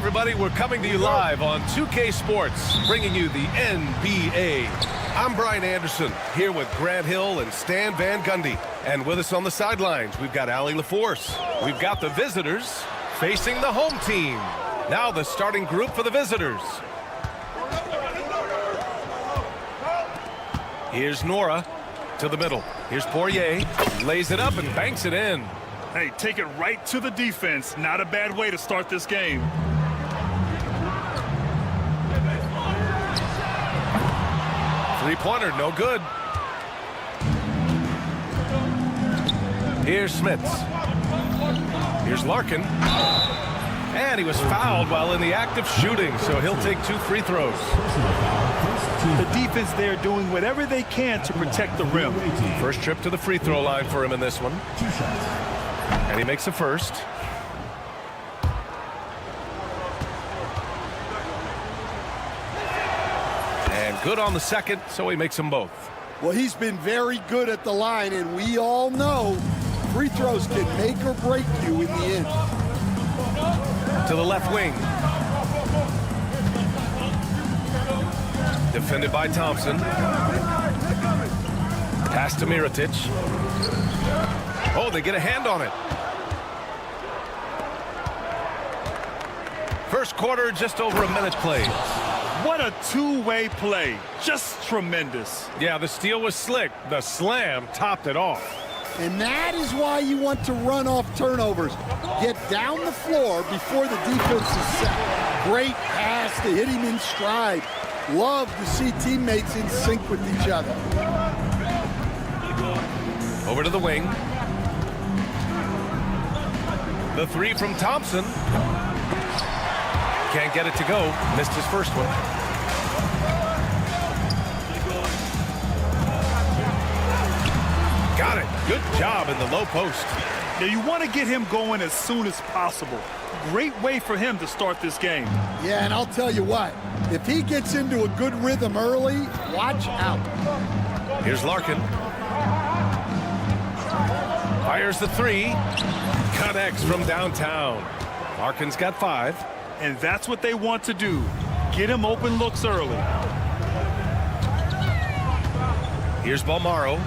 everybody. We're coming to you live on 2K Sports, bringing you the NBA. I'm Brian Anderson, here with Grant Hill and Stan Van Gundy. And with us on the sidelines, we've got Allie LaForce. We've got the visitors facing the home team. Now the starting group for the visitors. Here's Nora to the middle. Here's Poirier, lays it up and banks it in. Hey, take it right to the defense. Not a bad way to start this game. Three-pointer, no good. Here's Smits. Here's Larkin. And he was fouled while in the act of shooting, so he'll take 2 free throws. The defense there doing whatever they can to protect the rim. First trip to the free throw line for him in this one. And he makes the first. And good on the second, so he makes them both. Well, he's been very good at the line, and we all know free throws can make or break you in the end. To the left wing. Defended by Thompson. Pass to Mirotic. Oh, they get a hand on it. First quarter, just over a minute played. What a two-way play. Just tremendous. Yeah, the steal was slick. The slam topped it off. And that is why you want to run off turnovers. Get down the floor before the defense is set. Great pass to hit him in stride. Love to see teammates in sync with each other. Over to the wing. The three from Thompson. Can't get it to go. Missed his first one. Got it. Good job in the low post. Now you want to get him going as soon as possible. Great way for him to start this game. Yeah, and I'll tell you what. If he gets into a good rhythm early, watch out. Here's Larkin. Fires the three. Connects from downtown. Larkin's got 5. And that's what they want to do. Get him open looks early. Here's Balmaro.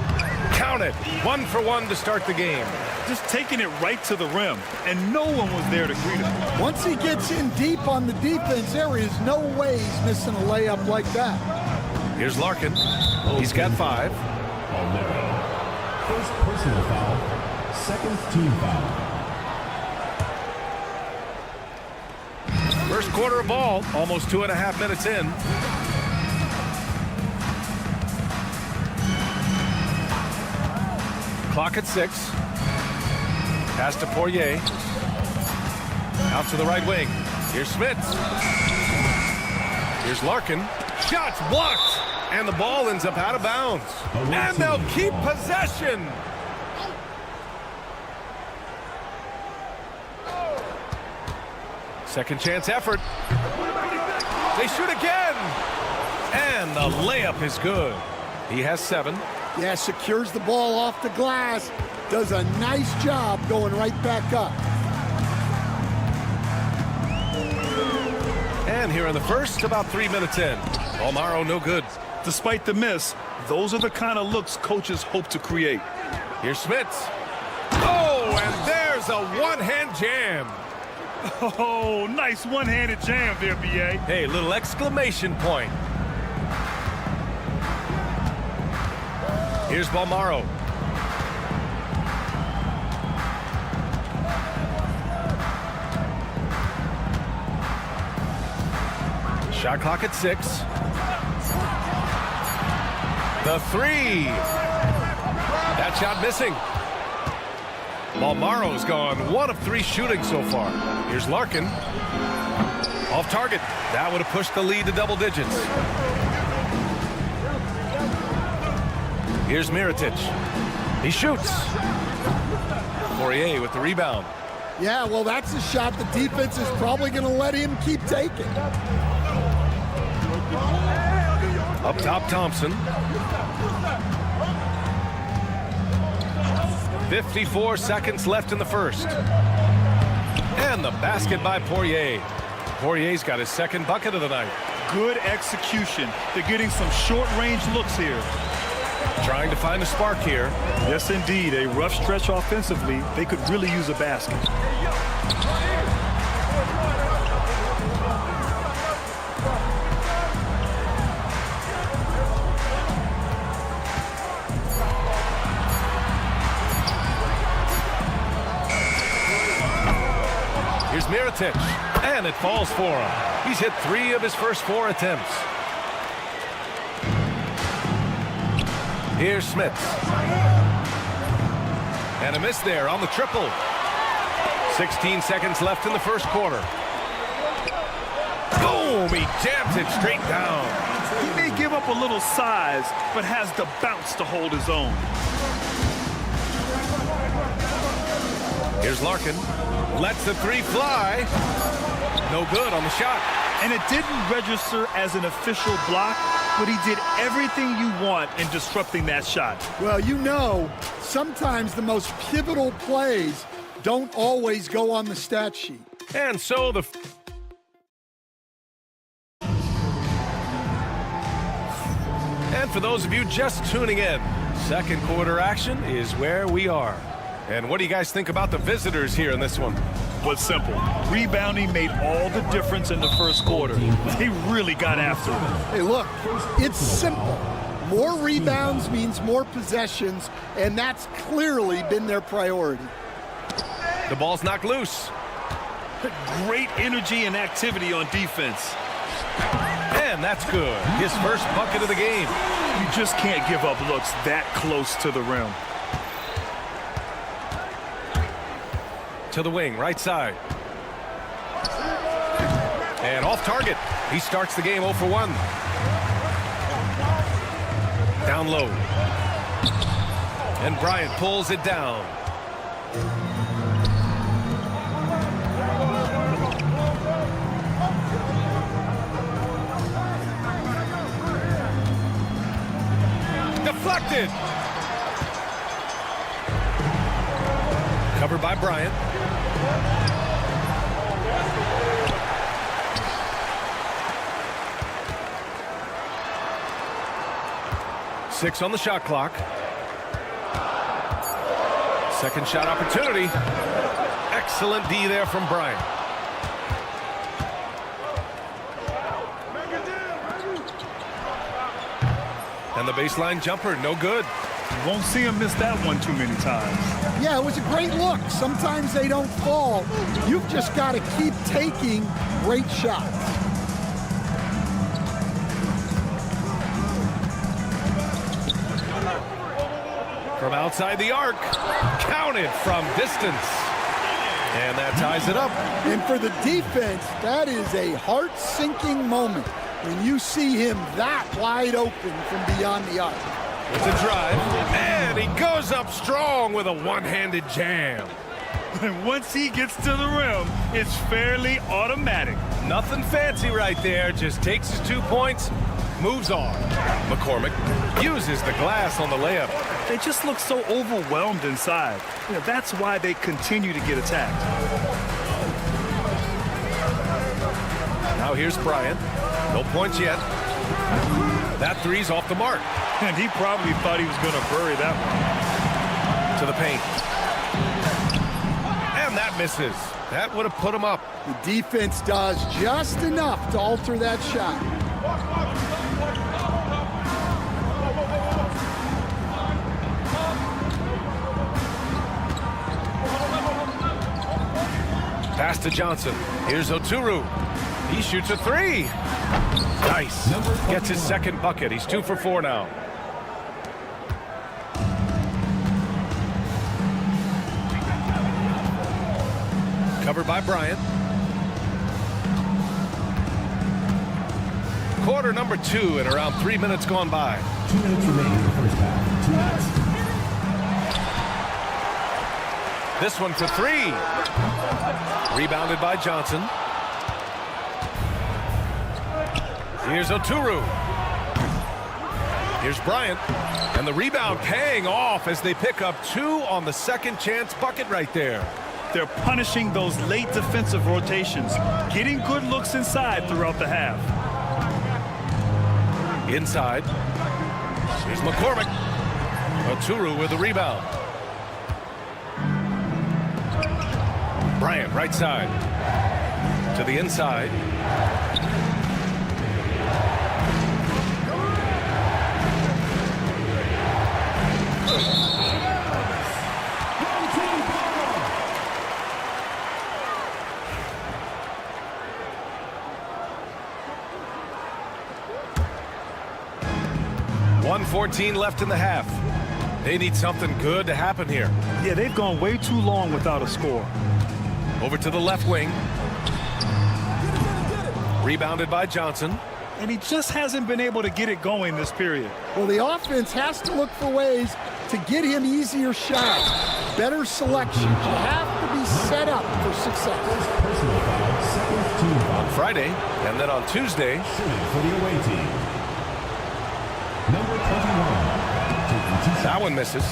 Count it. 1 for 1 to start the game. Just taking it right to the rim, and no one was there to greet him. Once he gets in deep on the defense, there is no way he's missing a layup like that. Here's Larkin. He's got 5. First personal foul, second team foul. First quarter of ball, almost 2.5 minutes in. Clock at 6. Pass to Poirier. Out to the right wing. Here's Smits. Here's Larkin. Shots blocked. And the ball ends up out of bounds. And they'll keep possession. Second chance effort. They shoot again. And the layup is good. He has 7. Yeah, secures the ball off the glass. Does a nice job going right back up. And here in the first, about 3 minutes in. Balmaro no good. Despite the miss, those are the kind of looks coaches hope to create. Here's Smits. Oh, and there's a one-hand jam. Oh, nice one-handed jam there, B.A. Hey, little exclamation point. Here's Balmaro. Shot clock at 6. The 3. That shot missing. Balmaro's gone 1 of 3 shooting so far. Here's Larkin. Off target. That would have pushed the lead to double digits. Here's Mirotic. He shoots. Poirier with the rebound. Yeah, well, that's a shot the defense is probably going to let him keep taking. Up top, Thompson. 54 seconds left in the first. And the basket by Poirier. Poirier's got his second bucket of the night. Good execution. They're getting some short-range looks here. Trying to find a spark here. Yes, indeed. A rough stretch offensively. They could really use a basket. Here's Mirotic, and it falls for him. He's hit 3 of his first 4 attempts. Here's Smith. And a miss there on the triple. 16 seconds left in the first quarter. Boom! He jams it straight down. He may give up a little size, but has the bounce to hold his own. Here's Larkin. Lets the 3 fly. No good on the shot. And it didn't register as an official block, but he did everything you want in disrupting that shot. Well, you know, sometimes the most pivotal plays don't always go on the stat sheet. And so the... And for those of you just tuning in, second quarter action is where we are. And what do you guys think about the visitors here in this one? Was simple. Rebounding made all the difference in the first quarter. They really got after it. Hey, look, it's simple. More rebounds means more possessions, and that's clearly been their priority. The ball's knocked loose. Great energy and activity on defense. And that's good. His first bucket of the game. You just can't give up looks that close to the rim. To the wing, right side. And off target. He starts the game 0 for 1. Down low. And Bryant pulls it down. Deflected. Covered by Bryant. Six on the shot clock. Second shot opportunity. Excellent D there from Bryant. And the baseline jumper, no good. You won't see him miss that one too many times. Yeah, it was a great look. Sometimes they don't fall. You've just got to keep taking great shots. From outside the arc, counted from distance. And that ties it up. And for the defense, that is a heart-sinking moment when you see him that wide open from beyond the arc. It's a drive, and he goes up strong with a one-handed jam. And once he gets to the rim, it's fairly automatic. Nothing fancy right there, just takes his 2 points, moves on. McCormick uses the glass on the layup. They just look so overwhelmed inside. You know, that's why they continue to get attacked. Now here's Bryant. No points yet. That three's off the mark. And he probably thought he was going to bury that one. To the paint. And that misses. That would have put him up. The defense does just enough to alter that shot. Pass to Johnson. Here's Oturu. He shoots a 3. Nice. Gets his second bucket. He's 2 for 4 now. Covered by Bryant. Quarter number 2 and around 3 minutes gone by. 2 minutes remaining in the first half. 2 minutes. This one for 3. Rebounded by Johnson. Here's Oturu. Here's Bryant. And the rebound paying off as they pick up 2 on the second chance bucket right there. They're punishing those late defensive rotations, getting good looks inside throughout the half. Inside. Here's McCormick. Oturu with the rebound. Bryant, right side. To the inside. .114 left in the half. They need something good to happen here. Yeah, they've gone way too long without a score. Over to the left wing. Rebounded by Johnson. And he just hasn't been able to get it going this period. Well, the offense has to look for ways to get him easier shots, better selection. You have to be set up for success. Personal foul, second team foul. On Friday, and then on Tuesday. Shooting for the away team. Number 21. That one misses.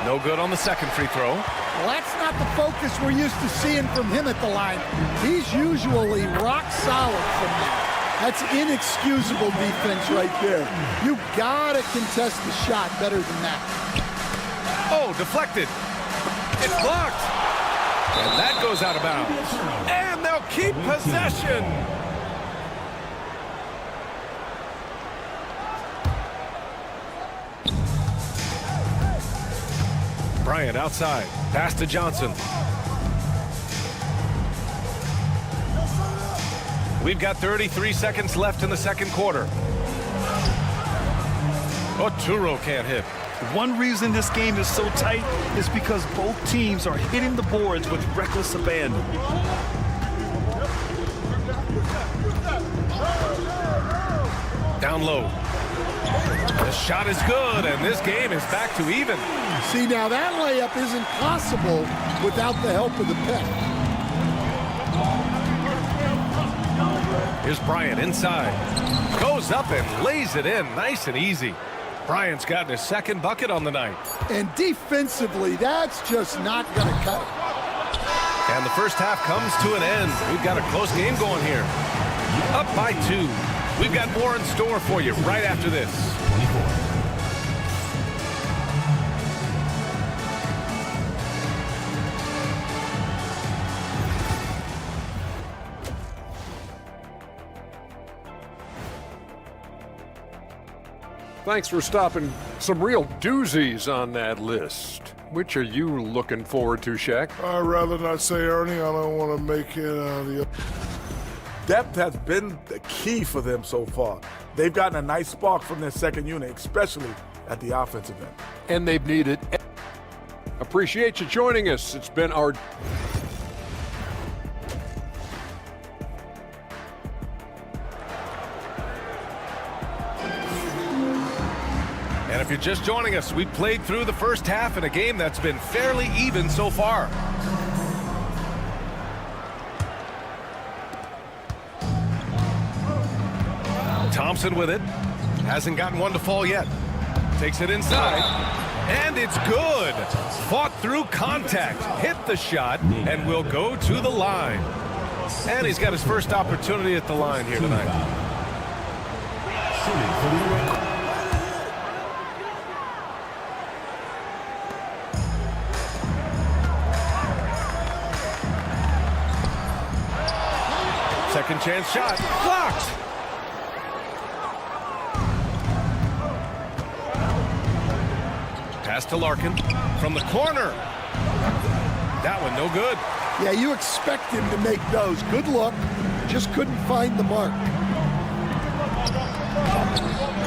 No good on the second free throw. Well, that's not the focus we're used to seeing from him at the line. He's usually rock solid from there. That's inexcusable defense right there. You gotta contest the shot better than that. Oh, deflected. It's blocked. And that goes out of bounds. And they'll keep possession. Bryant outside. Pass to Johnson. We've got 33 seconds left in the second quarter. Oturu can't hit. One reason this game is so tight is because both teams are hitting the boards with reckless abandon. Down low. The shot is good, and this game is back to even. See, now that layup isn't possible without the help of the pick. Here's Bryant inside. Goes up and lays it in nice and easy. Bryant's gotten his second bucket on the night. And defensively, that's just not going to cut it. And the first half comes to an end. We've got a close game going here. Up by 2. We've got more in store for you right after this. 24. Thanks for stopping. Some real doozies on that list. Which are you looking forward to, Shaq? I'd rather not say, Ernie. I don't want to make it the... Depth has been the key for them so far. They've gotten a nice spark from their second unit, especially at the offensive end. And they've needed. Appreciate you joining us. It's been our... And if you're just joining us, we've played through the first half in a game that's been fairly even so far. Thompson with it. Hasn't gotten one to fall yet. Takes it inside. And it's good. Fought through contact. Hit the shot and will go to the line. And he's got his first opportunity at the line here tonight. Shooting for the away team. Second chance shot. Blocked. Pass to Larkin from the corner. That one no good. Yeah, you expect him to make those. Good look. Just couldn't find the mark.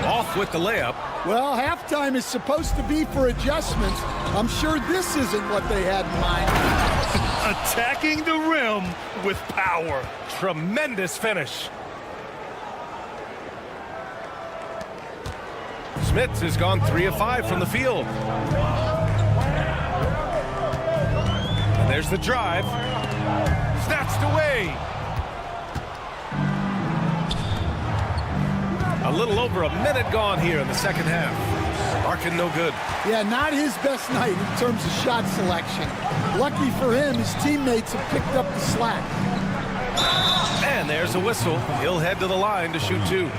Off with the layup. Well, halftime is supposed to be for adjustments. I'm sure this isn't what they had in mind. Attacking the rim with power. Tremendous finish. Smits has gone 3 of 5 from the field. And there's the drive. Snatched away. A little over a minute gone here in the second half. Larkin no good. Yeah, not his best night in terms of shot selection. Lucky for him, his teammates have picked up the slack. And there's a whistle. He'll head to the line to shoot 2.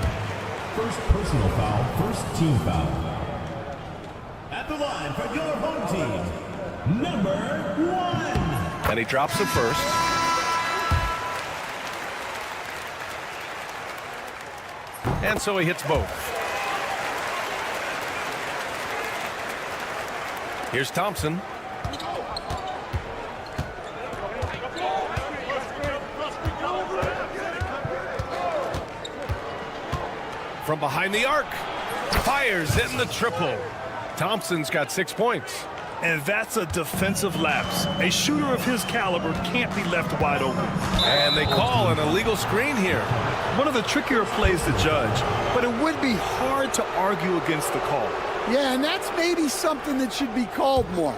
First personal foul, first team foul. At the line for your home team, number 1. And he drops it first. And so he hits both. Here's Thompson. From behind the arc. Fires in the triple. Thompson's got 6 points. And that's a defensive lapse. A shooter of his caliber can't be left wide open. And they call an illegal screen here. One of the trickier plays to judge, but it would be hard to argue against the call. Yeah, and that's maybe something that should be called more.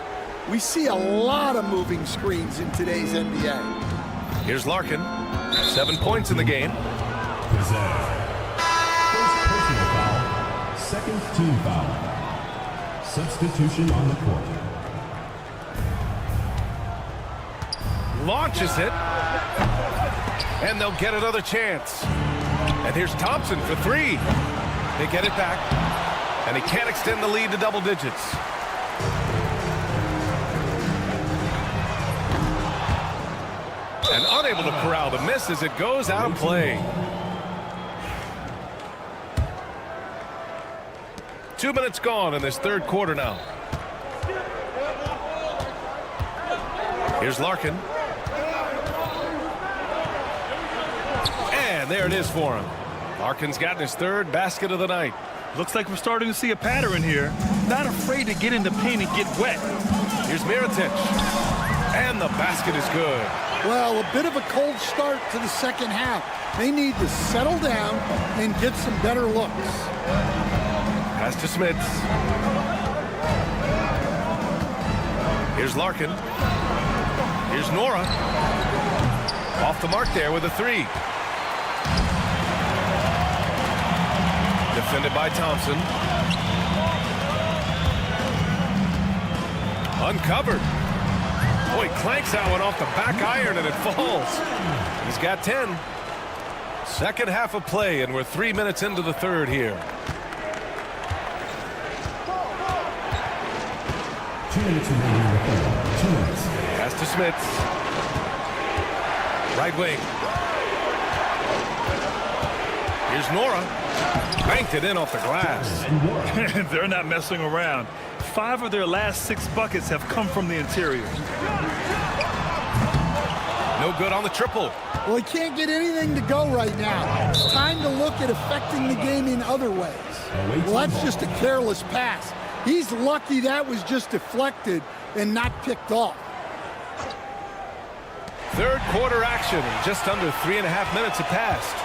We see a lot of moving screens in today's NBA. Here's Larkin. 7 points in the game. First personal foul, second team foul. Substitution on the court. Launches it. And they'll get another chance. And here's Thompson for 3. They get it back. And he can't extend the lead to double digits. And unable to corral the miss as it goes out of play. 2 minutes gone in this third quarter now. Here's Larkin. And there it is for him. Larkin's gotten his 3rd basket of the night. Looks like we're starting to see a pattern here. Not afraid to get in the paint and get wet. Here's Mirotic. And the basket is good. Well, a bit of a cold start to the second half. They need to settle down and get some better looks. Pass to Smits. Here's Larkin. Here's Nora. Off the mark there with a 3. Defended by Thompson. Uncovered. Oh, he clanks that one off the back iron and it falls. He's got 10. Second half of play, and we're 3 minutes into the third here. 2 minutes remaining in the third. 2 minutes. Pass to Smits. Right wing. Here's Nora. Banked it in off the glass. They're not messing around. 5 of their last 6 buckets have come from the interior. No good on the triple. Well, he can't get anything to go right now. It's time to look at affecting the game in other ways. Well, that's just a careless pass. He's lucky that was just deflected and not picked off. Third quarter action. Just under 3.5 minutes have passed.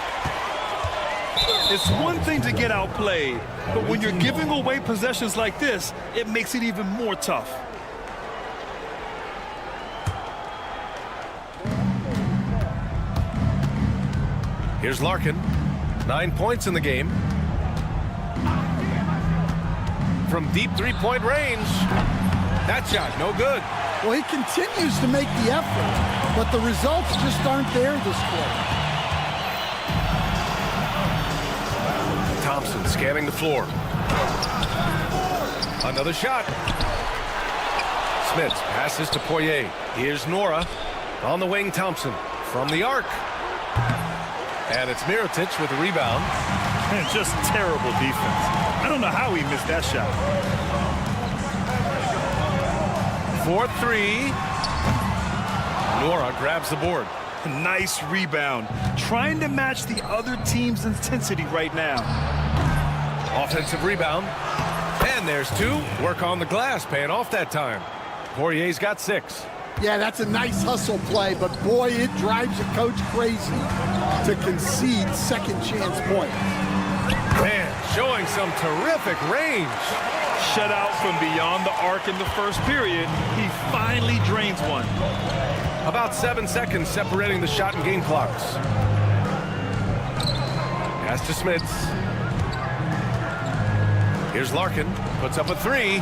It's one thing to get outplayed, but when you're giving away possessions like this, it makes it even more tough. Here's Larkin. 9 points in the game. From deep three-point range. That shot, no good. Well, he continues to make the effort, but the results just aren't there this quarter. Thompson scanning the floor. Another shot. Smits passes to Poirier. Here's Nora. On the wing, Thompson. From the arc. And it's Mirotic with the rebound. And just terrible defense. I don't know how he missed that shot. 4-3. Nora grabs the board. Nice rebound. Trying to match the other team's intensity right now. Offensive rebound. And there's 2. Work on the glass, paying off that time. Poirier's got 6. Yeah, that's a nice hustle play, but boy, it drives a coach crazy to concede second chance points. Man, showing some terrific range. Shut out from beyond the arc in the first period. He finally drains one. About 7 seconds separating the shot and game clocks. Pass to Smits. Here's Larkin, puts up a three,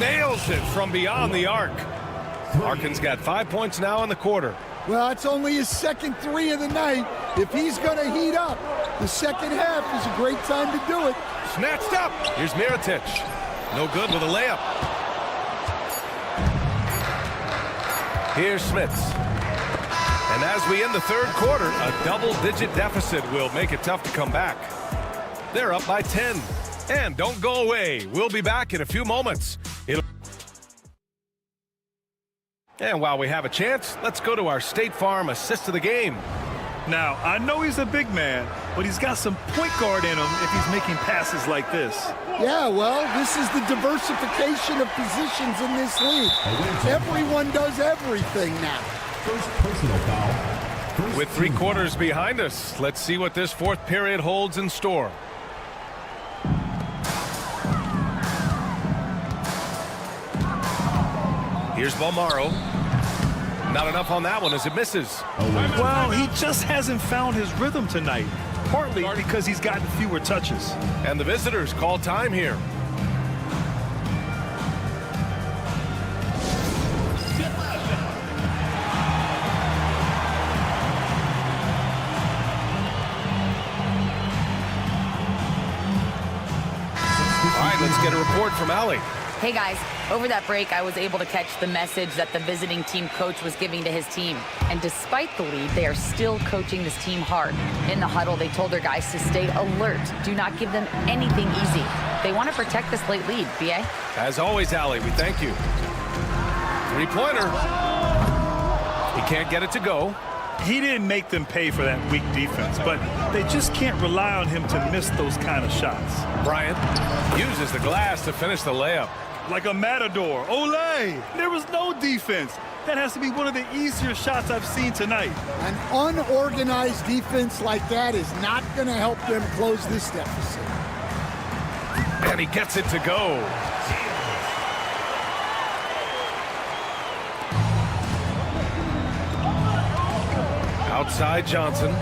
nails it from beyond the arc. Larkin's got 5 points now in the quarter. Well, it's only his second three of the night. If he's going to heat up, the second half is a great time to do it. Snatched up. Here's Mirotic. No good with a layup. Here's Smits. And as we end the third quarter, a double-digit deficit will make it tough to come back. They're up by 10. And don't go away. We'll be back in a few moments. And while we have a chance, let's go to our State Farm assist of the game. Now, I know he's a big man, but he's got some point guard in him if he's making passes like this. Yeah, well, this is the diversification of positions in this league. Everyone does everything now. First personal foul. With 3 quarters behind us, let's see what this fourth period holds in store. Here's Balmaro. Not enough on that one as it misses. Well, he just hasn't found his rhythm tonight, partly because he's gotten fewer touches. And the visitors call time here. All right, let's get a report from Allie. Hey guys, over that break, I was able to catch the message that the visiting team coach was giving to his team. And despite the lead, they are still coaching this team hard. In the huddle, they told their guys to stay alert. Do not give them anything easy. They want to protect this late lead, BA. As always, Allie, we thank you. 3-pointer. He can't get it to go. He didn't make them pay for that weak defense, but they just can't rely on him to miss those kind of shots. Bryant uses the glass to finish the layup. Like a matador. Olay! There was no defense. That has to be one of the easier shots I've seen tonight. An unorganized defense like that is not going to help them close this deficit. And he gets it to go. Outside Johnson.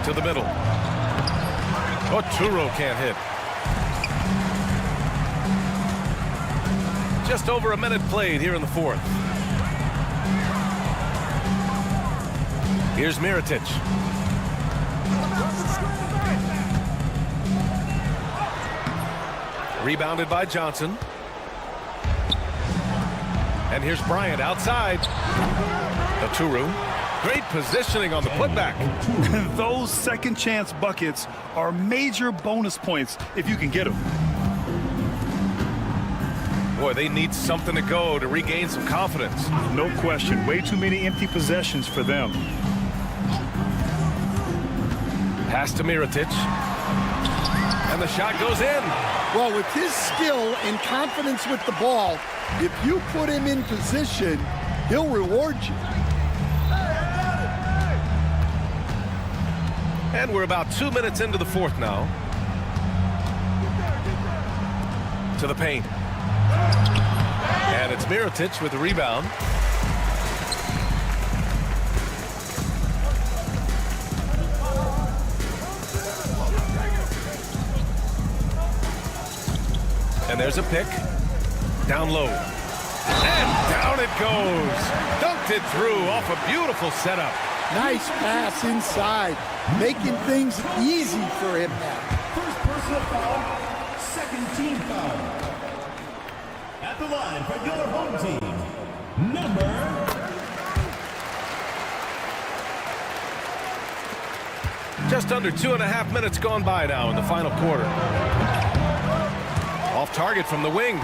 To the middle. Oturo can't hit. Just over a minute played here in the fourth. Here's Mirotic. Rebounded by Johnson. And here's Bryant outside. Oturu. Great positioning on the putback. Those second chance buckets are major bonus points if you can get them. Boy, they need something to go to regain some confidence. No question. Way too many empty possessions for them. Pass to Mirotic. And the shot goes in. Well, with his skill and confidence with the ball, if you put him in position, he'll reward you. And we're about 2 minutes into the fourth now. To the paint. And it's Mirotic with the rebound. And there's a pick. Down low. And down it goes. Dunked it through off a beautiful setup. Nice pass inside, making things easy for him now. First personal foul, second team foul. At the line for your home team, number... Just under 2.5 minutes gone by now in the final quarter. Off target from the wing.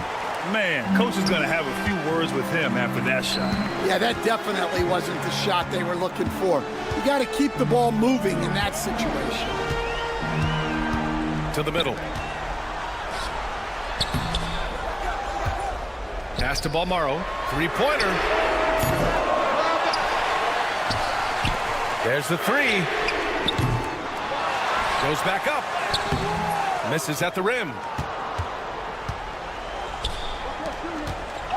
Man, coach is going to have a few words with him after that shot. Yeah, that definitely wasn't the shot they were looking for. You got to keep the ball moving in that situation. To the middle. Pass to Balmaro. 3-pointer. There's the three. Goes back up. Misses at the rim.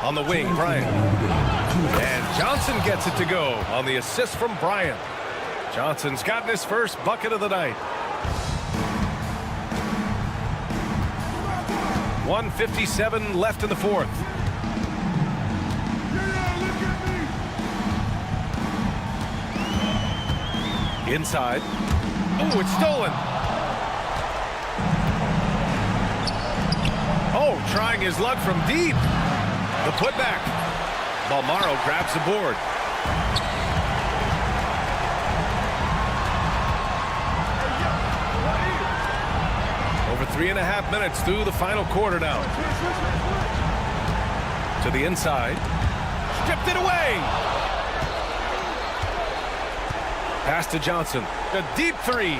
On the wing, Bryant. And Johnson gets it to go on the assist from Bryant. Johnson's gotten his first bucket of the night. 1:57 left in the fourth. Inside. Oh, it's stolen. Oh, trying his luck from deep. The putback. Balmaro grabs the board. Over 3.5 minutes through the final quarter now. To the inside. Stripped it away. Pass to Johnson. A deep three.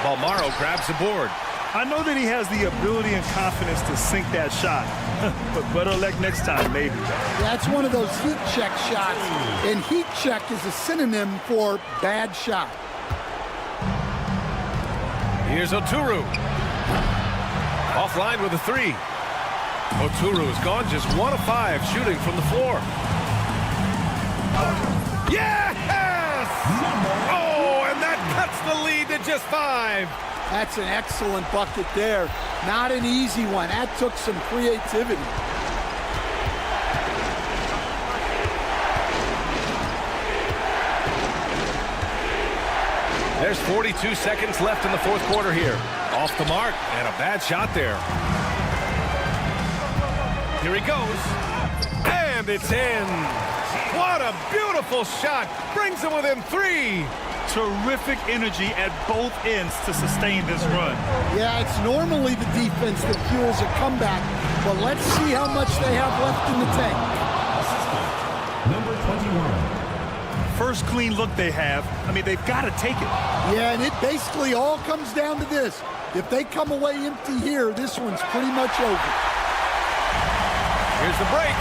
Balmaro grabs the board. I know that he has the ability and confidence to sink that shot. But better luck next time, maybe. That's one of those heat check shots. And heat check is a synonym for bad shot. Here's Oturu. Offline with a three. Oturu has gone just 1 of 5 shooting from the floor. Yes! Oh, and that cuts the lead to just 5. That's an excellent bucket there. Not an easy one. That took some creativity. There's 42 seconds left in the fourth quarter here. Off the mark, and a bad shot there. Here he goes. And it's in. What a beautiful shot. Brings him within 3. Terrific energy at both ends to sustain this run. Yeah, it's normally the defense that fuels a comeback, but let's see how much they have left in the tank. Number 21. First clean look they have. I mean, they've got to take it. Yeah, and it basically all comes down to this. If they come away empty here, this one's pretty much over. Here's the break.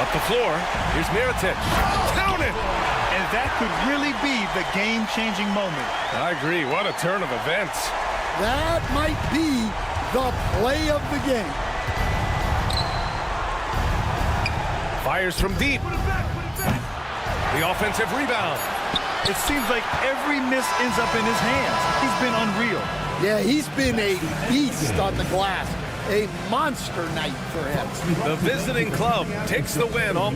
Up the floor. Here's Mirotic. Count it! And that could really be the game-changing moment. I agree. What a turn of events. That might be the play of the game. Fires from deep. The offensive rebound. It seems like every miss ends up in his hands. He's been unreal. Yeah, he's been a beast on the glass. A monster night for him. The visiting club takes the win on.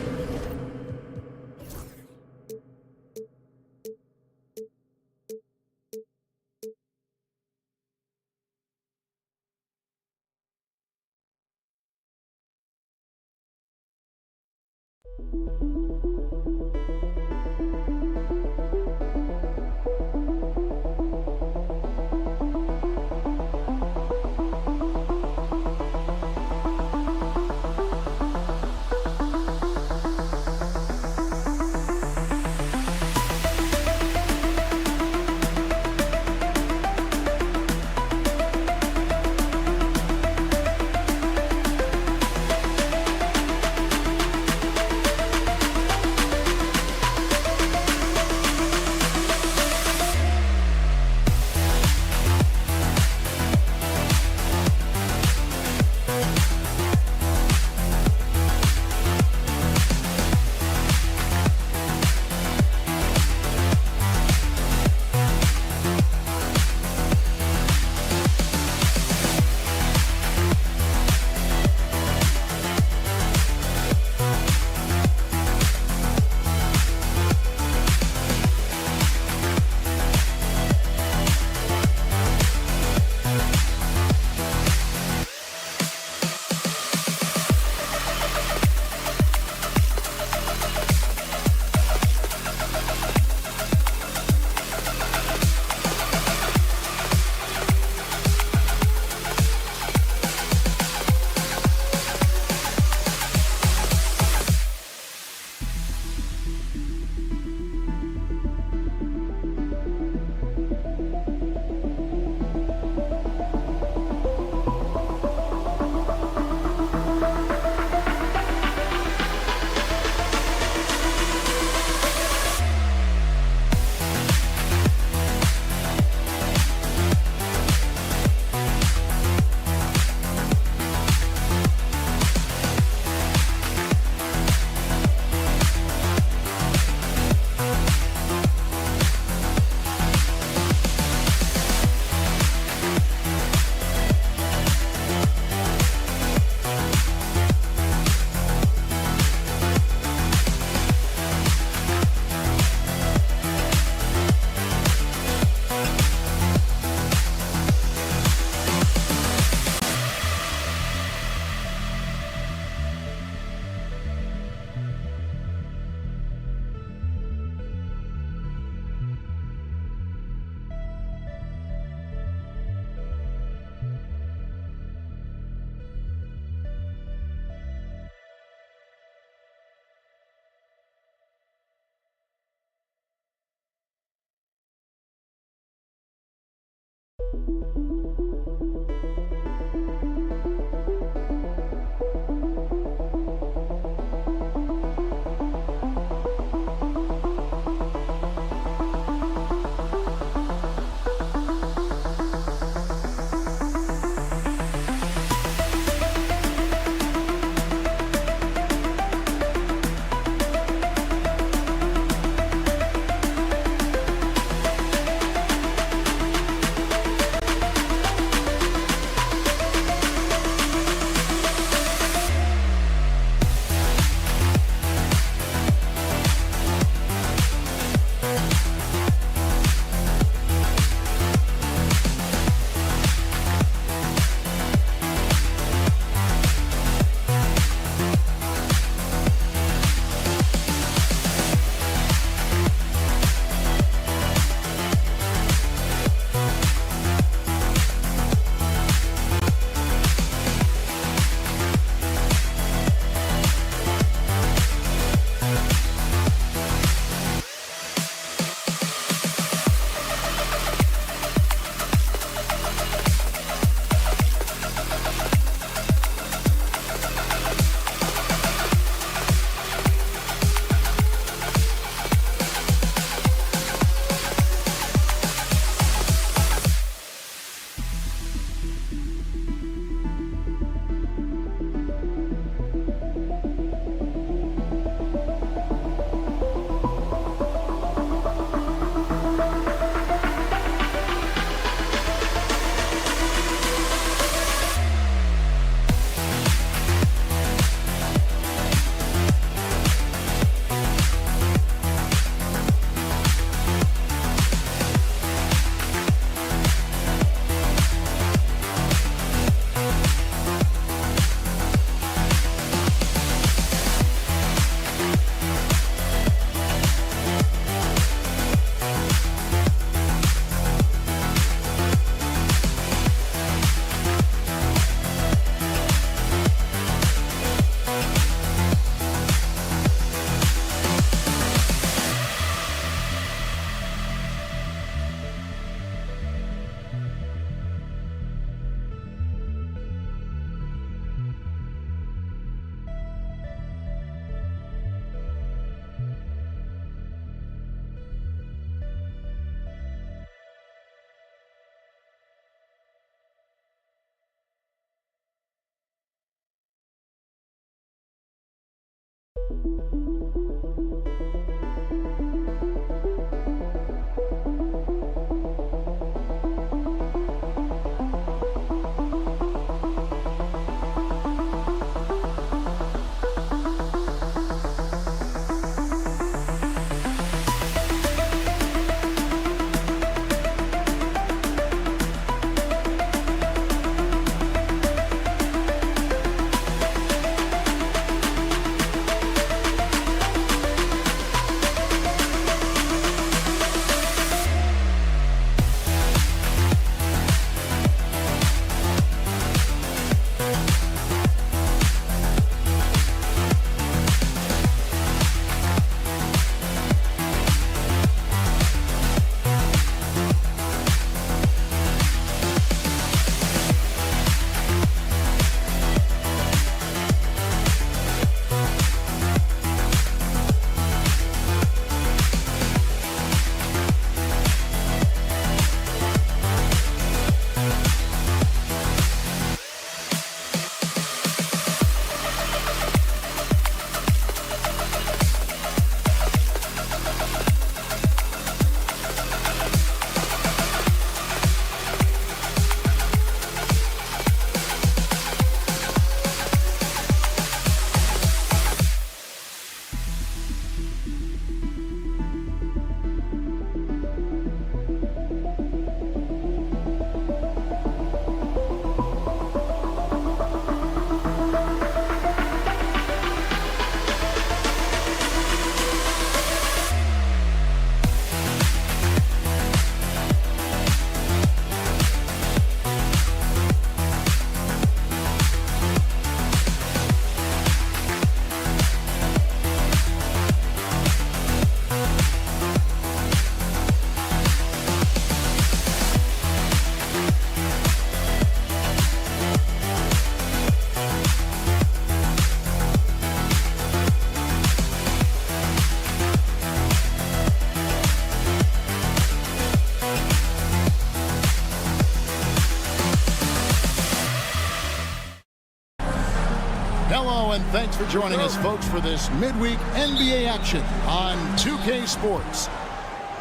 Thanks for joining us, folks, for this midweek NBA action on 2K Sports.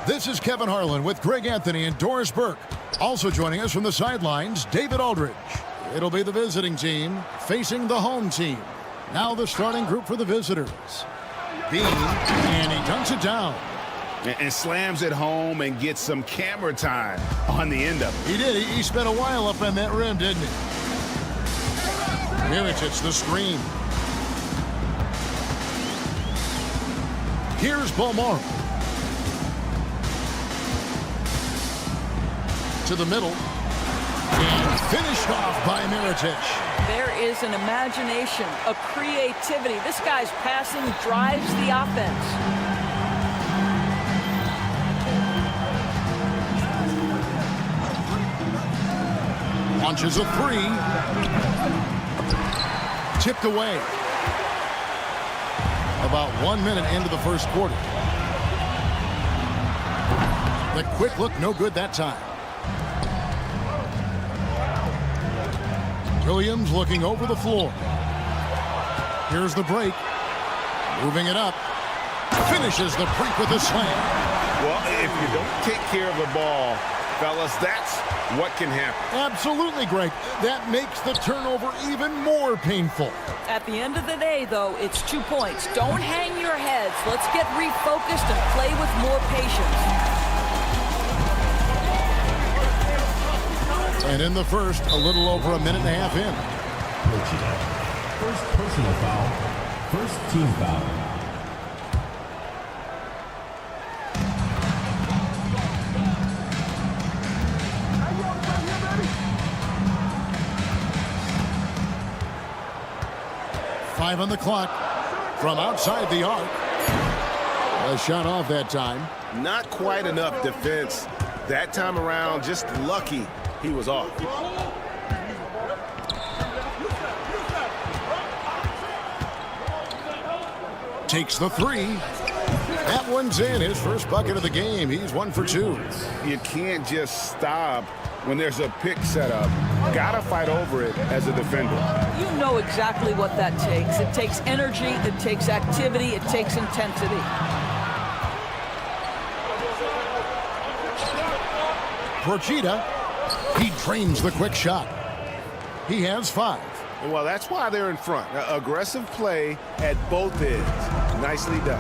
This is Kevin Harlan with Greg Anthony and Doris Burke. Also joining us from the sidelines, David Aldridge. It'll be the visiting team facing the home team. Now the starting group for the visitors. Bean, and he dunks it down. And slams it home and gets some camera time on the end of it. He did. He spent a while up on that rim, didn't he? Mirotic, the screen. Here's Bomar. To the middle. And finished off by Mirotic. There is an imagination, a creativity. This guy's passing drives the offense. Launches a three. Tipped away. About 1 minute into the first quarter. The quick look, no good that time. Williams looking over the floor. Here's the break. Moving it up. Finishes the break with a slam. Well, if you don't take care of the ball, fellas, that's what can happen. Absolutely, Greg. That makes the turnover even more painful. At the end of the day, though, it's 2 points. Don't hang your heads. Let's get refocused and play with more patience. And in the first, a little over a minute and a half in. First personal foul. First team foul. Five on the clock from outside the arc. A shot off that time. Not quite enough defense. That time around, just lucky he was off. Takes the three. That one's in. His first bucket of the game. He's 1 for 2. You can't just stop when there's a pick set up. Gotta fight over it as a defender. You know exactly what that takes. It takes energy, it takes activity, it takes intensity. Procida, he drains the quick shot. He has 5. Well, that's why they're in front. Aggressive play at both ends. Nicely done.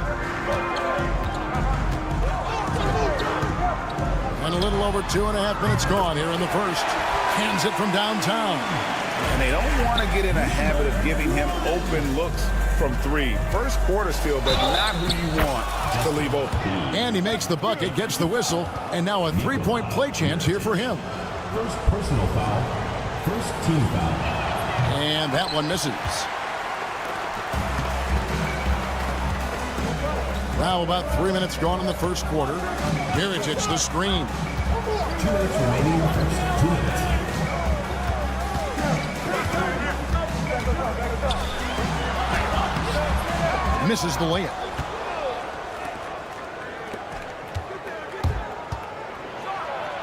And a little over 2.5 minutes gone here in the first. Hands it from downtown. And they don't want to get in a habit of giving him open looks from 3. First quarter still, but not who you want to leave open. And he makes the bucket, gets the whistle, and now a 3-point play chance here for him. First personal foul. First team foul. And that one misses. Now about 3 minutes gone in the first quarter. Mirotic, the screen. 2 minutes remaining in the first. 2 minutes. Misses the layup.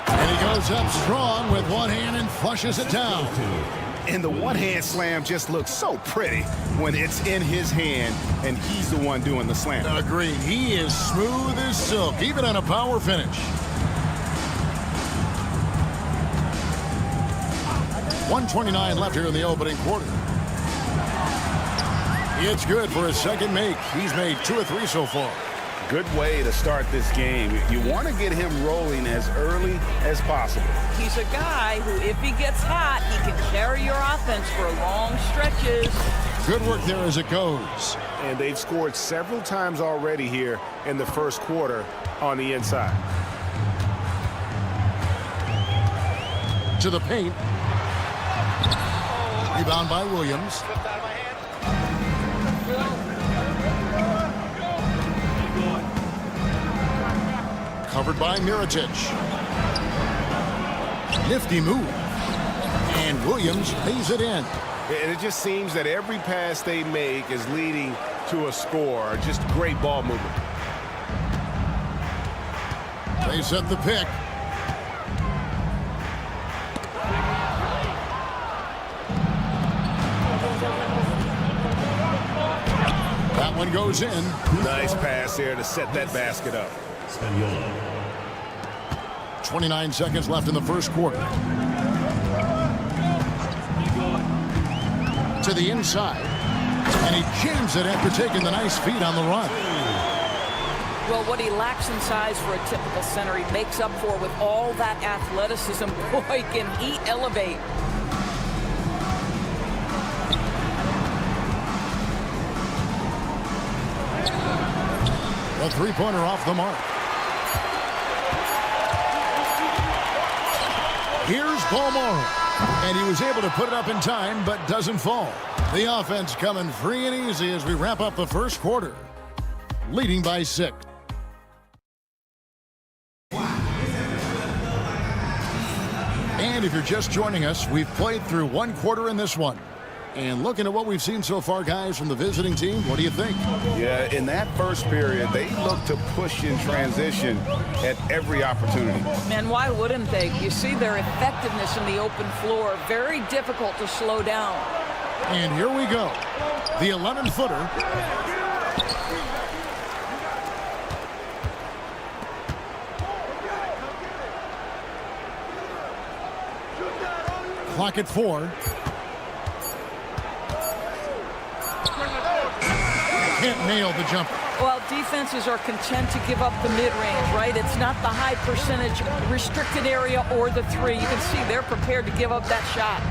And he goes up strong with one hand and flushes it down. And the one-hand slam just looks so pretty when it's in his hand and he's the one doing the slam. Agreed. He is smooth as silk, even on a power finish. 1:29 left here in the opening quarter. It's good for his second make. He's made 2 or 3 so far. Good way to start this game. You want to get him rolling as early as possible. He's a guy who, if he gets hot, he can carry your offense for long stretches. Good work there as it goes. And they've scored several times already here in the first quarter on the inside. To the paint. Rebound by Williams. Covered by Mirotic. Nifty move. And Williams lays it in. And it just seems that every pass they make is leading to a score. Just great ball movement. They set the pick. That one goes in. Nice pass there to set that basket up. 29 seconds left in the first quarter. To the inside. And he jams it after taking the nice feed on the run. Well, what he lacks in size for a typical center, he makes up for with all that athleticism. Boy, can he elevate. A three-pointer off the mark. Here's Paul Morrow. And he was able to put it up in time, but doesn't fall. The offense coming free and easy as we wrap up the first quarter. Leading by 6. And if you're just joining us, we've played through one quarter in this one. And looking at what we've seen so far, guys, from the visiting team, what do you think? Yeah, in that first period, they looked to push in transition at every opportunity. Man, why wouldn't they? You see their effectiveness in the open floor. Very difficult to slow down. And here we go. The 11-footer. Clock at 4. Can't nail the jumper. Well, defenses are content to give up the mid-range, right? It's not the high percentage restricted area or the 3. You can see they're prepared to give up that shot.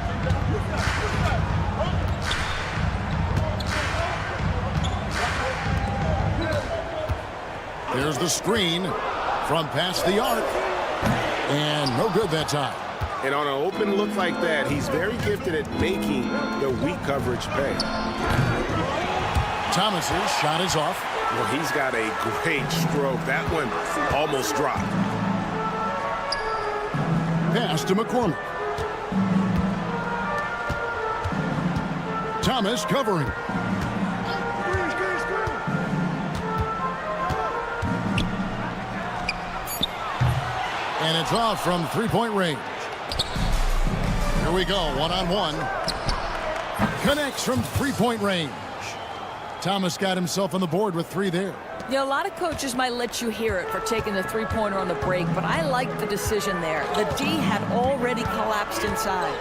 There's the screen from past the arc. And no good that time. And on an open look like that, he's very gifted at making the weak coverage pay. Thomas's shot is off. Well, he's got a great stroke. That one almost dropped. Pass to McCormick. Thomas covering. And it's off from three-point range. Here we go, one-on-one. Connects from three-point range. Thomas got himself on the board with 3 there. Yeah, a lot of coaches might let you hear it for taking the three-pointer on the break, but I like the decision there. The D had already collapsed inside.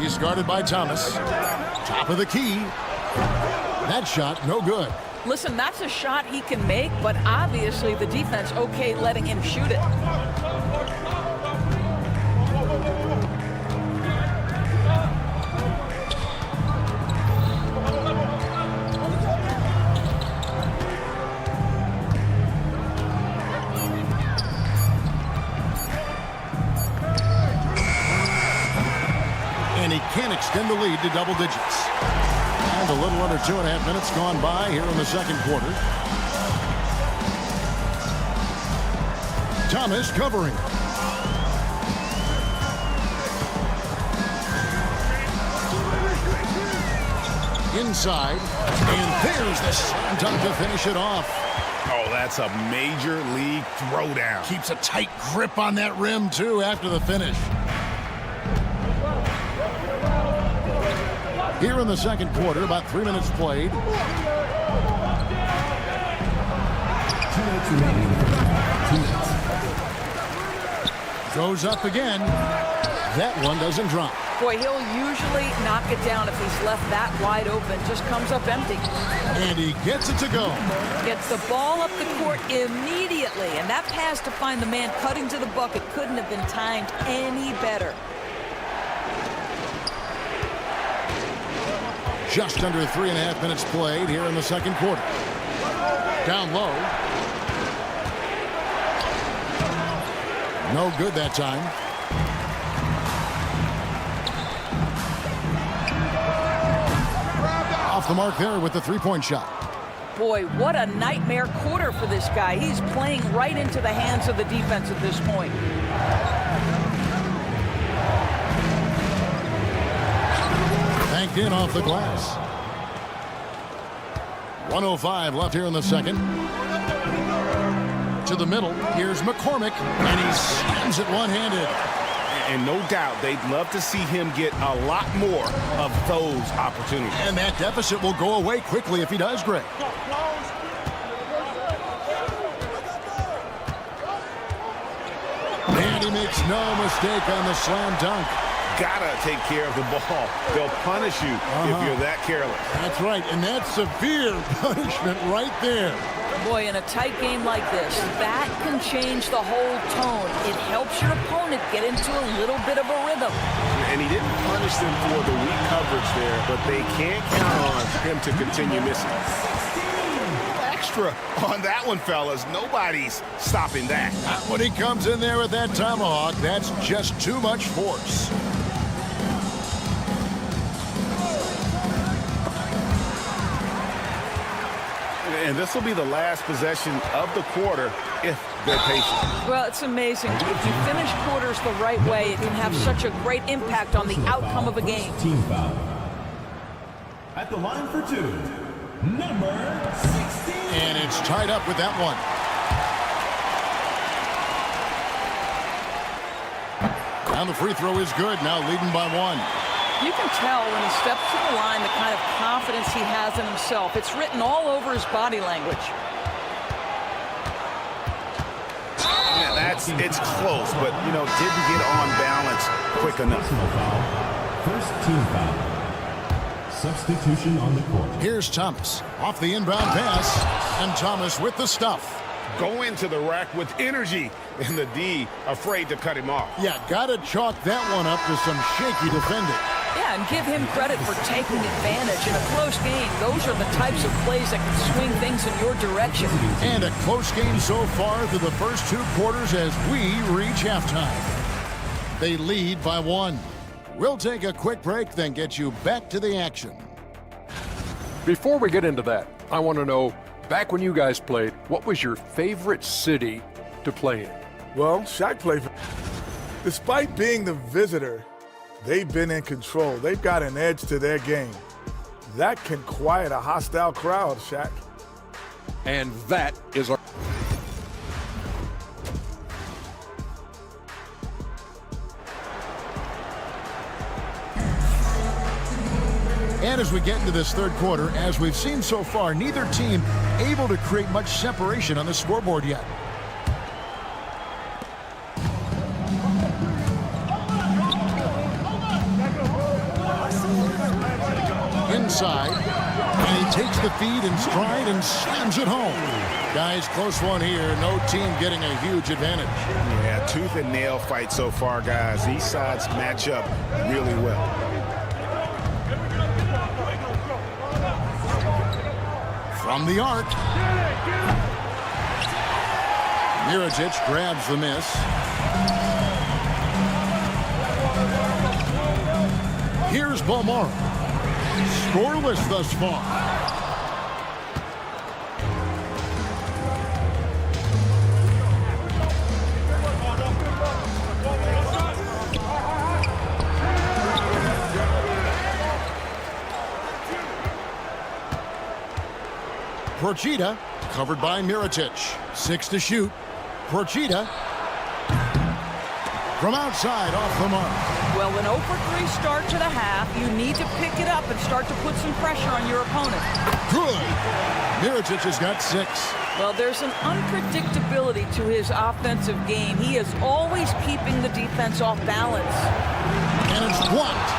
He's guarded by Thomas. Top of the key. That shot, no good. Listen, that's a shot he can make, but obviously the defense okay letting him shoot it. And he can extend the lead to double digits. And a little under 2.5 minutes gone by here in the second quarter. Thomas covering. Inside. And there's the slam dunk to finish it off. Oh, that's a major league throwdown. Keeps a tight grip on that rim, too, after the finish. Here in the second quarter, about 3 minutes played. 2 minutes remaining. 2 minutes. Goes up again. That one doesn't drop. Boy, he'll usually knock it down if he's left that wide open. Just comes up empty. And he gets it to go. Gets the ball up the court immediately. And that pass to find the man cutting to the bucket couldn't have been timed any better. Just under 3.5 minutes played here in the second quarter. Down low. No good that time. Off the mark there with the three-point shot. Boy, what a nightmare quarter for this guy. He's playing right into the hands of the defense at this point. Banked in off the glass. 1:05 left here in the second. to the middle. Here's McCormick, and he slams it one-handed. And no doubt they'd love to see him get a lot more of those opportunities. And that deficit will go away quickly if he does, Greg. And he makes no mistake on the slam dunk. Gotta take care of the ball. They'll punish you if you're that careless. That's right, and that's severe punishment right there. Boy, in a tight game like this, that can change the whole tone. It helps your opponent get into a little bit of a rhythm. And he didn't punish them for the weak coverage there, but they can't count on him to continue missing. Extra on that one, fellas. Nobody's stopping that. When he comes in there with that tomahawk, that's just too much force. And this will be the last possession of the quarter if they're patient. Well, it's amazing. If you finish quarters the right way, it can have such a great impact on the outcome of a game. Team foul. At the line for two, number 16. And it's tied up with that one. And the free throw is good, now leading by one. You can tell when he steps to the line the kind of confidence he has in himself. It's written all over his body language. Yeah, it's close, but, you know, didn't get on balance quick enough. First team foul. Substitution on the court. Here's Thomas off the inbound pass, and Thomas with the stuff. Go into the rack with energy, and the D afraid to cut him off. Yeah, gotta chalk that one up to some shaky defending. Yeah, and give him credit for taking advantage. In a close game, those are the types of plays that can swing things in your direction. And a close game so far through the first two quarters as we reach halftime. They lead by one. We'll take a quick break, then get you back to the action. Before we get into that, I want to know, back when you guys played, what was your favorite city to play in? Well, Shaq played for... Despite being the visitor, they've been in control. They've got an edge to their game. That can quiet a hostile crowd, Shaq. And that is our... And as we get into this third quarter, as we've seen so far, neither team able to create much separation on the scoreboard yet. Inside, and he takes the feed in stride and slams it home. Guys, close one here. No team getting a huge advantage. Yeah, tooth and nail fight so far, guys. These sides match up really well. From the arc. Mirotic grabs the miss. Here's Balmora. Scoreless thus far. Procida, covered by Mirotic. 6 to shoot. Procida. From outside, off the mark. Well, an 0 for 3 start to the half. You need to pick it up and start to put some pressure on your opponent. Good. Mirotic has got 6. Well, there's an unpredictability to his offensive game. He is always keeping the defense off balance. And it's blocked.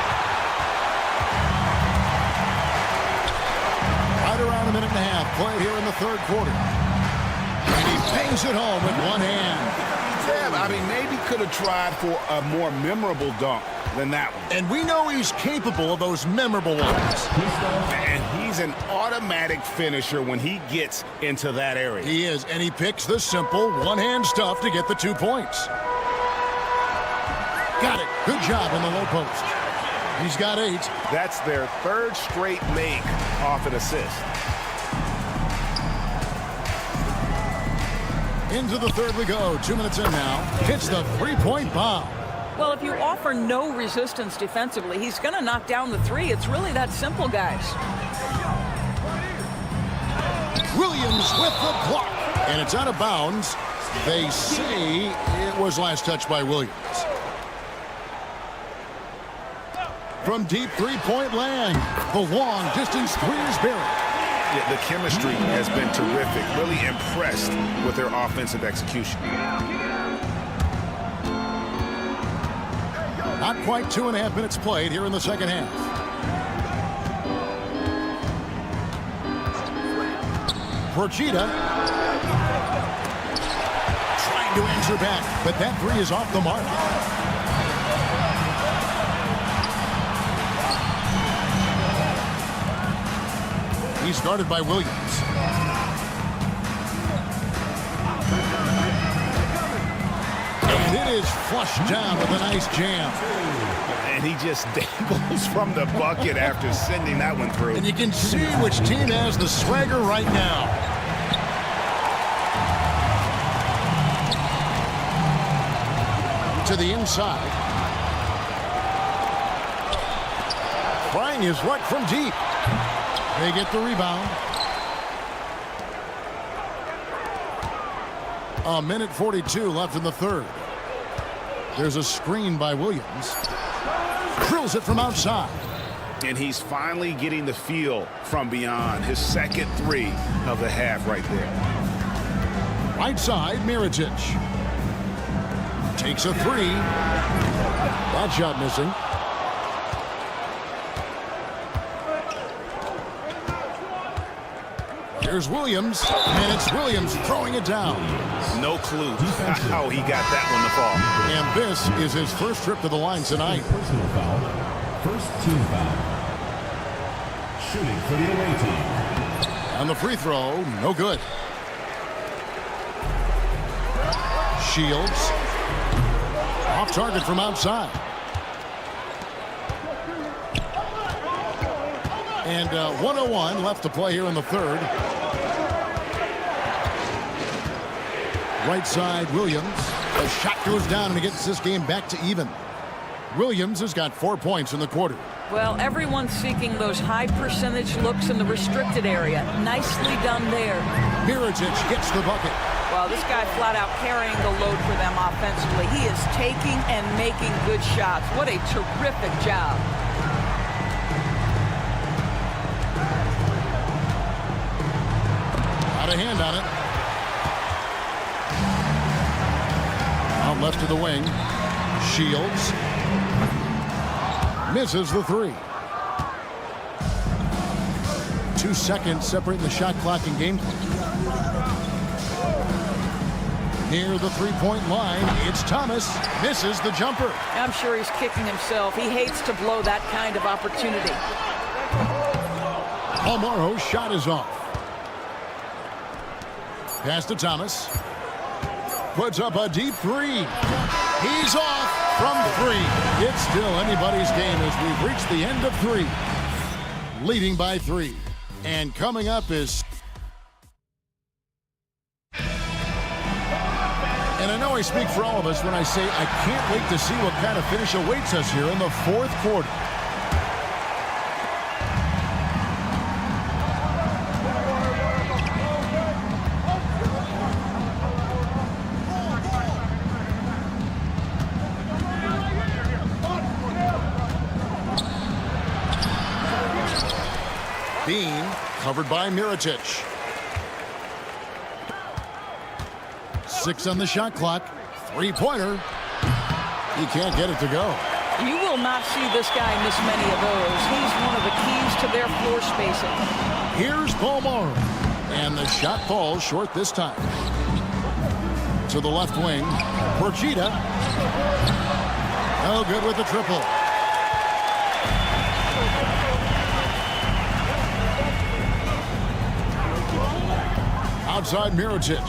Right around a minute and a half play here in the third quarter. And he bangs it home with one hand. Yeah, I mean, maybe could have tried for a more memorable dunk than that one. And we know he's capable of those memorable ones. And he's an automatic finisher when he gets into that area. He is, and he picks the simple one-hand stuff to get the 2 points. Got it. Good job in the low post. He's got 8. That's their third straight make off an assist. Into the third we go. 2 minutes in now. Hits the three-point bomb. Well, if you offer no resistance defensively, he's going to knock down the 3. It's really that simple, guys. Williams with the block. And it's out of bounds. They say it was last touched by Williams. From deep three-point land, the long-distance three is buried. Yeah, the chemistry has been terrific. Really impressed with their offensive execution. Not quite 2.5 minutes played here in the second half. Procida trying to answer back, but that three is off the mark. He's guarded by Williams. And it is flushed down with a nice jam. And he just dangles from the bucket after sending that one through. And you can see which team has the swagger right now. To the inside. Trying his luck from deep. They get the rebound. 1:42 left in the third. There's a screen by Williams. Drills it from outside. And he's finally getting the feel from beyond. His second three of the half right there. Right side, Mirotic. Takes a three. That shot missing. Here's Williams, and it's Williams throwing it down. No clue how he got that one to fall. And this is his first trip to the line tonight. Personal foul. First team foul. Shooting for the away team. And the free throw, no good. Shields. Off target from outside. And 1:01 left to play here in the third. Right side, Williams. The shot goes down and it gets this game back to even. Williams has got 4 points in the quarter. Well, everyone's seeking those high percentage looks in the restricted area. Nicely done there. Mirotic gets the bucket. Well, this guy flat out carrying the load for them offensively. He is taking and making good shots. What a terrific job. Out of hand on it. Out left to the wing. Shields. Misses the three. 2 seconds separating the shot clock and game clock. Near the three-point line, it's Thomas. Misses the jumper. I'm sure he's kicking himself. He hates to blow that kind of opportunity. Almaro's shot is off. Pass to Thomas. Puts up a deep three. He's off from three. It's still anybody's game as we've reached the end of three. Leading by 3. And coming up is... And I know I speak for all of us when I say I can't wait to see what kind of finish awaits us here in the fourth quarter. Bean covered by Mirotic. 6 on the shot clock. Three-pointer. He can't get it to go. You will not see this guy miss many of those. He's one of the keys to their floor spacing. Here's Palmar. And the shot falls short this time. To the left wing. Procida. No good with the triple. Outside Mirotic.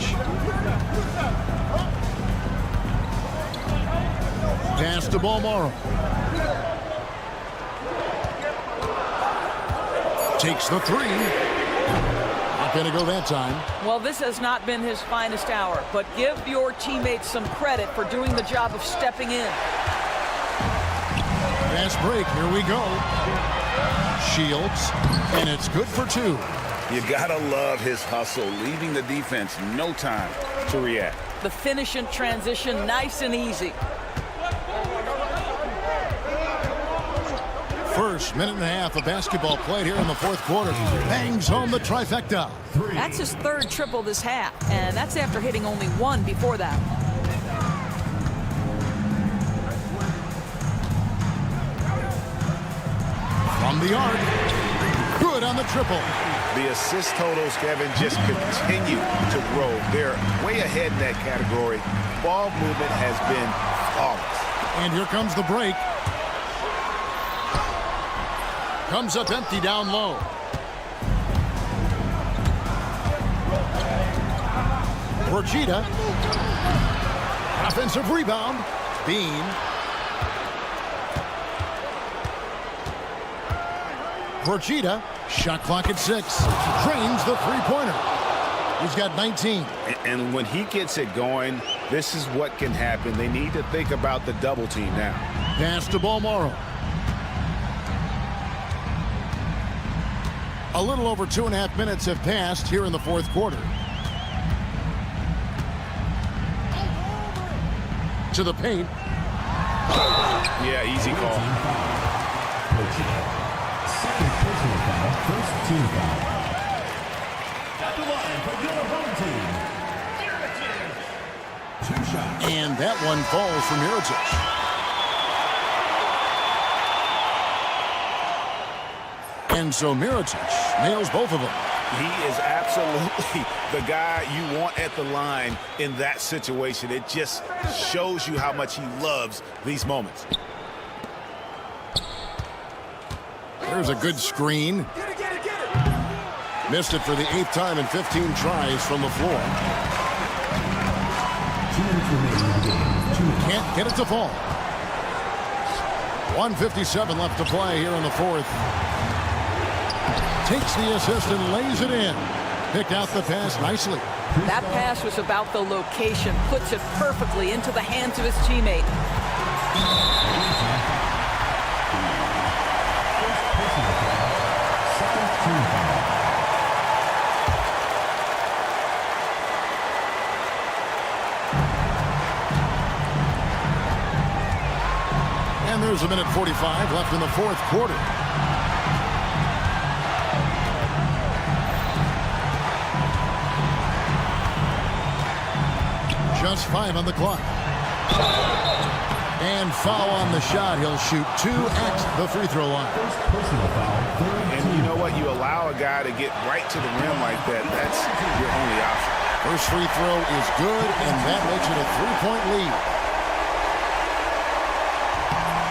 Pass to Balmaro. Takes the three. Not going to go that time. Well, this has not been his finest hour, but give your teammates some credit for doing the job of stepping in. Fast break. Here we go. Shields. And it's good for 2. You gotta love his hustle, leaving the defense no time to react. The finish in transition, nice and easy. First minute and a half of basketball played here in the fourth quarter. Bangs home the trifecta. That's his third triple this half, and that's after hitting only one before that. From the arc. Good on the triple. The assist totals, Kevin, just continue to grow. They're way ahead in that category. Ball movement has been flawless. And here comes the break. Comes up empty down low. Brigida. Offensive rebound. Bean. Brigida. Shot clock at 6. Drains the three-pointer. He's got 19. And when he gets it going, this is what can happen. They need to think about the double team now. Pass to Balmoro. A little over 2.5 minutes have passed here in the fourth quarter. To the paint. Yeah, easy call. Second personal foul, first team foul. At the line for your home team, 2 shots. And that one falls from Mirotic. And so Mirotic nails both of them. He is absolutely the guy you want at the line in that situation. It just shows you how much he loves these moments. There's a good screen. Missed it for the 8th time in 15 tries from the floor. 2 minutes remaining in the game. Can't get it to fall. 1:57 left to play here in the fourth. Takes the assist and lays it in. Picked out the pass nicely. That pass was about the location. Puts it perfectly into the hands of his teammate. Second team foul. And there's 1:45 left in the fourth quarter. Just 5 on the clock. And foul on the shot. He'll shoot 2 at the free throw line. First personal foul, And you know what? You allow a guy to get right to the rim like that. That's your only option. First free throw is good, and that makes it a 3-point lead.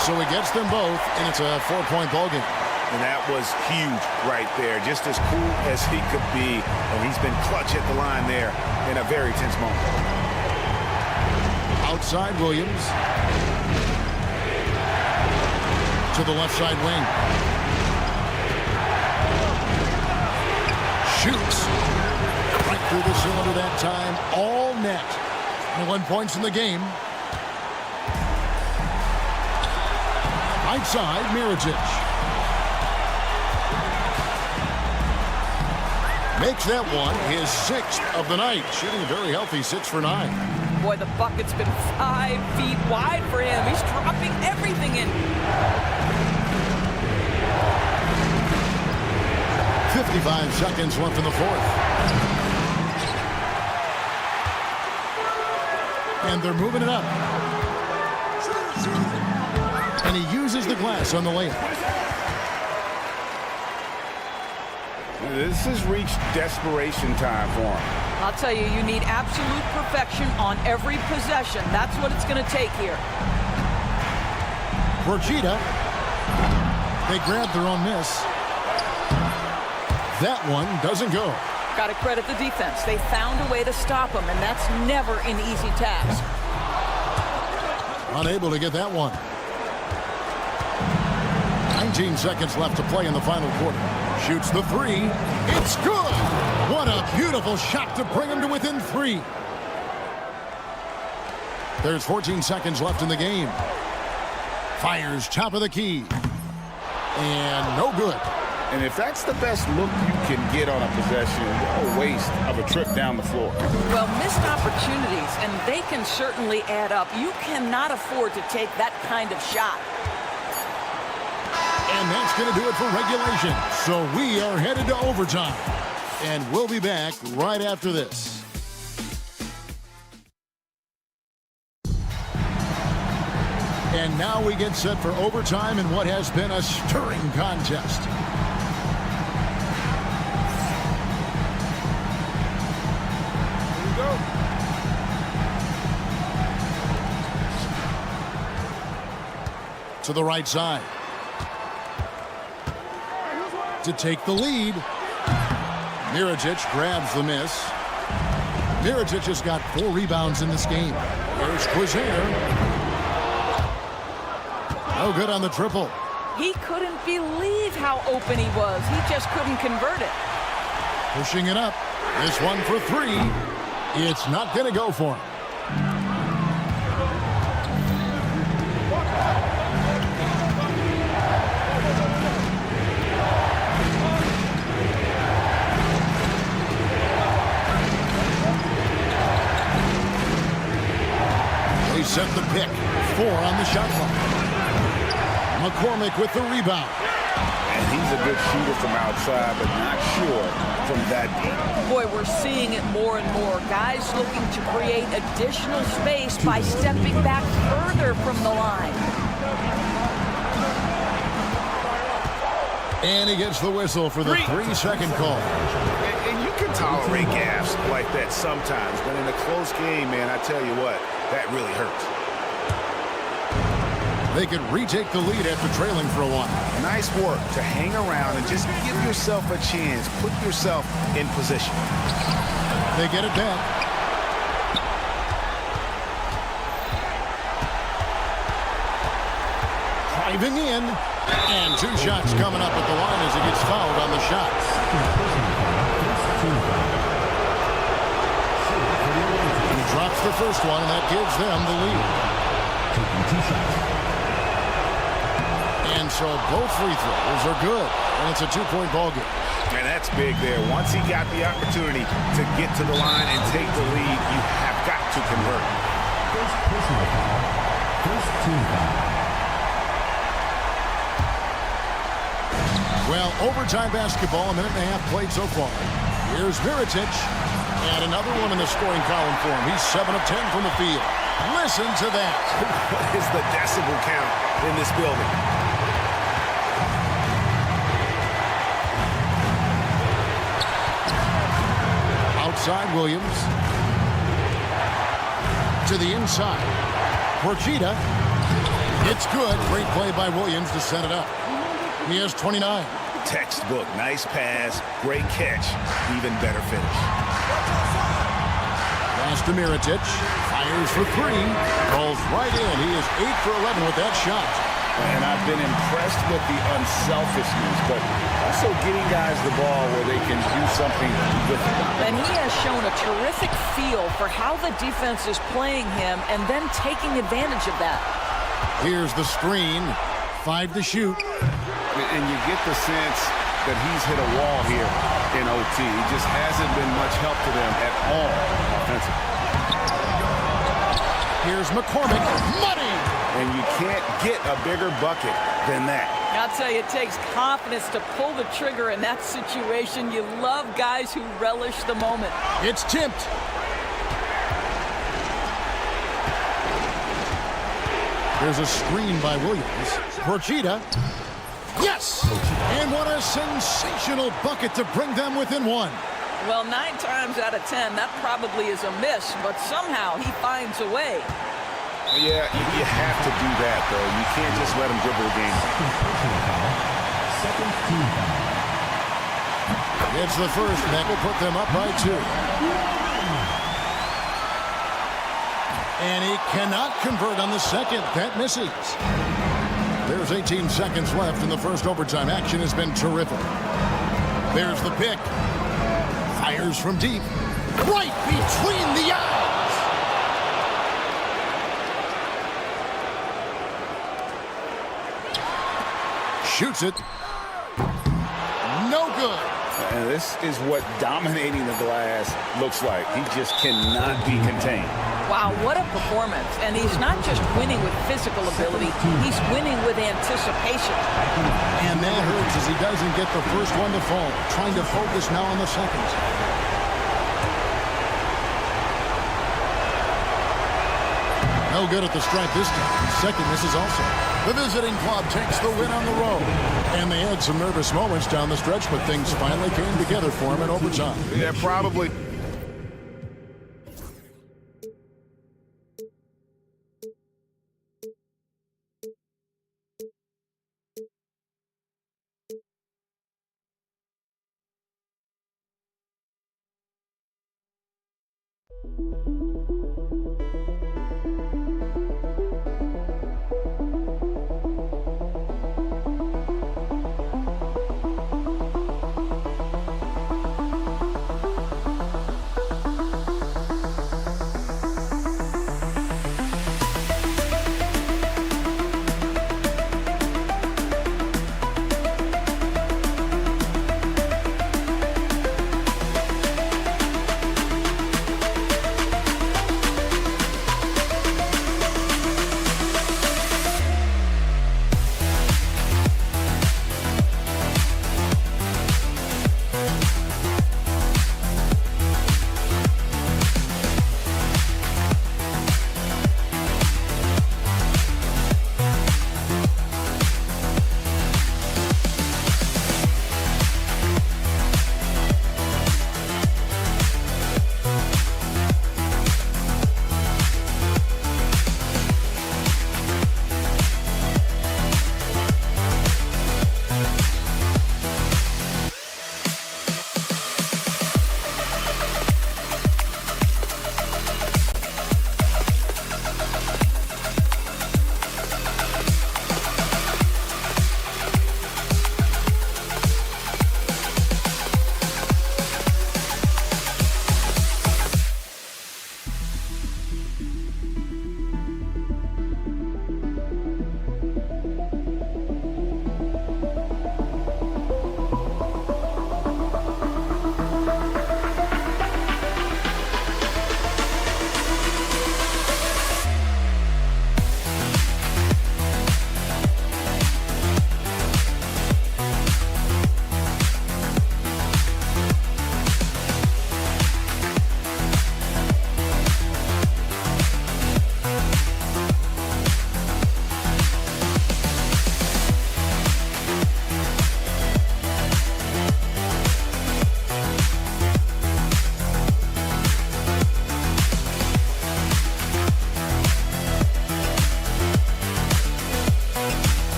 So he gets them both, and it's a 4-point ballgame. And that was huge right there. Just as cool as he could be. And he's been clutch at the line there in a very tense moment. Outside Williams. To the left side wing. Shoots. Right through the cylinder that time. All net. 21 points in the game. Right side, Mirotic. Makes that one his 6th of the night. Shooting a very healthy 6 for 9. Boy, the bucket's been 5 feet wide for him. He's dropping everything in. 55 seconds left in the fourth. And they're moving it up. And he uses the glass on the layup. This has reached desperation time for him. I'll tell you, you need absolute perfection on every possession. That's what it's going to take here. Brigida. They grab their own miss. That one doesn't go. Got to credit the defense. They found a way to stop him, and that's never an easy task. Unable to get that one. 19 seconds left to play in the final quarter. Shoots the 3. It's good. What a beautiful shot to bring him to within 3. There's 14 seconds left in the game. Fires top of the key. And no good. And if that's the best look you can get on a possession, what a waste of a trip down the floor. Well, missed opportunities, and they can certainly add up. You cannot afford to take that kind of shot. And that's going to do it for regulation. So we are headed to overtime. And we'll be back right after this. And now we get set for overtime in what has been a stirring contest. Here we go. To the right side. To take the lead. Mirotic grabs the miss. Mirotic has got 4 rebounds in this game. There's Quizair. No good on the triple. He couldn't believe how open he was. He just couldn't convert it. Pushing it up. This one for 3. It's not going to go for him. They set the pick. 4 on the shot clock. McCormick with the rebound. And he's a good shooter from outside, but not sure from that deep. Boy, we're seeing it more and more. Guys looking to create additional space by stepping back further from the line. And he gets the whistle for the 3-second call. And you can tolerate gaffes like that sometimes, but in a close game, man, I tell you what, that really hurts. They could retake the lead after trailing for a while. Nice work to hang around and just give yourself a chance. Put yourself in position. They get it back. Driving in. And 2 shots coming up at the line as he gets fouled on the shot. He drops the first one, and that gives them the lead. And so both free throws are good, and it's a 2-point ball game. And that's big there. Once he got the opportunity to get to the line and take the lead, you have got to convert. First personal foul. First team foul. Well, overtime basketball, a minute and a half played so far. Here's Mirotic, and another one in the scoring column for him. He's 7 of 10 from the field. Listen to that. What is the decibel count in this building? Outside Williams. To the inside. Porchita. It's good. Great play by Williams to set it up. He has 29. Textbook. Nice pass. Great catch. Even better finish. Pass to Mirotic. Fires for 3. Rolls right in. He is 8 for 11 with that shot. And I've been impressed with the unselfishness, but also getting guys the ball where they can do something with it. And he has shown a terrific feel for how the defense is playing him and then taking advantage of that. Here's the screen. 5 to shoot. And you get the sense that he's hit a wall here in OT. He just hasn't been much help to them at all offensively. Here's McCormick. Money! And you can't get a bigger bucket than that. I'll tell you, it takes confidence to pull the trigger in that situation. You love guys who relish the moment. It's tipped. There's a screen by Williams. Porchita. Yes! And what a sensational bucket to bring them within 1. Well, 9 times out of 10, that probably is a miss, but somehow he finds a way. Yeah, you have to do that, though. You can't just let him dribble the game. Second team foul. It's the first, and that will put them up by 2. And he cannot convert on the second. That misses. There's 18 seconds left, and the first overtime action has been terrific. There's the pick. Fires from deep. Right between the eyes. Shoots it. good. And this is what dominating the glass looks like. He just cannot be contained. Wow, what a performance. And he's not just winning with physical ability, he's winning with anticipation. And that hurts as he doesn't get the first one to fall. Trying to focus now on the seconds. No good at the stripe this time. Second misses also. The visiting club takes the win on the road. And they had some nervous moments down the stretch, but things finally came together for them in overtime. Yeah, probably.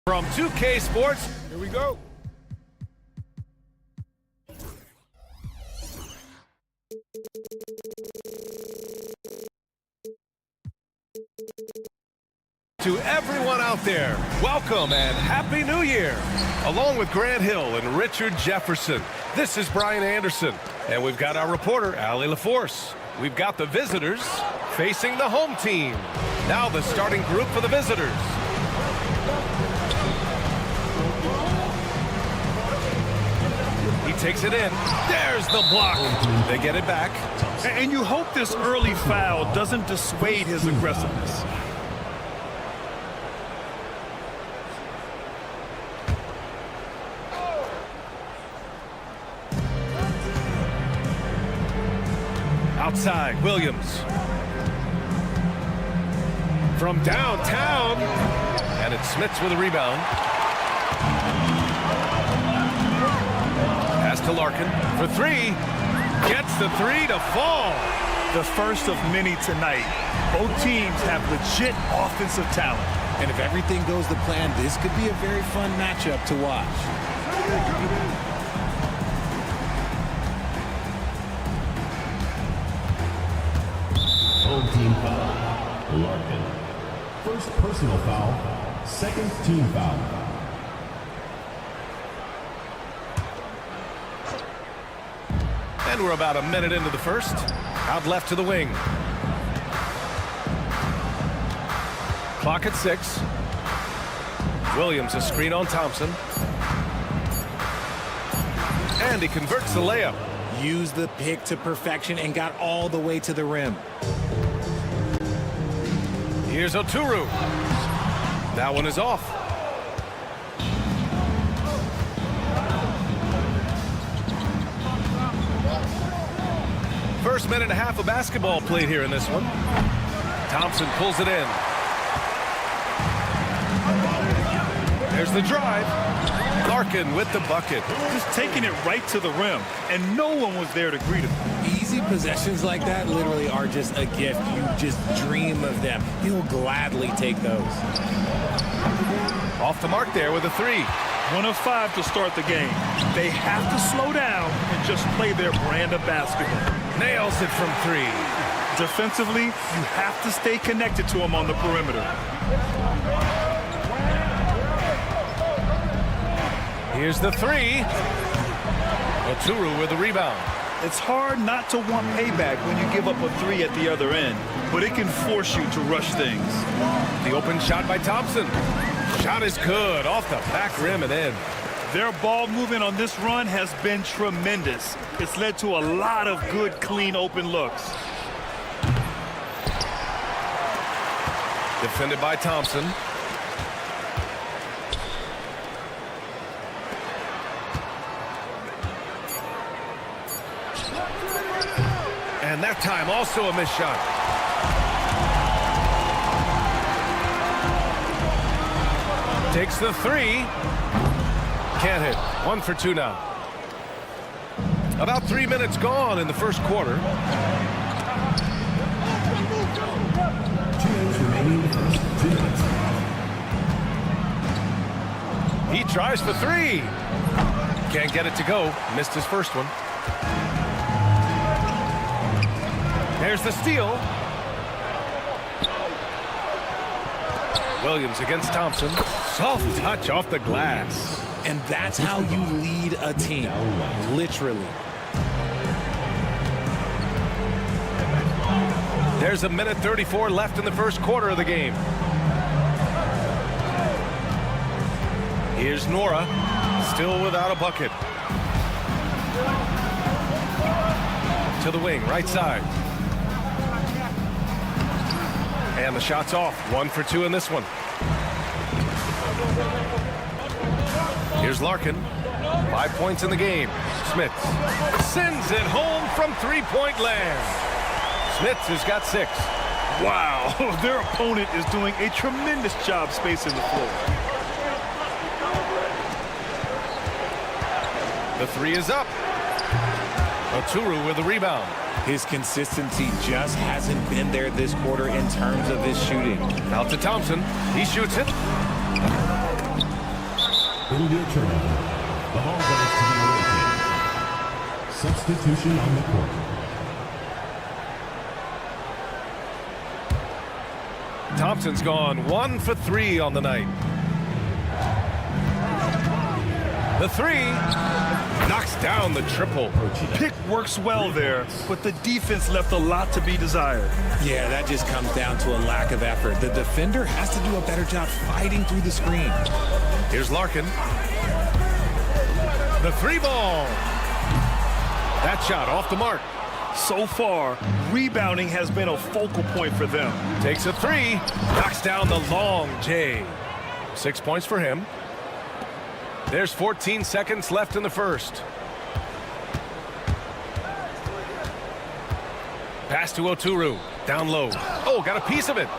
From 2K Sports, Here we go. to everyone out there, welcome and Happy New Year. Along with Grant Hill and Richard Jefferson, this is Brian Anderson, and we've got our reporter, Allie LaForce. We've got the visitors facing the home team. Now the starting group for the visitors. He takes it in. There's the block. They get it back. And you hope this early foul doesn't dissuade his aggressiveness. Outside, Williams. From downtown. And it's Smits with a rebound. Pass to Larkin for three. Gets the three to fall. The first of many tonight. Both teams have legit offensive talent. And if everything goes to plan, this could be a very fun matchup to watch. Home team foul. Larkin. First personal foul. Second team foul. And we're about a minute into the first. Out left to the wing. Clock at 6. Williams a screen on Thompson. And he converts the layup. Used the pick to perfection and got all the way to the rim. Here's Oturu. That one is off. First minute and a half of basketball played here in this one. Thompson pulls it in. There's the drive. Larkin with the bucket. Just taking it right to the rim, and no one was there to greet him. Easy possessions like that literally are just a gift. You just dream of them. He'll gladly take those. Off the mark there with a three. 1 of 5 to start the game. They have to slow down and just play their brand of basketball. Nails it from 3. Defensively, you have to stay connected to him on the perimeter. Here's the 3. Oturu with the rebound. It's hard not to want payback when you give up a 3 at the other end, but it can force you to rush things. The open shot by Thompson. Shot is good, off the back rim and in. Their ball movement on this run has been tremendous. It's led to a lot of good, clean, open looks. Defended by Thompson. And that time also a missed shot. Takes the 3. Can't hit. 1 for 2 now. About 3 minutes gone in the first quarter. 2 minutes remaining in the first. 2 minutes. He tries for 3. Can't get it to go. Missed his first one. There's the steal. Williams against Thompson. Soft touch off the glass. And that's how you lead a team, literally. There's a minute 34 left in the first quarter of the game. Here's Nora, still without a bucket. To the wing, right side. And the shot's off. 1 for 2 in this one. Here's Larkin. 5 points in the game. Smits sends it home from three-point land. Smits has got 6. Wow, their opponent is doing a tremendous job spacing the floor. The 3 is up. Oturu with the rebound. His consistency just hasn't been there this quarter in terms of his shooting. Out to Thompson. He shoots it. going to be a turnover. The ball goes to the away team. Substitution on the court. Thompson's gone 1 for 3 on the night. The three knocks down the triple. Pick works well there, but the defense left a lot to be desired. Yeah, that just comes down to a lack of effort. The defender has to do a better job fighting through the screen. Here's Larkin. The three ball. That shot off the mark. So far, rebounding has been a focal point for them. Takes a three. Knocks down the long J. 6 points for him. There's 14 seconds left in the first. Pass to Oturu. Down low. Oh, got a piece of it.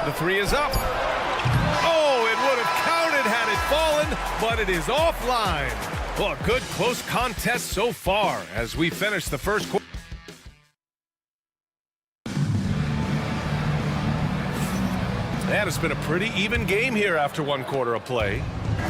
The three is up. Oh, it would have counted had it fallen, but it is offline. Well, a good close contest so far as we finish the first quarter. And it's been a pretty even game here after 1 quarter of play.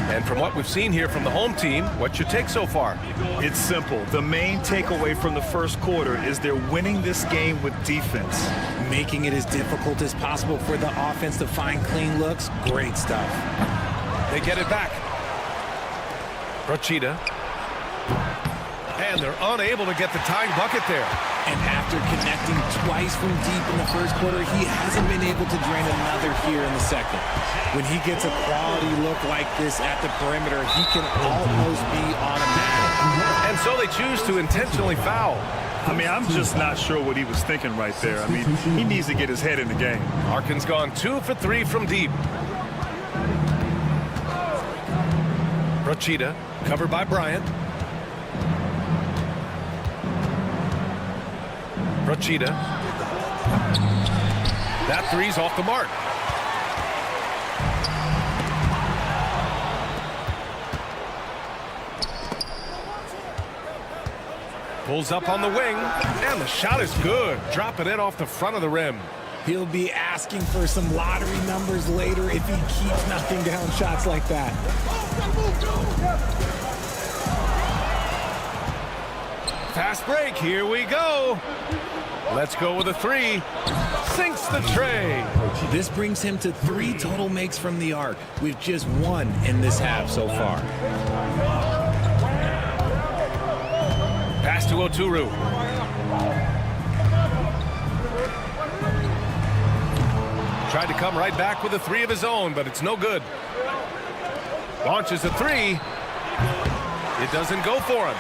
And from what we've seen here from the home team, what's your take so far? It's simple. The main takeaway from the first quarter is they're winning this game with defense. Making it as difficult as possible for the offense to find clean looks. Great stuff. They get it back. Procida. And they're unable to get the tying bucket there. And after connecting twice from deep in the first quarter, he hasn't been able to drain another here in the second. When he gets a quality look like this at the perimeter, he can almost be automatic. And so they choose to intentionally foul. I mean, I'm just not sure what he was thinking right there. I mean, he needs to get his head in the game. Larkin's gone 2 for 3 from deep. Procida, covered by Bryant. Procida. That three's off the mark. Pulls up on the wing, and the shot is good. Dropping it off the front of the rim. He'll be asking for some lottery numbers later if he keeps knocking down shots like that. Fast break, here we go. Let's go with a three. Sinks the tray. This brings him to 3 total makes from the arc, with just 1 in this half so far. Pass to Oturu. Tried to come right back with a 3 of his own, but it's no good. Launches a 3. It doesn't go for him.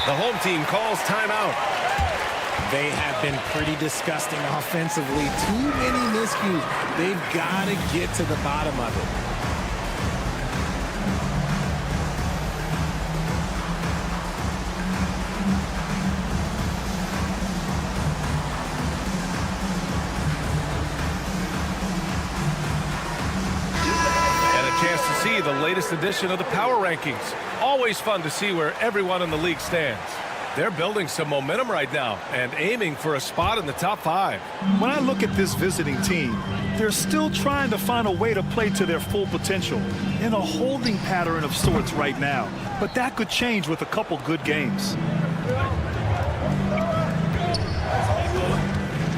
The home team calls timeout. They have been pretty disgusting offensively. Too many miscues. They've got to get to the bottom of it. And a chance to see the latest edition of the power rankings. Always fun to see where everyone in the league stands. They're building some momentum right now and aiming for a spot in the top 5. When I look at this visiting team, they're still trying to find a way to play to their full potential in a holding pattern of sorts right now. But that could change with a couple good games.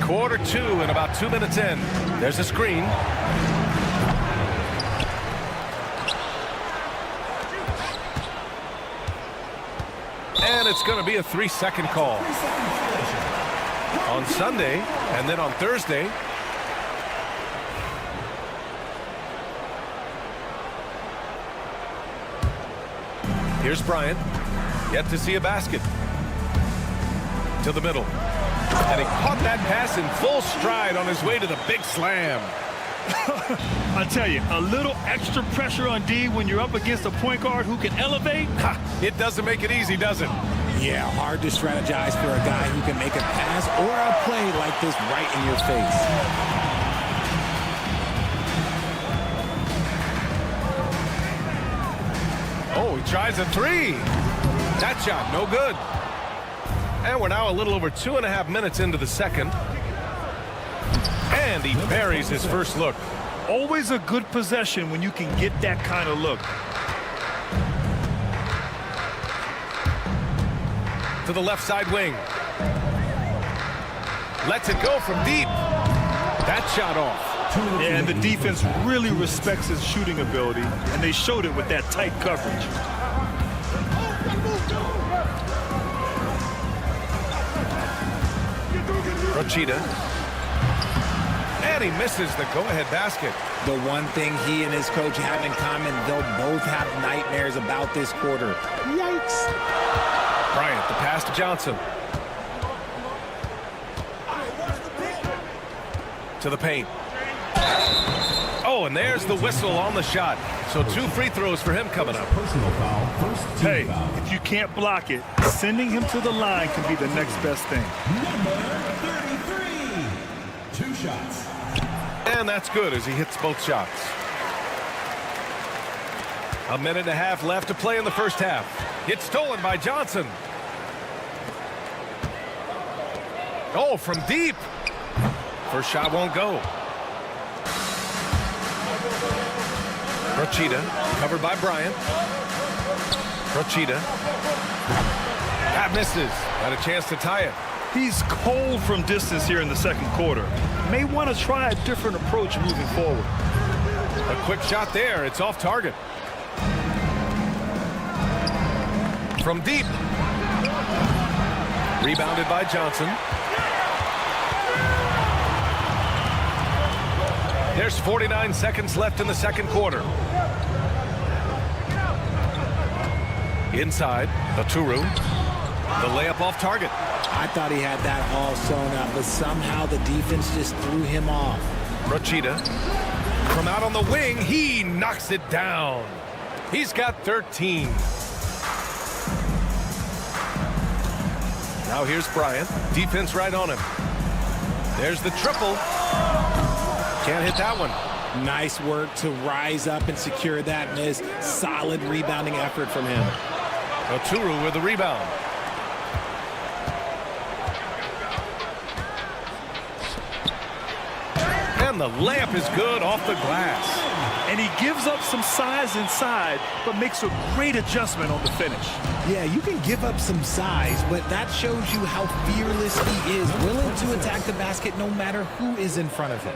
Quarter 2 and about 2 minutes in. There's a screen. And it's going to be a 3-second call. On Sunday and then on Thursday. Here's Bryant. Yet to see a basket. To the middle. And he caught that pass in full stride on his way to the big slam. I tell you, a little extra pressure on D when you're up against a point guard who can elevate. It doesn't make it easy, does it? Yeah, hard to strategize for a guy who can make a pass or a play like this right in your face. Oh, he tries a 3. That shot, no good. And we're now a little over 2.5 minutes into the second. And he buries his first look. Always a good possession when you can get that kind of look. To the left side wing. Lets it go from deep. That shot off. And the defense really respects his shooting ability, and they showed it with that tight coverage. Rochita. And he misses the go-ahead basket. The one thing he and his coach have in common, they'll both have nightmares about this quarter. Yikes. Bryant, the pass to Johnson. To the paint. Oh, and there's the whistle on the shot. So 2 free throws for him coming up. Personal foul, first team Hey, foul. if you can't block it, sending him to the line can be the next best thing. Number 33. 2 shots. And that's good as he hits both shots. A minute and a half left to play in the first half. It's stolen by Johnson. Oh, from deep. First shot won't go. Rochita, covered by Bryant. Rochita. That misses. Got a chance to tie it. He's cold from distance here in the second quarter. May want to try a different approach moving forward. A quick shot there. It's off target. From deep. Rebounded by Johnson. There's 49 seconds left in the second quarter. Inside, Aturu. The layup off target. I thought he had that all sewn up, but somehow the defense just threw him off. Rochita. From out on the wing, he knocks it down. He's got 13. Now here's Bryant. Defense right on him. There's the triple. Can't hit that one. Nice work to rise up and secure that miss. Solid rebounding effort from him. Aturu with the rebound. And the layup is good off the glass. And he gives up some size inside, but makes a great adjustment on the finish. Yeah, you can give up some size, but that shows you how fearless he is, willing to attack the basket no matter who is in front of him.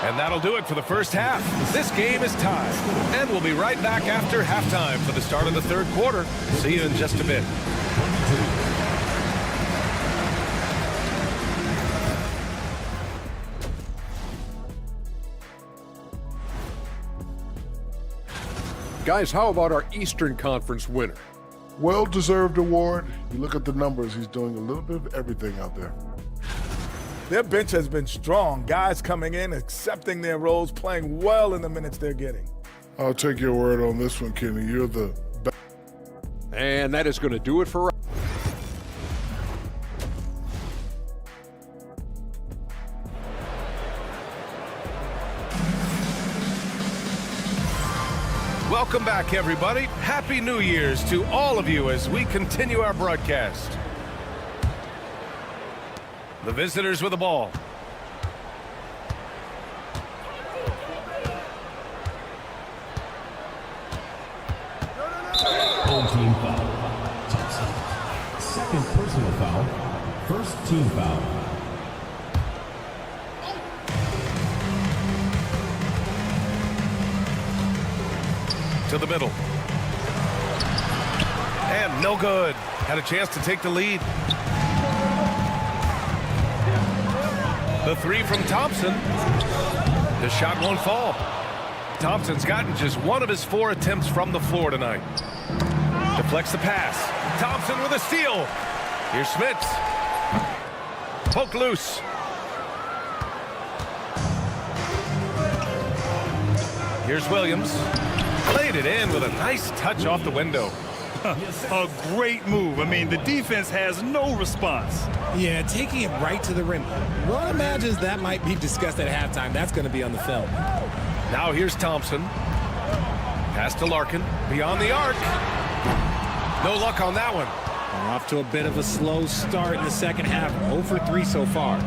And that'll do it for the first half. This game is tied. And we'll be right back after halftime for the start of the third quarter. See you in just a bit. Guys, how about our Eastern Conference winner? Well-deserved award. You look at the numbers, he's doing a little bit of everything out there. Their bench has been strong. Guys coming in, accepting their roles, playing well in the minutes they're getting. I'll take your word on this one, Kenny. You're the best. And that is going to do it for us. Welcome back, everybody. Happy New Year's to all of you as we continue our broadcast. The visitors with the ball. Home team foul. Thompson. Second personal foul. First team foul. To the middle. And no good. Had a chance to take the lead. The three from Thompson. The shot won't fall. Thompson's gotten just one of his 4 attempts from the floor tonight. Deflects the pass. Thompson with a steal. Here's Smits. Poke loose. Here's Williams. Played it in with a nice touch off the window. A great move. I mean, the defense has no response. Yeah, taking it right to the rim. One imagines that might be discussed at halftime. That's going to be on the film. Now here's Thompson. Pass to Larkin. Beyond the arc. No luck on that one. Off to a bit of a slow start in the second half. 0 for 3 so far.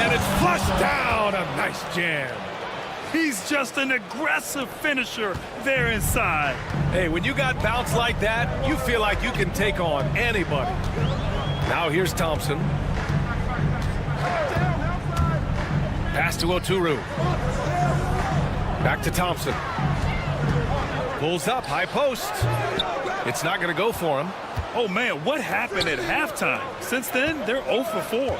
And it's flushed down. A nice jam. He's just an aggressive finisher there inside. Hey, when you got bounce like that, you feel like you can take on anybody. Now here's Thompson. Pass to Oturu. Back to Thompson. Pulls up, high post. It's not going to go for him. Oh, man, what happened at halftime? Since then, they're 0 for 4.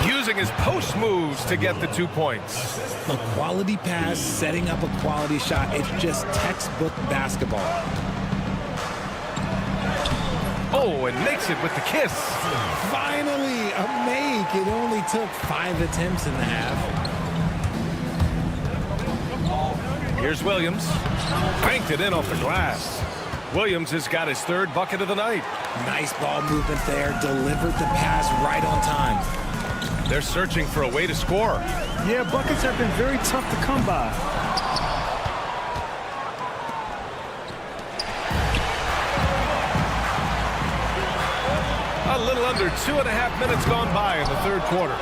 Using his post moves to get the 2 points. A quality pass, setting up a quality shot. It's just textbook basketball. Oh, and makes it with the kiss. Finally, a make. It only took 5 attempts in the half. Here's Williams. Banked it in off the glass. Williams has got his 3rd bucket of the night. Nice ball movement there. Delivered the pass right on time. They're searching for a way to score. Yeah, buckets have been very tough to come by. A little under 2.5 minutes gone by in the 3rd quarter.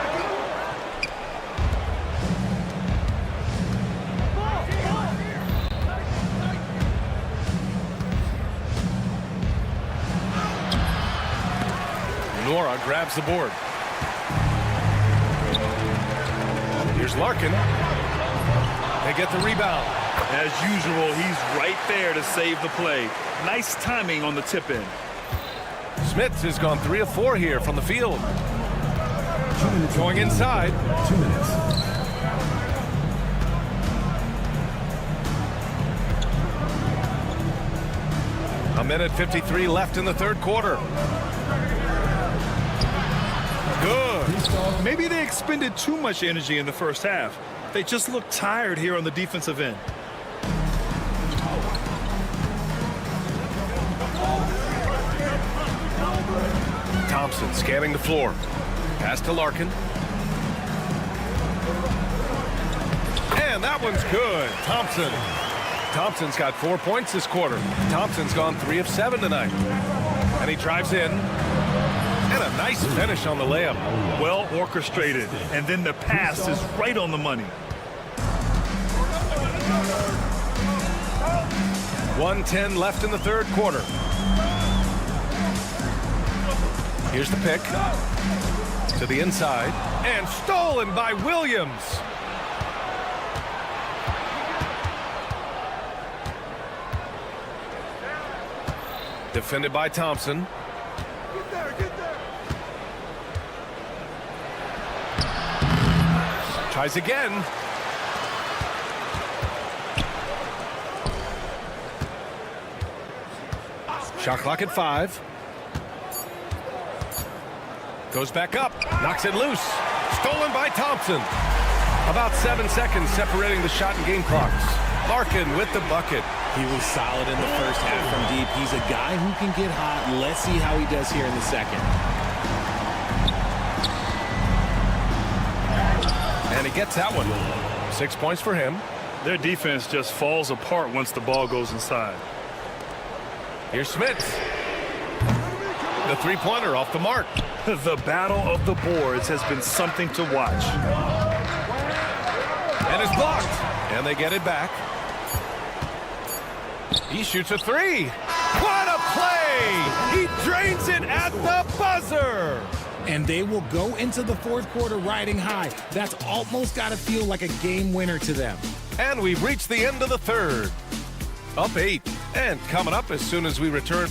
Nora grabs the board. Here's Larkin. They get the rebound. As usual, he's right there to save the play. Nice timing on the tip-in. Smits has gone 3 of 4 here from the field. 2 minutes. Going inside. 2 minutes. A minute 53 left in the 3rd quarter. Good. Maybe they expended too much energy in the first half. They just look tired here on the defensive end. Thompson scanning the floor. Pass to Larkin. And that one's good. Thompson's got 4 points this quarter. Thompson's gone 3 of 7 tonight. And he drives in. And a nice finish on the layup. Well orchestrated. And then the pass is right on the money. 1:10 left in the 3rd quarter. Here's the pick. To the inside. And stolen by Williams. Defended by Thompson. Tries again. Shot clock at 5. Goes back up. Knocks it loose. Stolen by Thompson. About 7 seconds separating the shot and game clocks. Larkin with the bucket. He was solid in the first half from deep. He's a guy who can get hot. Let's see how he does here in the second. And he gets that one. 6 points for him. Their defense just falls apart once the ball goes inside. Here's Smits. The 3-pointer off the mark. The battle of the boards has been something to watch. And it's blocked. And they get it back. He shoots a 3. What a play! He drains it at the buzzer. And they will go into the 4th quarter riding high. That's almost got to feel like a game winner to them. And we've reached the end of the 3rd. Up 8. And coming up as soon as we return.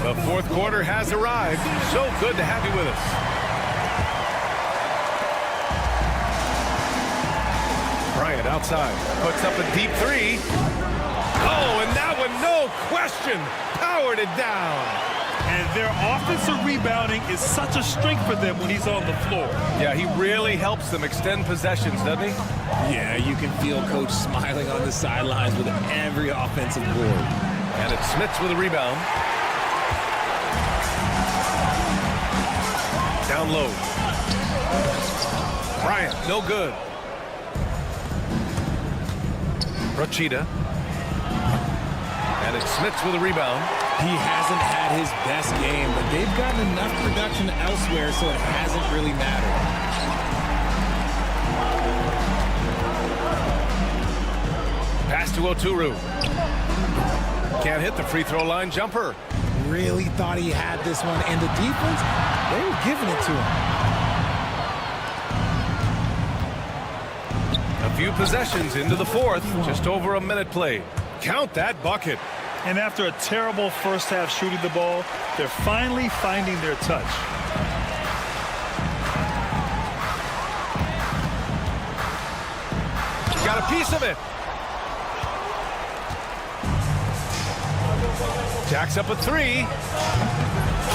The 4th quarter has arrived. So good to have you with us. Bryant outside. Puts up a deep 3. Oh, and that one, no question, powered it down. And their offensive rebounding is such a strength for them when he's on the floor. Yeah, he really helps them extend possessions, doesn't he? Yeah, you can feel Coach smiling on the sidelines with every offensive board. And it's Smits with a rebound. Down low. Bryant, no good. Procida. And it's Smits with a rebound. He hasn't had his best game, but they've gotten enough production elsewhere, so it hasn't really mattered. Pass to Oturu. Can't hit the free throw line jumper. Really thought he had this one, and the defense, they were giving it to him. A few possessions into the fourth, just over a minute played. Count that bucket. And after a terrible first half shooting the ball, they're finally finding their touch. Got a piece of it. Jacks up a three.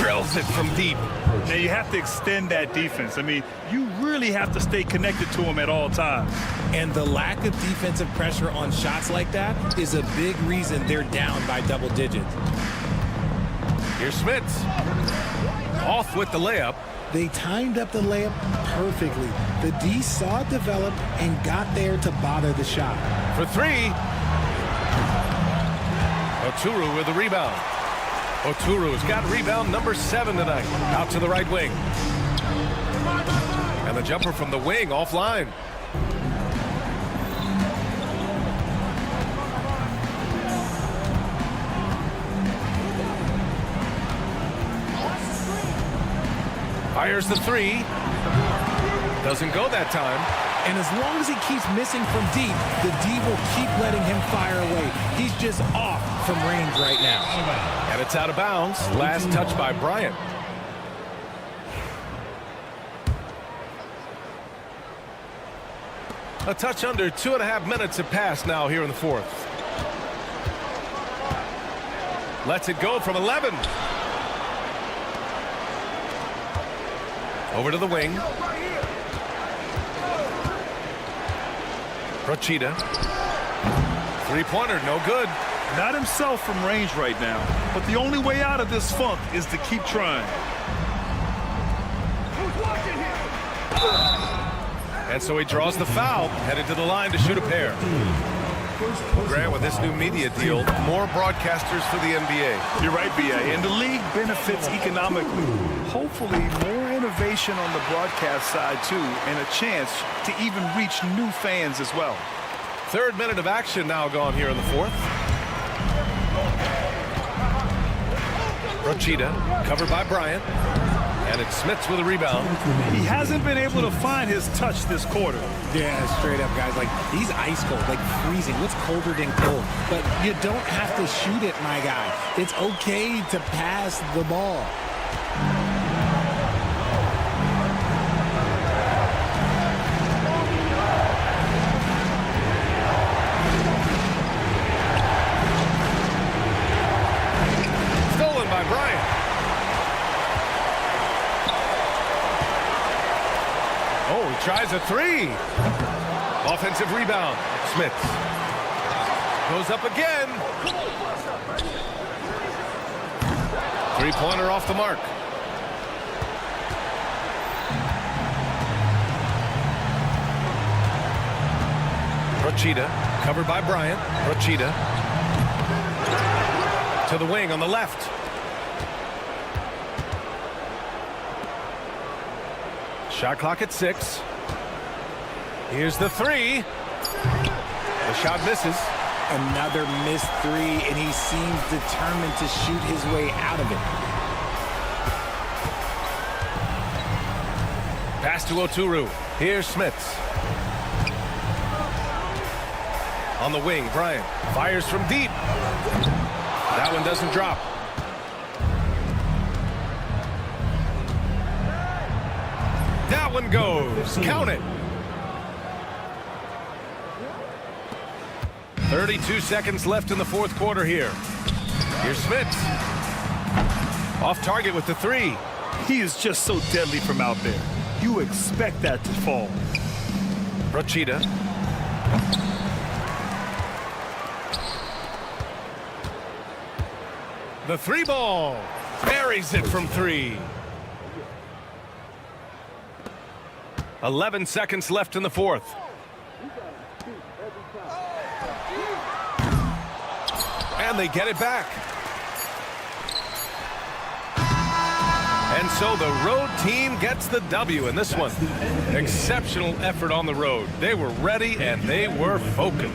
Drills it from deep. Now you have to extend that defense. I mean, you really have to stay connected to them at all times. And the lack of defensive pressure on shots like that is a big reason they're down by double digits. Here's Smits. Off with the layup. They timed up the layup perfectly. The D saw it develop and got there to bother the shot. For three. Oturu with the rebound. Oturu's got rebound number 7 tonight. Out to the right wing. And the jumper from the wing offline. Fires the three. Doesn't go that time. And as long as he keeps missing from deep, the D will keep letting him fire away. He's just off from range right now. And it's out of bounds. Last touch by Bryant. A touch under 2.5 minutes have passed now here in the fourth. Lets it go from 11. Over to the wing. Procida. Three-pointer, no good. Not himself from range right now, but the only way out of this funk is to keep trying. And so he draws the foul, headed to the line to shoot a pair. Grant, with this new media deal, more broadcasters for the NBA. You're right, B.A., and the league benefits economically. Hopefully, more innovation on the broadcast side, too, and a chance to even reach new fans as well. Third minute of action now gone here in the fourth. Procida, covered by Bryant. And it's Smits with a rebound. He hasn't been able to find his touch this quarter. Yeah, straight up, guys. Like, he's ice cold, like freezing. What's colder than cold? But you don't have to shoot it, my guy. It's okay to pass the ball. Stolen by Bryant. Oh, he tries a three. Offensive rebound. Smits. Goes up again. Three-pointer off the mark. Procida, covered by Bryant. Procida. To the wing on the left. Shot clock at 6. Here's the three. The shot misses. Another missed three, and he seems determined to shoot his way out of it. Pass to Oturu. Here's Smits. On the wing, Bryant fires from deep. That one doesn't drop. That one goes. Count it. 32 seconds left in the fourth quarter here. Here's Smits. Off target with the three. He is just so deadly from out there. You expect that to fall. Procida. The three ball. Buries it from three. 11 seconds left in the fourth. And they get it back. And so the road team gets the W in this one. Exceptional effort on the road. They were ready and they were focused.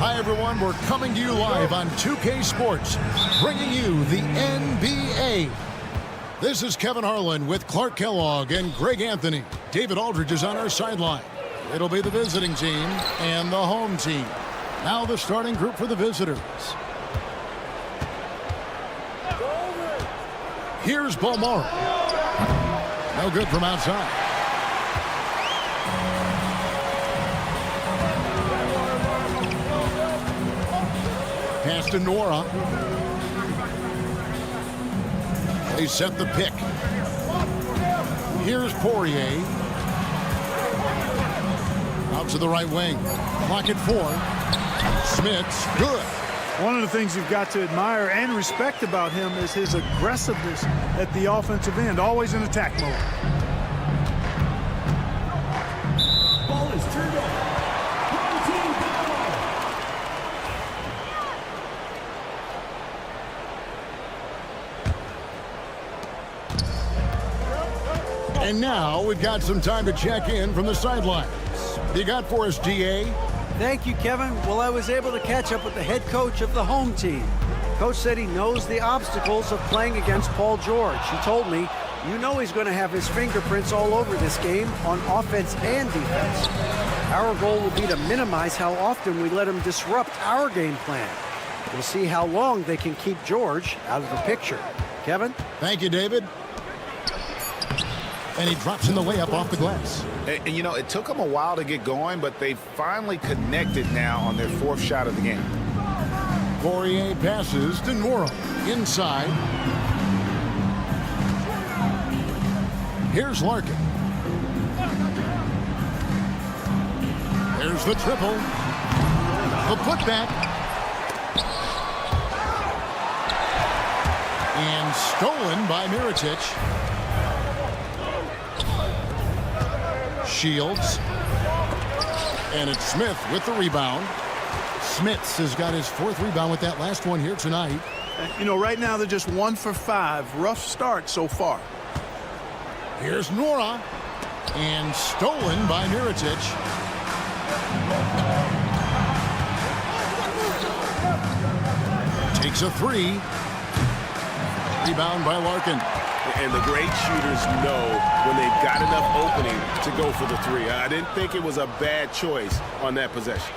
Hi, everyone. We're coming to you live on 2K Sports, bringing you the NBA. This is Kevin Harlan with Clark Kellogg and Greg Anthony. David Aldridge is on our sideline. It'll be the visiting team and the home team. Now the starting group for the visitors. Here's Balmora. No good from outside. Pass to Nora. They set the pick. Here's Poirier. Out to the right wing. Clock at 4. Smith's good. One of the things you've got to admire and respect about him is his aggressiveness at the offensive end, always in attack mode. Ball is turned over. And now we've got some time to check in from the sidelines. What you got for us, DA? Thank you, Kevin. Well, I was able to catch up with the head coach of the home team. Coach said he knows the obstacles of playing against Paul George. He told me, you know he's going to have his fingerprints all over this game on offense and defense. Our goal will be to minimize how often we let him disrupt our game plan. We'll see how long they can keep George out of the picture. Kevin? Thank you, David. And he drops in the layup off the glass. And you know, it took them a while to get going, but they finally connected now on their fourth shot of the game. Poirier passes to Nora. Inside. Here's Larkin. There's the triple. The putback. And stolen by Mirotic. Shields. And it's Smith with the rebound. Smits has got his 4th rebound with that last one here tonight. You know, right now they're just 1 for 5. Rough start so far. Here's Nora. And stolen by Mirotic. Takes a 3. Rebound by Larkin. And the great shooters know when they've got enough opening to go for the 3. I didn't think it was a bad choice on that possession.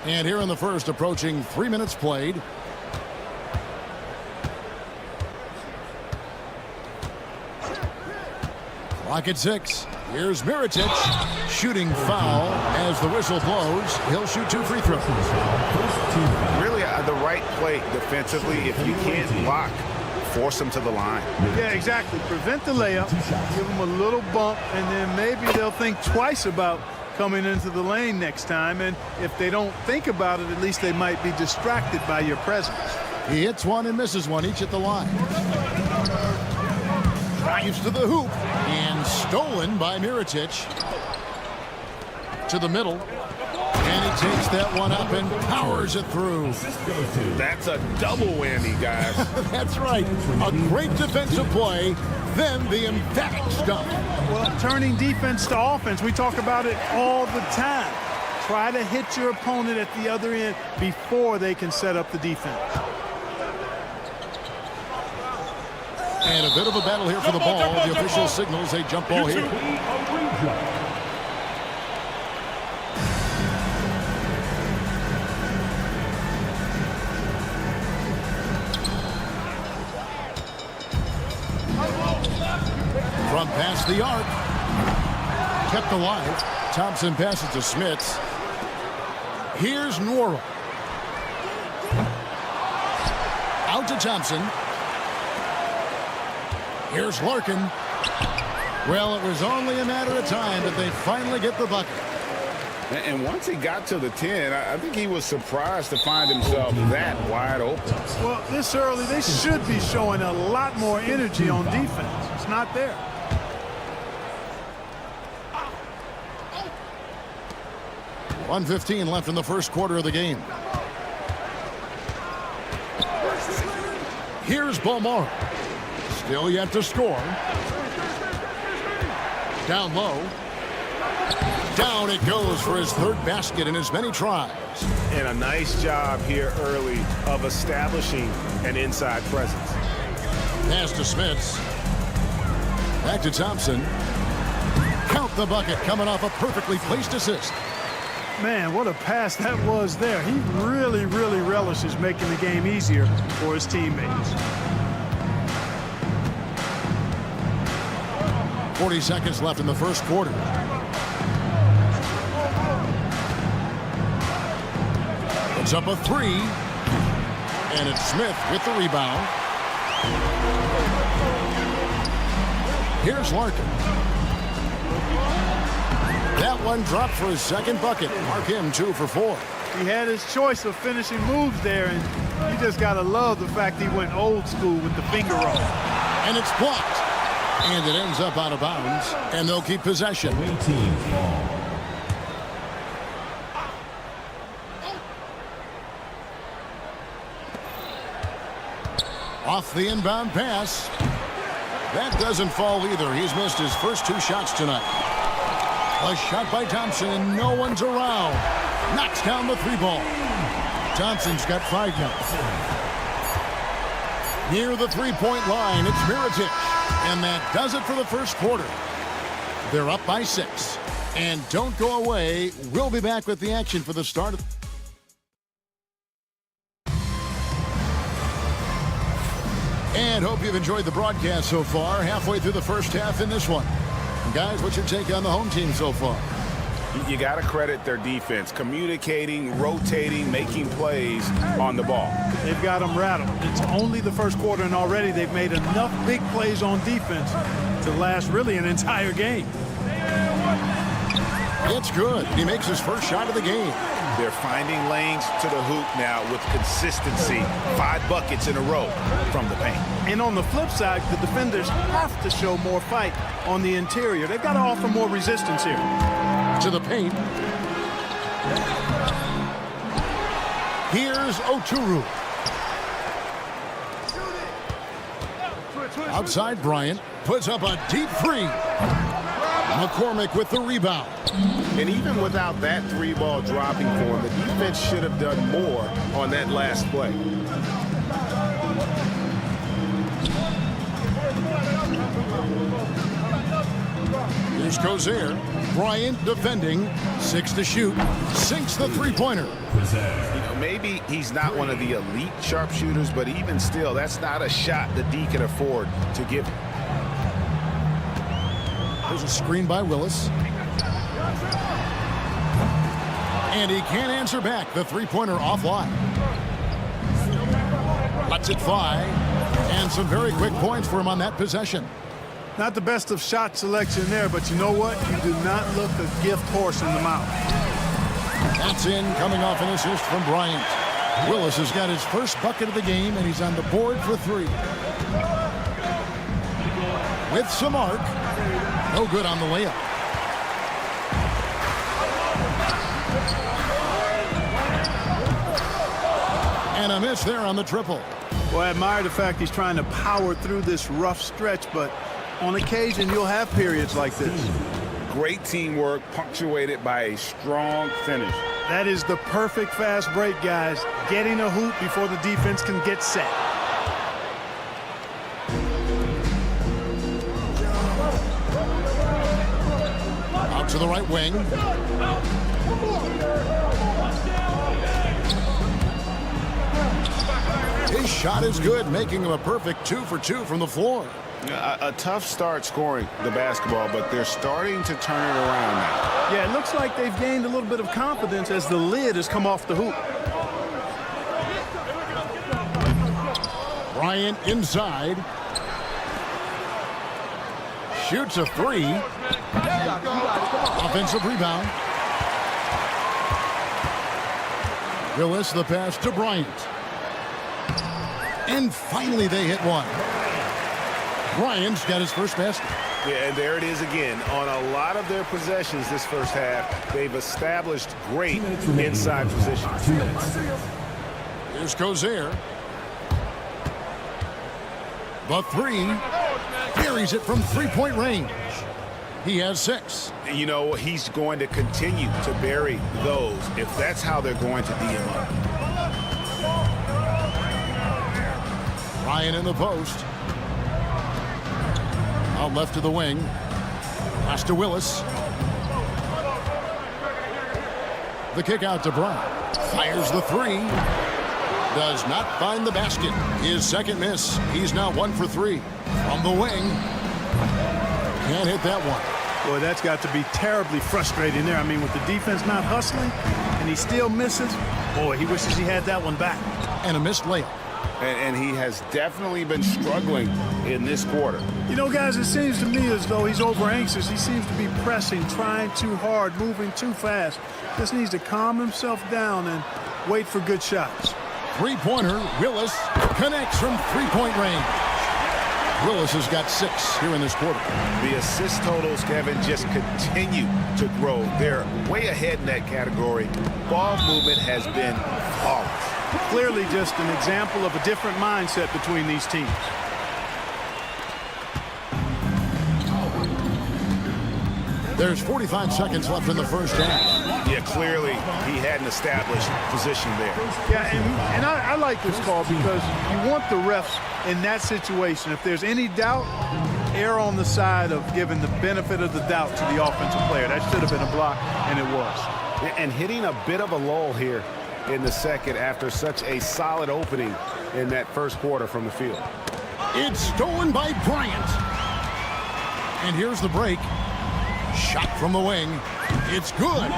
And here in the first, approaching 3 minutes played. Clock at 6. Here's Mirotic. Shooting foul as the whistle blows. He'll shoot 2 free throws. Really the right play defensively. If you can't block, force them to the line. Yeah, exactly. Prevent the layup, give them a little bump, and then maybe they'll think twice about coming into the lane next time. And if they don't think about it, at least they might be distracted by your presence. He hits one and misses one, each at the line. Drives to the hoop and stolen by Mirotic. To the middle. And he takes that one up and powers it through. That's a double whammy, guys. That's right. A great defensive play, then the emphatic stop. Well, turning defense to offense, we talk about it all the time. Try to hit your opponent at the other end before they can set up the defense. And a bit of a battle here for the ball. The official signals a jump ball here. From past the arc. Kept alive. Thompson passes to Smits. Here's Nora. Out to Thompson. Here's Larkin. Well, it was only a matter of time that they finally get the bucket. And once he got to the 10, I think he was surprised to find himself that wide open. Well, this early, they should be showing a lot more energy on defense. It's not there. .1:15 left in the first quarter of the game. Here's Bomar. Still yet to score. Down low. Down it goes for his third basket in as many tries. And a nice job here early of establishing an inside presence. Pass to Smits. Back to Thompson. Count the bucket coming off a perfectly placed assist. Man, what a pass that was there. He really, really relishes making the game easier for his teammates. 40 seconds left in the first quarter. Puts up a three. And it's Smith with the rebound. Here's Larkin. That one dropped for his second bucket. Mark him 2 for 4. He had his choice of finishing moves there, and you just got to love the fact he went old school with the finger roll. And it's blocked. And it ends up out of bounds, and they'll keep possession. Off the inbound pass. That doesn't fall either. He's missed his first 2 shots tonight. A shot by Thompson, and no one's around. Knocks down the 3-ball. Thompson's got 5 now. Near the 3-point line, it's Mirotic. And that does it for the first quarter. They're up by 6. And don't go away. We'll be back with the action for the start of... And hope you've enjoyed the broadcast so far. Halfway through the first half in this one. Guys, what's your take on the home team so far? You got to credit their defense. Communicating, rotating, making plays on the ball. They've got them rattled. It's only the first quarter, and already they've made enough big plays on defense to last really an entire game. It's good. He makes his first shot of the game. They're finding lanes to the hoop now with consistency. 5 buckets in a row from the paint. And on the flip side, the defenders have to show more fight on the interior. They've got to offer more resistance here. To the paint. Here's Oturu. Outside Bryant. Puts up a deep 3. McCormick with the rebound. And even without that 3-ball dropping for him, the defense should have done more on that last play. Here's Cozier. Bryant defending. 6 to shoot. Sinks the 3-pointer. You know, maybe he's not one of the elite sharpshooters, but even still, that's not a shot that D can afford to give. There's a screen by Willis. And he can't answer back. The 3-pointer offline. Lets it fly. And some very quick points for him on that possession. Not the best of shot selection there, but you know what? You do not look a gift horse in the mouth. That's in, coming off an assist from Bryant. Willis has got his first bucket of the game, and he's on the board for 3. With some arc. No good on the layup. And a miss there on the triple. Well, I admire the fact he's trying to power through this rough stretch, but on occasion you'll have periods like this. Great teamwork punctuated by a strong finish. That is the perfect fast break, guys. Getting a hoop before the defense can get set. Out to the right wing. His shot is good, making him a perfect 2 for 2 from the floor. A tough start scoring the basketball, but they're starting to turn it around now. Yeah, it looks like they've gained a little bit of confidence as the lid has come off the hoop. Bryant inside. Shoots a 3. Offensive rebound. Willis the pass to Bryant. And finally they hit one. Bryant's got his first basket. Yeah, and there it is again. On a lot of their possessions this first half, they've established great inside positions. Here's Gozer. The 3. Buries it from three-point range. He has 6. You know, he's going to continue to bury those if that's how they're going to D him up. Ryan in the post. Out left to the wing. Pass to Willis. The kick out to Bryant. Fires the 3. Does not find the basket. His second miss. He's now 1 for 3. From the wing. Can't hit that one. Boy, that's got to be terribly frustrating there. I mean, with the defense not hustling and he still misses, boy, he wishes he had that one back. And a missed layup. And he has definitely been struggling in this quarter. You know, guys, it seems to me as though he's over anxious. He seems to be pressing, trying too hard, moving too fast. Just needs to calm himself down and wait for good shots. Three-pointer, Willis connects from three-point range. Willis has got 6 here in this quarter. The assist totals, Kevin, just continue to grow. They're way ahead in that category. Ball movement has been flawless. Clearly just an example of a different mindset between these teams. There's 45 seconds left in the first half. Yeah, clearly he had an established position there. Yeah, and I like this call because you want the refs in that situation. If there's any doubt, err on the side of giving the benefit of the doubt to the offensive player. That should have been a block, and it was. And hitting a bit of a lull here in the second after such a solid opening in that first quarter from the field. It's stolen by Bryant. And here's the break. Shot from the wing. It's good.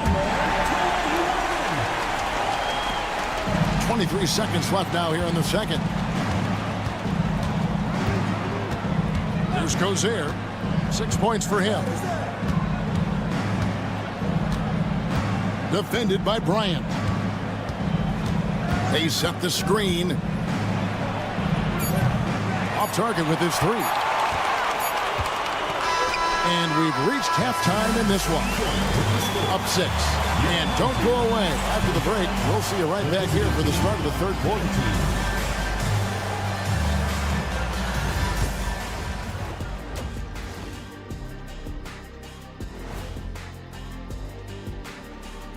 23 seconds left now here in the second. Here's Gozer. 6 points for him. Defended by Bryant. They set the screen. Off target with his 3. And we've reached halftime in this one. Up 6. And don't go away. After the break, we'll see you right back here for the start of the third quarter.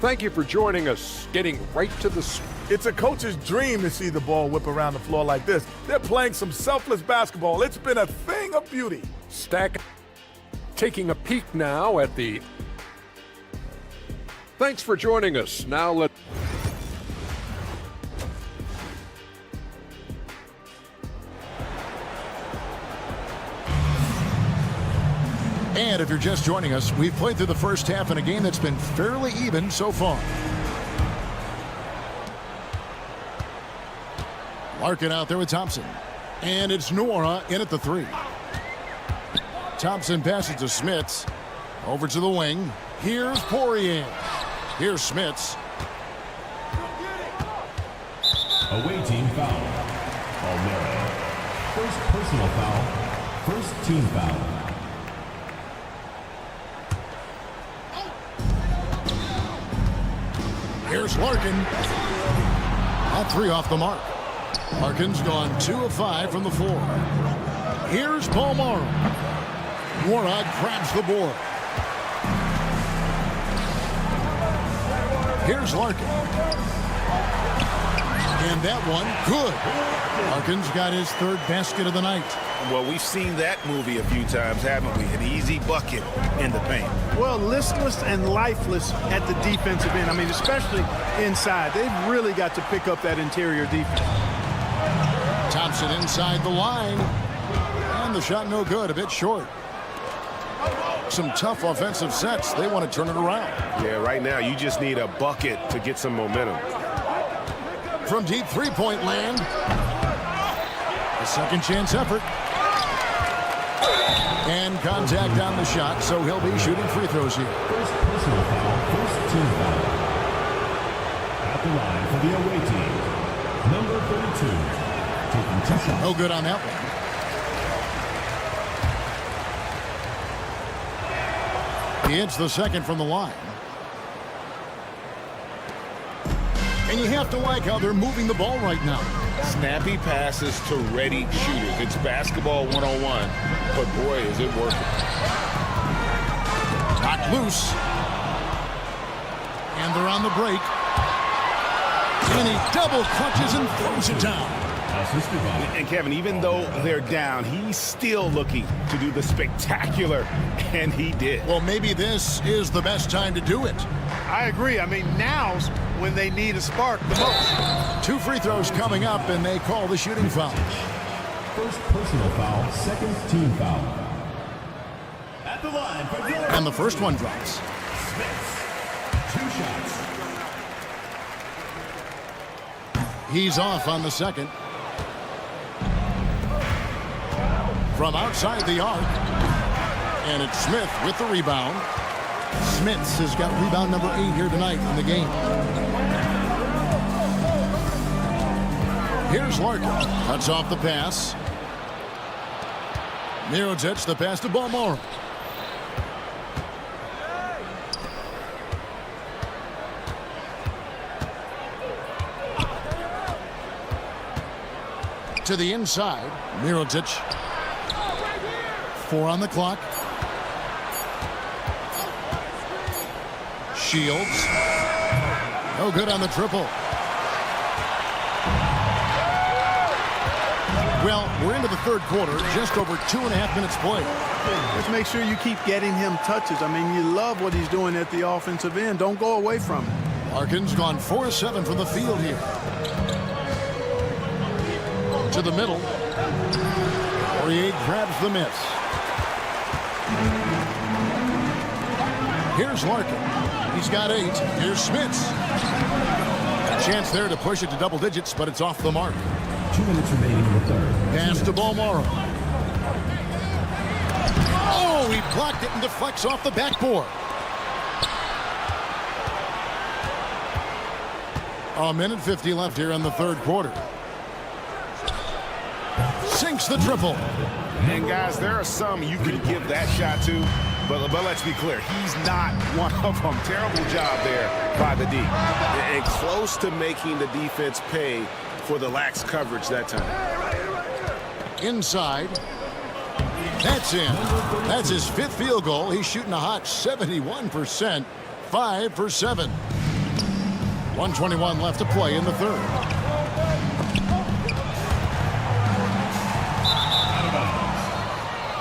Thank you for joining us. Getting right to the... It's a coach's dream to see the ball whip around the floor like this. They're playing some selfless basketball. It's been a thing of beauty. Stack. Taking a peek now at the... Thanks for joining us. Now let's... And if you're just joining us, we've played through the first half in a game that's been fairly even so far. Larkin out there with Thompson. And it's Nora in at the 3. Thompson passes to Smits. Over to the wing. Here's Poirier. Here's Smits. Away team foul. Almero. First personal foul. First team foul. Here's Larkin. All 3 off the mark. Harkin's gone 2 of 5 from the floor. Here's Palmaro. Warnock grabs the board. Here's Larkin. And that one, good. Larkin's got his 3rd basket of the night. Well, we've seen that movie a few times, haven't we? An easy bucket in the paint. Well, listless and lifeless at the defensive end. I mean, especially inside. They've really got to pick up that interior defense. Thompson inside the line. And the shot no good, a bit short. Some tough offensive sets. They want to turn it around. Yeah, right now you just need a bucket to get some momentum. From deep three-point land. A second chance effort. And contact on the shot, so he'll be shooting free throws here. First personal foul, first team foul. At the line for the away team, number 32, taking 2 shots. No good on that one. He hits the second from the line. And you have to like how they're moving the ball right now. Snappy passes to ready shooters. It's basketball 101, but boy, is it working. Knocked loose. And they're on the break. And he double clutches and throws it down. And Kevin, even though they're down, he's still looking to do the spectacular, and he did. Well, maybe this is the best time to do it. I agree. I mean, now's when they need a spark the most. 2 free throws coming up, and they call the shooting foul. First personal foul, second team foul. At the line for your... And the first one drops. Smith, 2 shots. He's off on the second. From outside the arc. And it's Smith with the rebound. Smith has got rebound number 8 here tonight in the game. Here's Larkin. Cuts off the pass. Mirotic, the pass to Balmore. To the inside. Mirotic. 4 on the clock. Shields. No good on the triple. Well, we're into the 3rd quarter, just over 2.5 minutes played. Let's make sure you keep getting him touches. I mean, you love what he's doing at the offensive end. Don't go away from it. Larkin's gone 4 of 7 from the field here. To the middle. Poirier grabs the miss. Here's Larkin. He's got 8. Here's Smits. A chance there to push it to double digits, but it's off the mark. 2 minutes remaining in the 3rd. Pass to Balmaro. Oh, he blocked it and deflects off the backboard. A minute 50 left here in the 3rd quarter. Sinks the triple. And guys, there are some you can give that shot to, but let's be clear, he's not one of them. Terrible job there by the D. And close to making the defense pay for the lax coverage that time. Inside. That's in. That's his 5th field goal. He's shooting a hot 71%. 5 for 7. 1:21 left to play in the 3rd.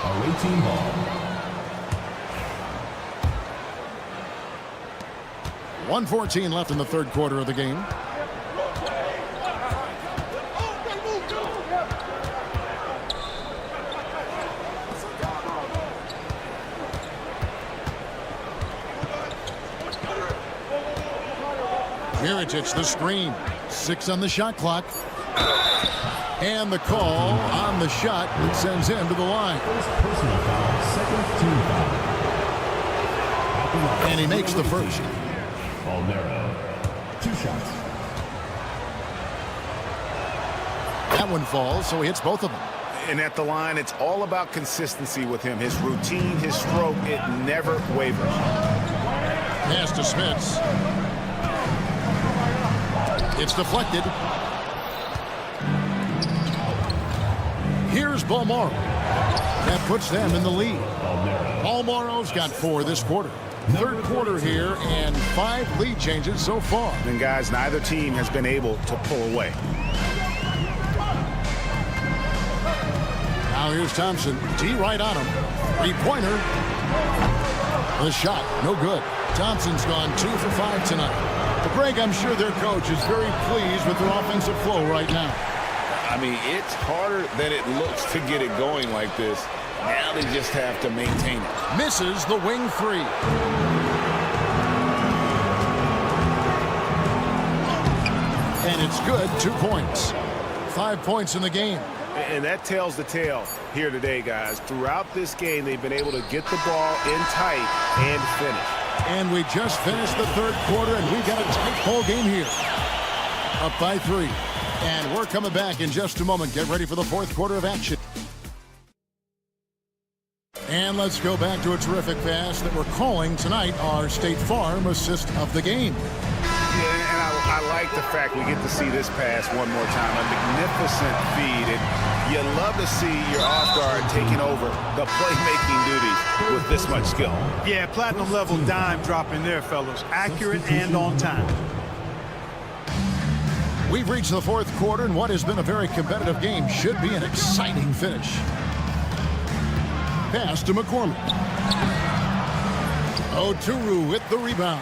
Away team ball. 1:14 left in the 3rd quarter of the game. Mirotic, the screen. 6 on the shot clock. And the call on the shot that sends him to the line. First personal foul, second team foul. And he makes the first. Balmaro, 2 shots. That one falls, so he hits both of them. And at the line, it's all about consistency with him. His routine, his stroke, it never wavers. Pass to Smits. It's deflected. Here's Balmoro. That puts them in the lead. Balmoro's got 4 this quarter. Third quarter here and 5 lead changes so far. And guys, neither team has been able to pull away. Now here's Thompson. D right on him. 3-pointer. The shot, no good. Thompson's gone 2 for 5 tonight. But Greg, I'm sure their coach is very pleased with their offensive flow right now. I mean, it's harder than it looks to get it going like this. Now they just have to maintain it. Misses the wing 3. And it's good. 2 points. 5 points in the game. And that tells the tale here today, guys. Throughout this game, they've been able to get the ball in tight and finish. And we just finished the third quarter, and we've got a tight ball game here. Up by 3. And we're coming back in just a moment. Get ready for the fourth quarter of action. And let's go back to a terrific pass that we're calling tonight our State Farm assist of the game. Yeah, and I like the fact we get to see this pass one more time. A magnificent feed. And you love to see your off-guard taking over the playmaking duties with this much skill. Yeah, platinum level dime dropping there, fellas. Accurate and on time. We've reached the fourth quarter, and what has been a very competitive game should be an exciting finish. Pass to McCormick. Oturu with the rebound.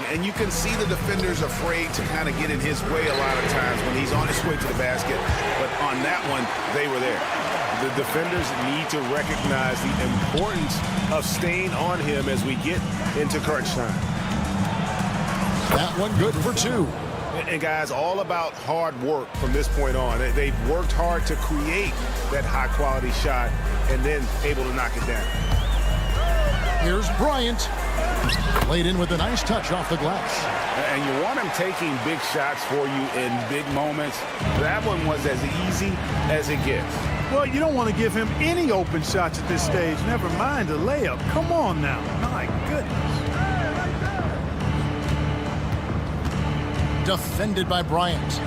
And you can see the defenders afraid to kind of get in his way a lot of times when he's on his way to the basket. But on that one, they were there. The defenders need to recognize the importance of staying on him as we get into crunch time. That one good for 2. And guys, all about hard work from this point on. They've worked hard to create that high-quality shot and then able to knock it down. Here's Bryant. Played in with a nice touch off the glass. And you want him taking big shots for you in big moments. That one was as easy as it gets. Well, you don't want to give him any open shots at this stage. Never mind a layup. Come on now. My goodness. Defended by Bryant.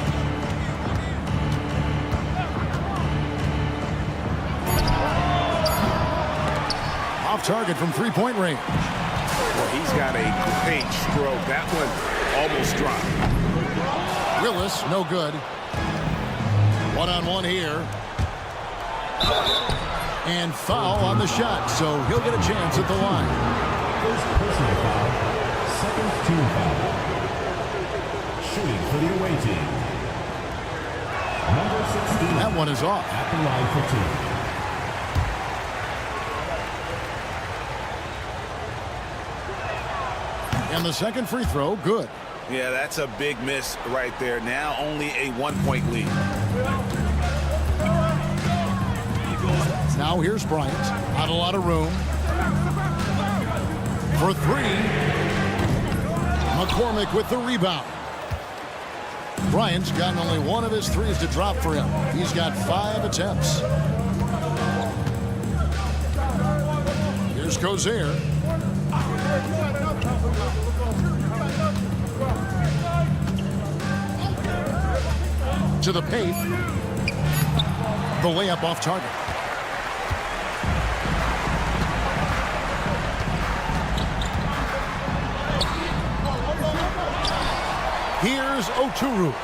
Off target from 3-point range. Well, he's got a great stroke. That one almost dropped. Willis, no good. One-on-one here. And foul on the shot, so he'll get a chance at the line. First personal foul, second team foul. Shooting for the away team. Number 16. That one is off. At the line for 2. And the second free throw, good. Yeah, that's a big miss right there. Now only a 1-point lead. Now here's Bryant. Not a lot of room. For 3. McCormick with the rebound. Bryant's gotten only 1 of his 3s to drop for him. He's got 5 attempts. Here's Gozer. To the paint. The layup off target. Here's Oturu.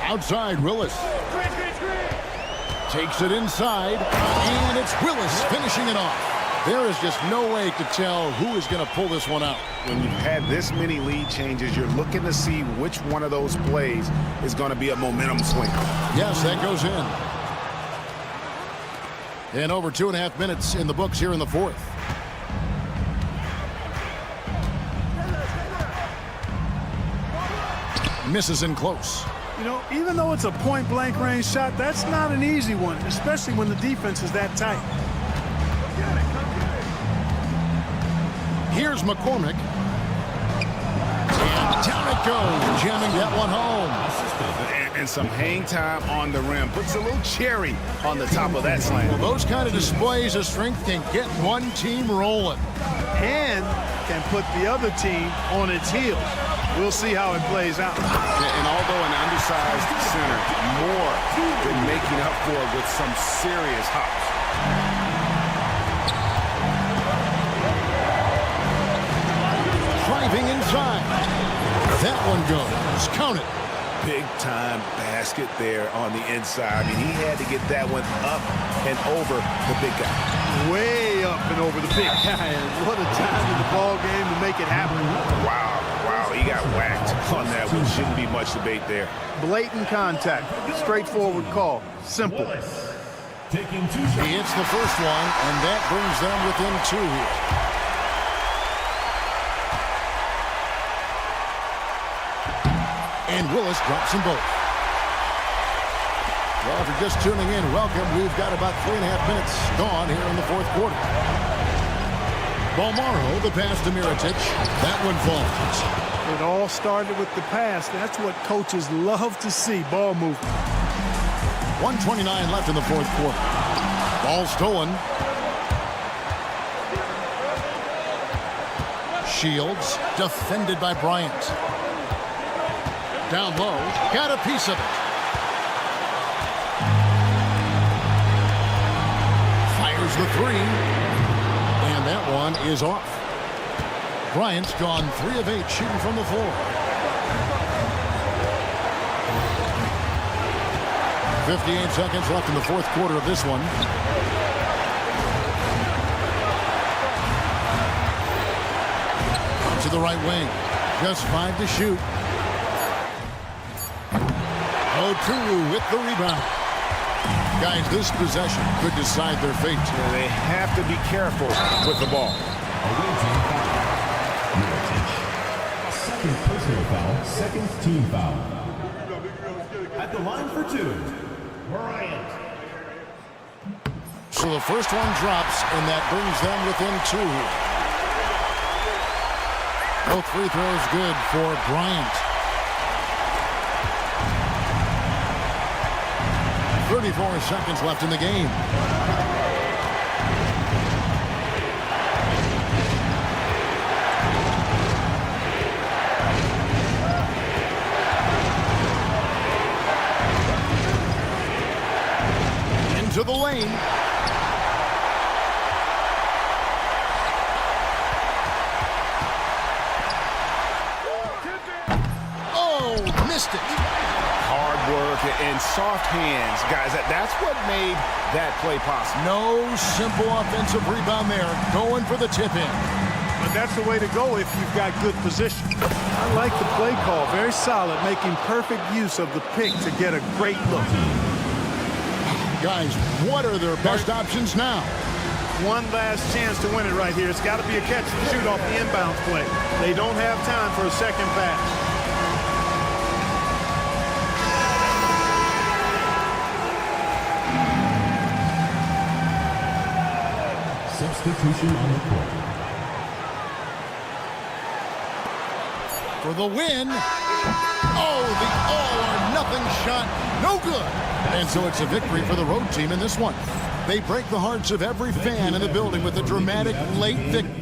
Outside, Willis. Takes it inside, and it's Willis finishing it off. There is just no way to tell who is going to pull this one out. When you've had this many lead changes, you're looking to see which one of those plays is going to be a momentum swing. Yes, that goes in. And over 2.5 minutes in the books here in the fourth. Misses in close. You know, even though it's a point-blank range shot, that's not an easy one, especially when the defense is that tight. Here's McCormick. And down it goes, jamming that one home. and some hang time on the rim. Puts a little cherry on the top of that slam. Well, those kind of displays of strength can get one team rolling. And can put the other team on its heels. We'll see how it plays out. And although an undersized center, more than making up for it with some serious hops. Driving inside. That one goes. Count it. Big-time basket there on the inside. I mean, he had to get that one up and over the big guy. Way up and over the big guy. And what a time in the ball game to make it happen. Wow, he got whacked on that one. Shouldn't be much debate there. Blatant contact. Straightforward call. Simple. Taking 2 shots. He hits the first one, and that brings them within 2 here. And Willis drops them both. Well, if you're just tuning in, welcome. We've got about 3.5 minutes gone here in the fourth quarter. Balmaro, the pass to Mirotic. That one falls. It all started with the pass. That's what coaches love to see, ball movement. 1:29 left in the fourth quarter. Ball stolen. Shields, defended by Bryant. Down low, got a piece of it. Fires the three. And that one is off. Bryant's gone 3 of 8 shooting from the floor. 58 seconds left in the fourth quarter of this one. To the right wing. Just 5 to shoot. Oturu with the rebound. Guys, this possession could decide their fate. Yeah, they have to be careful with the ball. Second personal foul, second team foul. At the line for 2, Bryant. So the first one drops, and that brings them within 2. Both free throws good for Bryant. 34 seconds left in the game. Into the lane. Oh, missed it. Hard work and soft hands, guys. That's what made that play possible. No simple offensive rebound there. Going for the tip-in. But that's the way to go if you've got good position. I like the play call. Very solid, making perfect use of the pick to get a great look. Guys, what are their best options now? One last chance to win it right here. It's got to be a catch and shoot off the inbounds play. They don't have time for a second pass. Substitution on the court. For the win. Oh, the all-or-nothing shot. No good. And so it's a victory for the road team in this one. They break the hearts of every fan in the building with a dramatic late victory.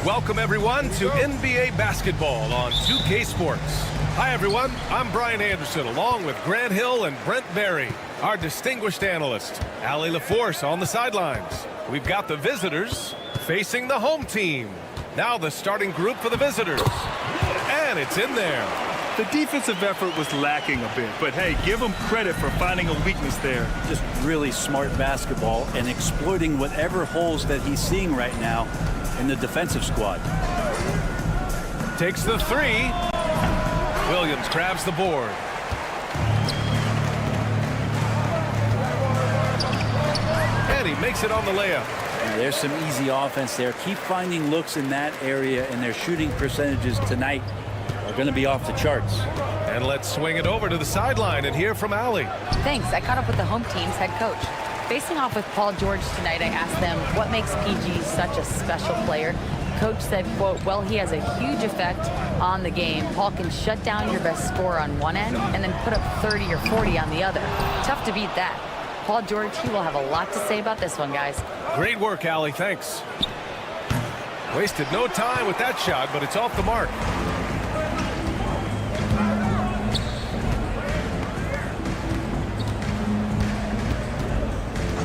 Welcome, everyone, to NBA basketball on 2K Sports. Hi, everyone. I'm Brian Anderson, along with Grant Hill and Brent Barry, our distinguished analyst. Allie LaForce on the sidelines. We've got the visitors facing the home team. Now the starting group for the visitors. And it's in there. The defensive effort was lacking a bit, but hey, give him credit for finding a weakness there. Just really smart basketball and exploiting whatever holes that he's seeing right now in the defensive squad. Takes the three. Williams grabs the board. And he makes it on the layup. And there's some easy offense there. Keep finding looks in that area, and their shooting percentages tonight are going to be off the charts. And let's swing it over to the sideline and hear from Allie. Thanks. I caught up with the home team's head coach. Facing off with Paul George tonight, I asked them what makes PG such a special player. Coach said, quote, well, he has a huge effect on the game. Paul can shut down your best scorer on one end and then put up 30 or 40 on the other. Tough to beat that. Paul George, he will have a lot to say about this one, guys. Great work, Allie. Thanks. Wasted no time with that shot, but it's off the mark.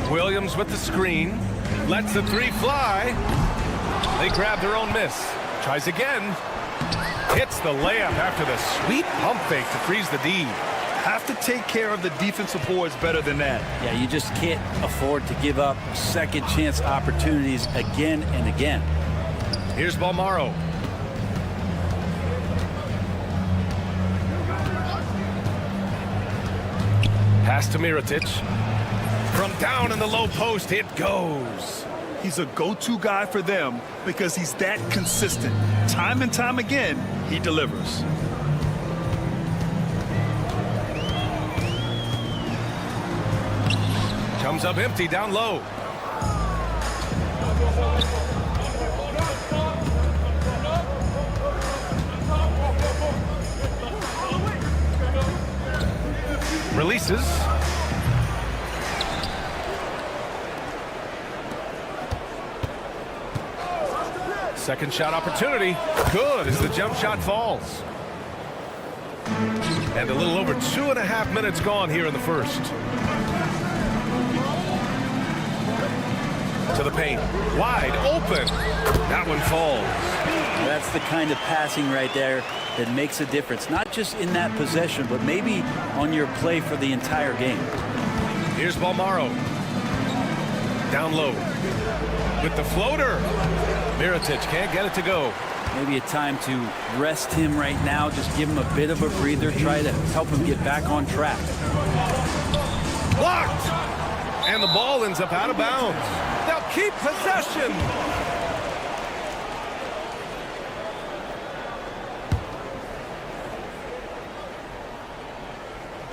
Williams with the screen. Lets the three fly. They grab their own miss. Tries again. Hits the layup after the sweet pump fake to freeze the D. Have to take care of the defensive boards better than that. Yeah, you just can't afford to give up second chance opportunities again and again. Here's Balmaro. Pass to Mirotic. From down in the low post, it goes. He's a go-to guy for them because he's that consistent. Time and time again, he delivers. Comes up empty down low. Releases. Second shot opportunity. Good as the jump shot falls. And a little over 2.5 minutes gone here in the first. To the paint. Wide open. That one falls. That's the kind of passing right there that makes a difference. Not just in that possession, but maybe on your play for the entire game. Here's Balmaro. Down low. With the floater. Mirotic can't get it to go. Maybe a time to rest him right now. Just give him a bit of a breather. Try to help him get back on track. Blocked! And the ball ends up out of bounds. They'll keep possession.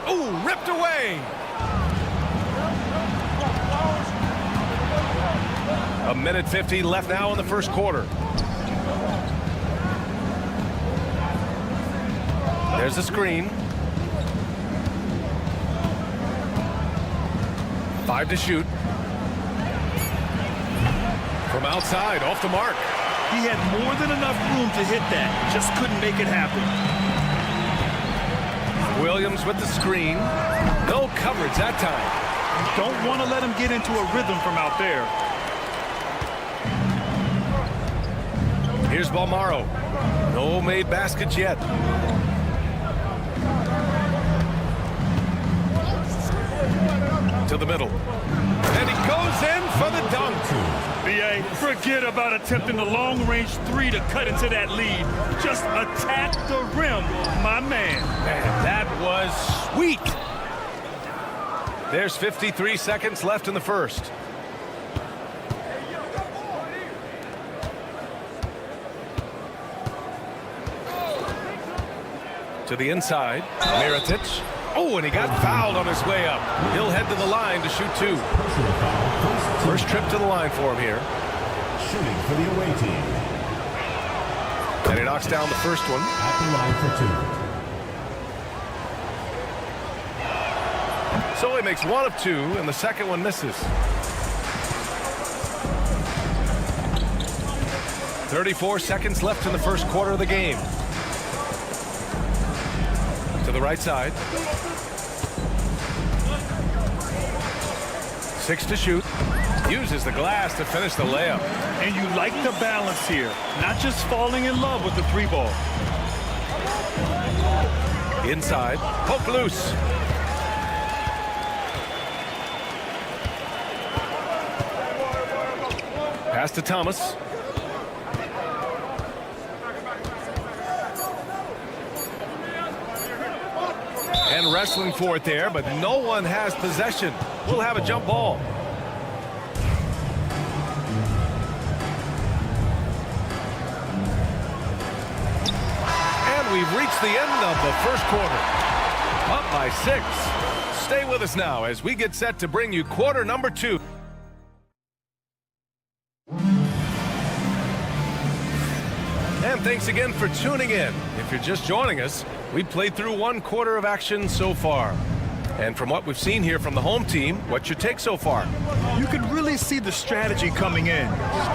Ooh, ripped away. A minute 50 left now in the first quarter. There's a screen. 5 to shoot. From outside, off the mark. He had more than enough room to hit that. Just couldn't make it happen. Williams with the screen. No coverage that time. You don't want to let him get into a rhythm from out there. Here's Balmaro. No made baskets yet. To the middle. And he goes in for the dunk. B.A., forget about attempting the long-range three to cut into that lead. Just attack the rim, my man. Man, that was sweet. There's 53 seconds left in the first. To the inside. Mirotic. Oh, and he got fouled on his way up. He'll head to the line to shoot 2. First trip to the line for him here. Shooting for the away team. And he knocks down the first one. At the line for 2. So he makes 1 of 2, and the second one misses. To 34 seconds left in the first quarter of the game. To the right side. 6 to shoot. Uses the glass to finish the layup. And you like the balance here. Not just falling in love with the 3 ball. Inside. Poke loose. Pass to Thomas. And wrestling for it there, but no one has possession. We'll have a jump ball. And we've reached the end of the first quarter. Up by 6. Stay with us now as we get set to bring you quarter number 2. And thanks again for tuning in. If you're just joining us, we've played through 1 quarter of action so far. And from what we've seen here from the home team, what's your take so far? You can really see the strategy coming in.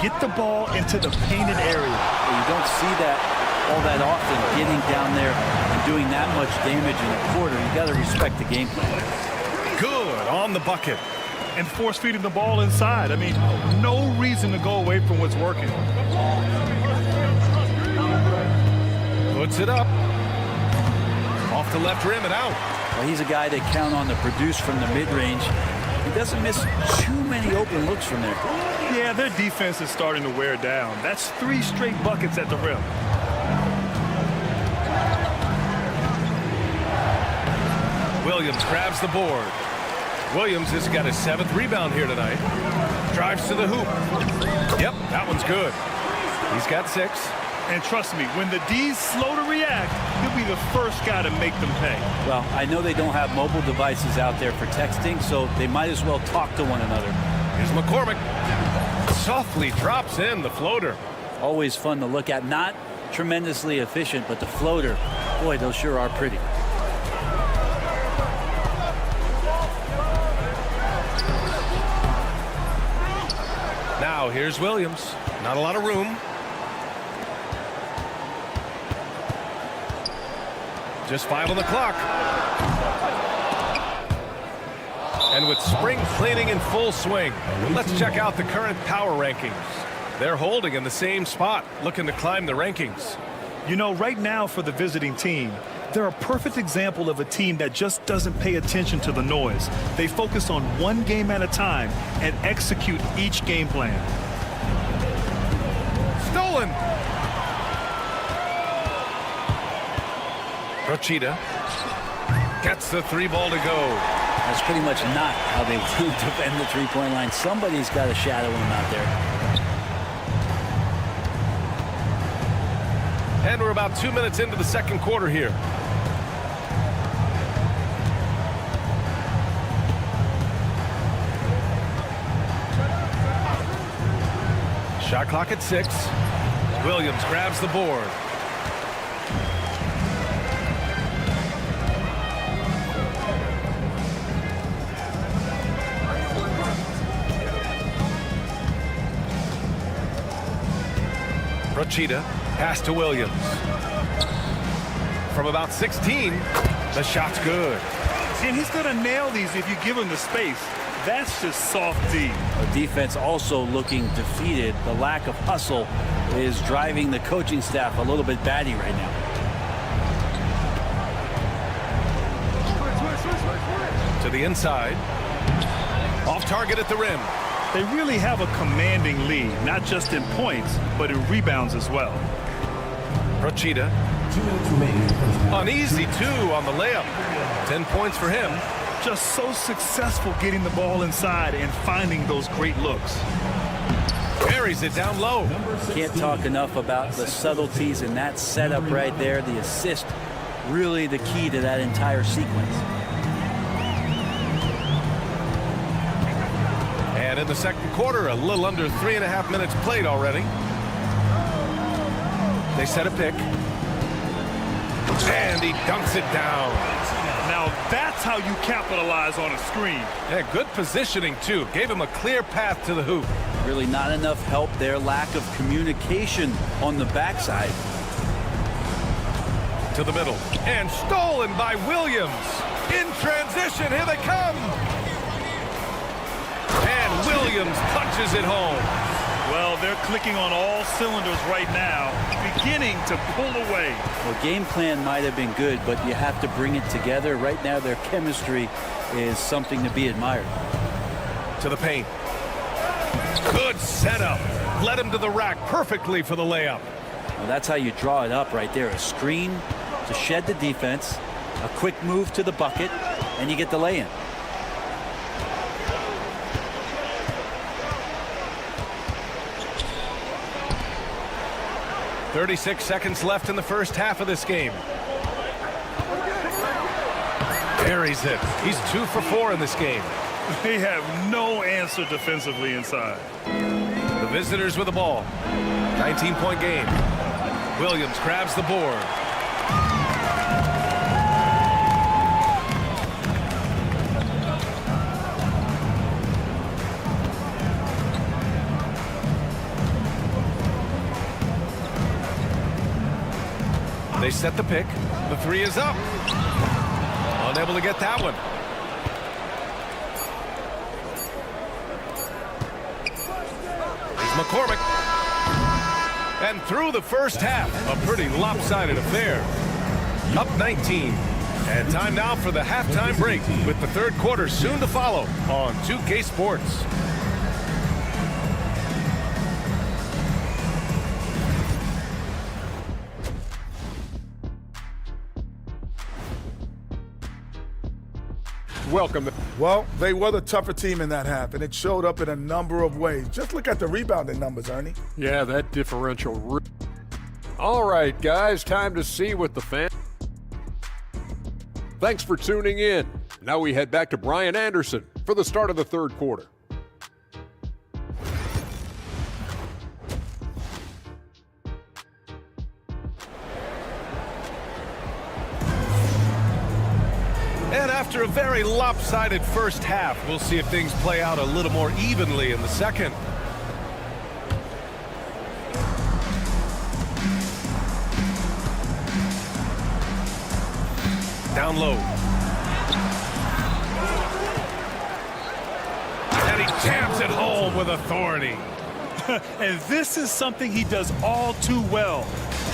Get the ball into the painted area. You don't see that all that often, getting down there and doing that much damage in a quarter. You got to respect the game plan. Good on the bucket. And force feeding the ball inside. I mean, no reason to go away from what's working. Puts it up. Off the left rim and out. Well, he's a guy they count on to produce from the mid-range. He doesn't miss too many open looks from there. Yeah, their defense is starting to wear down. That's 3 straight buckets at the rim. Williams grabs the board. Williams has got his 7th rebound here tonight. Drives to the hoop. Yep, that one's good. He's got 6. And trust me, when the D's slow to react, he'll be the first guy to make them pay. Well, I know they don't have mobile devices out there for texting, so they might as well talk to one another. Here's McCormick. Softly drops in the floater. Always fun to look at. Not tremendously efficient, but the floater, boy, those sure are pretty. Now here's Williams. Not a lot of room. Just 5 on the clock. And with spring cleaning in full swing, let's check out the current power rankings. They're holding in the same spot, looking to climb the rankings. You know, right now for the visiting team, they're a perfect example of a team that just doesn't pay attention to the noise. They focus on one game at a time and execute each game plan. Stolen. Rochita gets the 3 ball to go. That's pretty much not how they would defend the 3-point line. Somebody's got to shadow him out there. And we're about 2 minutes into the second quarter here. Shot clock at 6. Williams grabs the board. Rochita, pass to Williams. From about 16, the shot's good. And he's going to nail these if you give him the space. That's just soft D. The defense also looking defeated. The lack of hustle is driving the coaching staff a little bit batty right now. To the inside. Off target at the rim. They really have a commanding lead, not just in points, but in rebounds as well. Rochita. An easy 2 on the layup. 10 points for him. Just so successful getting the ball inside and finding those great looks. Buries it down low. Can't talk enough about the subtleties in that setup right there. The assist, really the key to that entire sequence. And in the second quarter, a little under 3.5 minutes played already. They set a pick. And he dunks it down. Now, That's how you capitalize on a screen. Yeah, good positioning, too. Gave him a clear path to the hoop. Really not enough help there. Lack of communication on the backside. To the middle. And stolen by Williams. In transition, here they come. And Williams punches it home. Well, they're clicking on all cylinders right now, beginning to pull away. Well, game plan might have been good, but you have to bring it together. Right now, their chemistry is something to be admired. To the paint. Good setup. Led him to the rack perfectly for the layup. Well, that's how you draw it up right there. A screen to shed the defense, a quick move to the bucket, and you get the lay-in. .36 seconds left in the first half of this game. Buries it. He's 2 for 4 in this game. They have no answer defensively inside. The visitors with the ball. 19-point game. Williams grabs the board. They set the pick. The 3 is up. Unable to get that one. Here's McCormick. And through the first half, a pretty lopsided affair. Up 19. And time now for the halftime break, with the third quarter soon to follow on 2K Sports. Welcome. Well, they were the tougher team in that half, and it showed up in a number of ways. Just look at the rebounding numbers, Ernie. Yeah, that differential. All right, guys, time to see what the fans. Thanks for tuning in. Now we head back to Brian Anderson for the start of the third quarter. And after a very lopsided first half, we'll see if things play out a little more evenly in the second. Down low. And he jams it home with authority. And this is something he does all too well.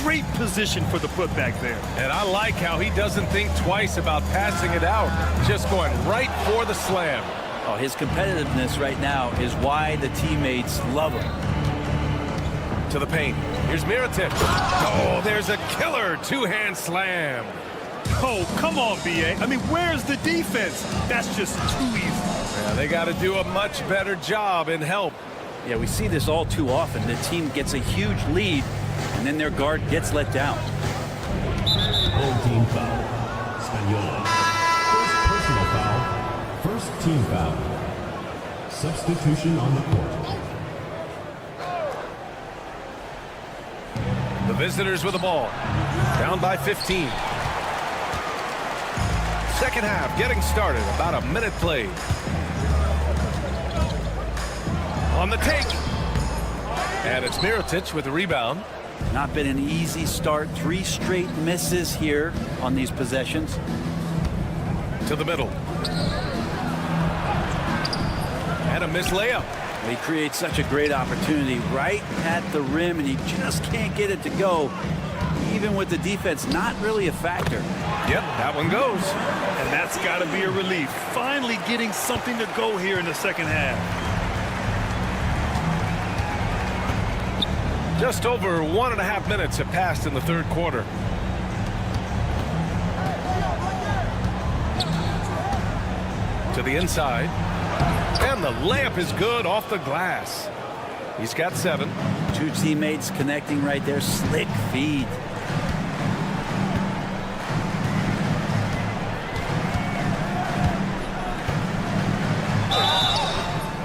Great position for the putback there. And I like how he doesn't think twice about passing it out, just going right for the slam. Oh, his competitiveness right now is why the teammates love him. To the paint. Here's Mirotic. Oh, there's a killer two-hand slam. Oh, come on, B.A. I mean, where's the defense? That's just too easy. Yeah, they got to do a much better job in help. Yeah, we see this all too often. The team gets a huge lead, and then their guard gets let down. Home team foul. Spagnola. First personal foul. First team foul. Substitution on the court. The visitors with the ball. Down by 15. Second half getting started. About a minute played. On the take. And it's Mirotic with the rebound. Not been an easy start. 3 straight misses here on these possessions. To the middle. And a missed layup. He creates such a great opportunity right at the rim, and he just can't get it to go. Even with the defense not really a factor. Yep, that one goes. And that's got to be a relief. Finally getting something to go here in the second half. Just over 1.5 minutes have passed in the third quarter. To the inside. And the layup is good off the glass. He's got 7. 2 teammates connecting right there. Slick feed.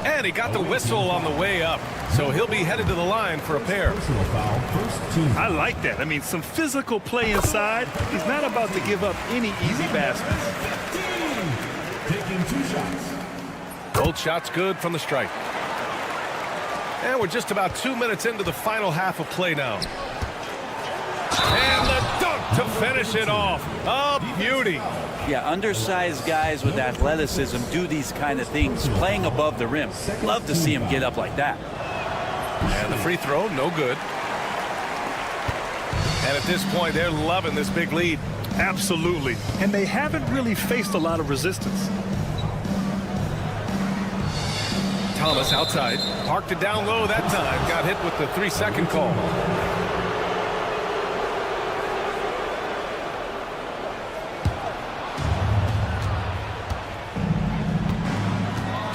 And he got the whistle on the way up. So he'll be headed to the line for a pair. Personal foul. First team. I like that. I mean, some physical play inside. He's not about to give up any easy baskets. 2 shots. Both shots good from the stripe. And we're just about 2 minutes into the final half of play now. And the dunk to finish it off. A beauty. Yeah, undersized guys with athleticism do these kind of things, playing above the rim. Love to see him get up like that. And the free throw, no good. And at this point, they're loving this big lead. Absolutely. And they haven't really faced a lot of resistance. Thomas outside. Parked it down low that time. Got hit with the 3-second call.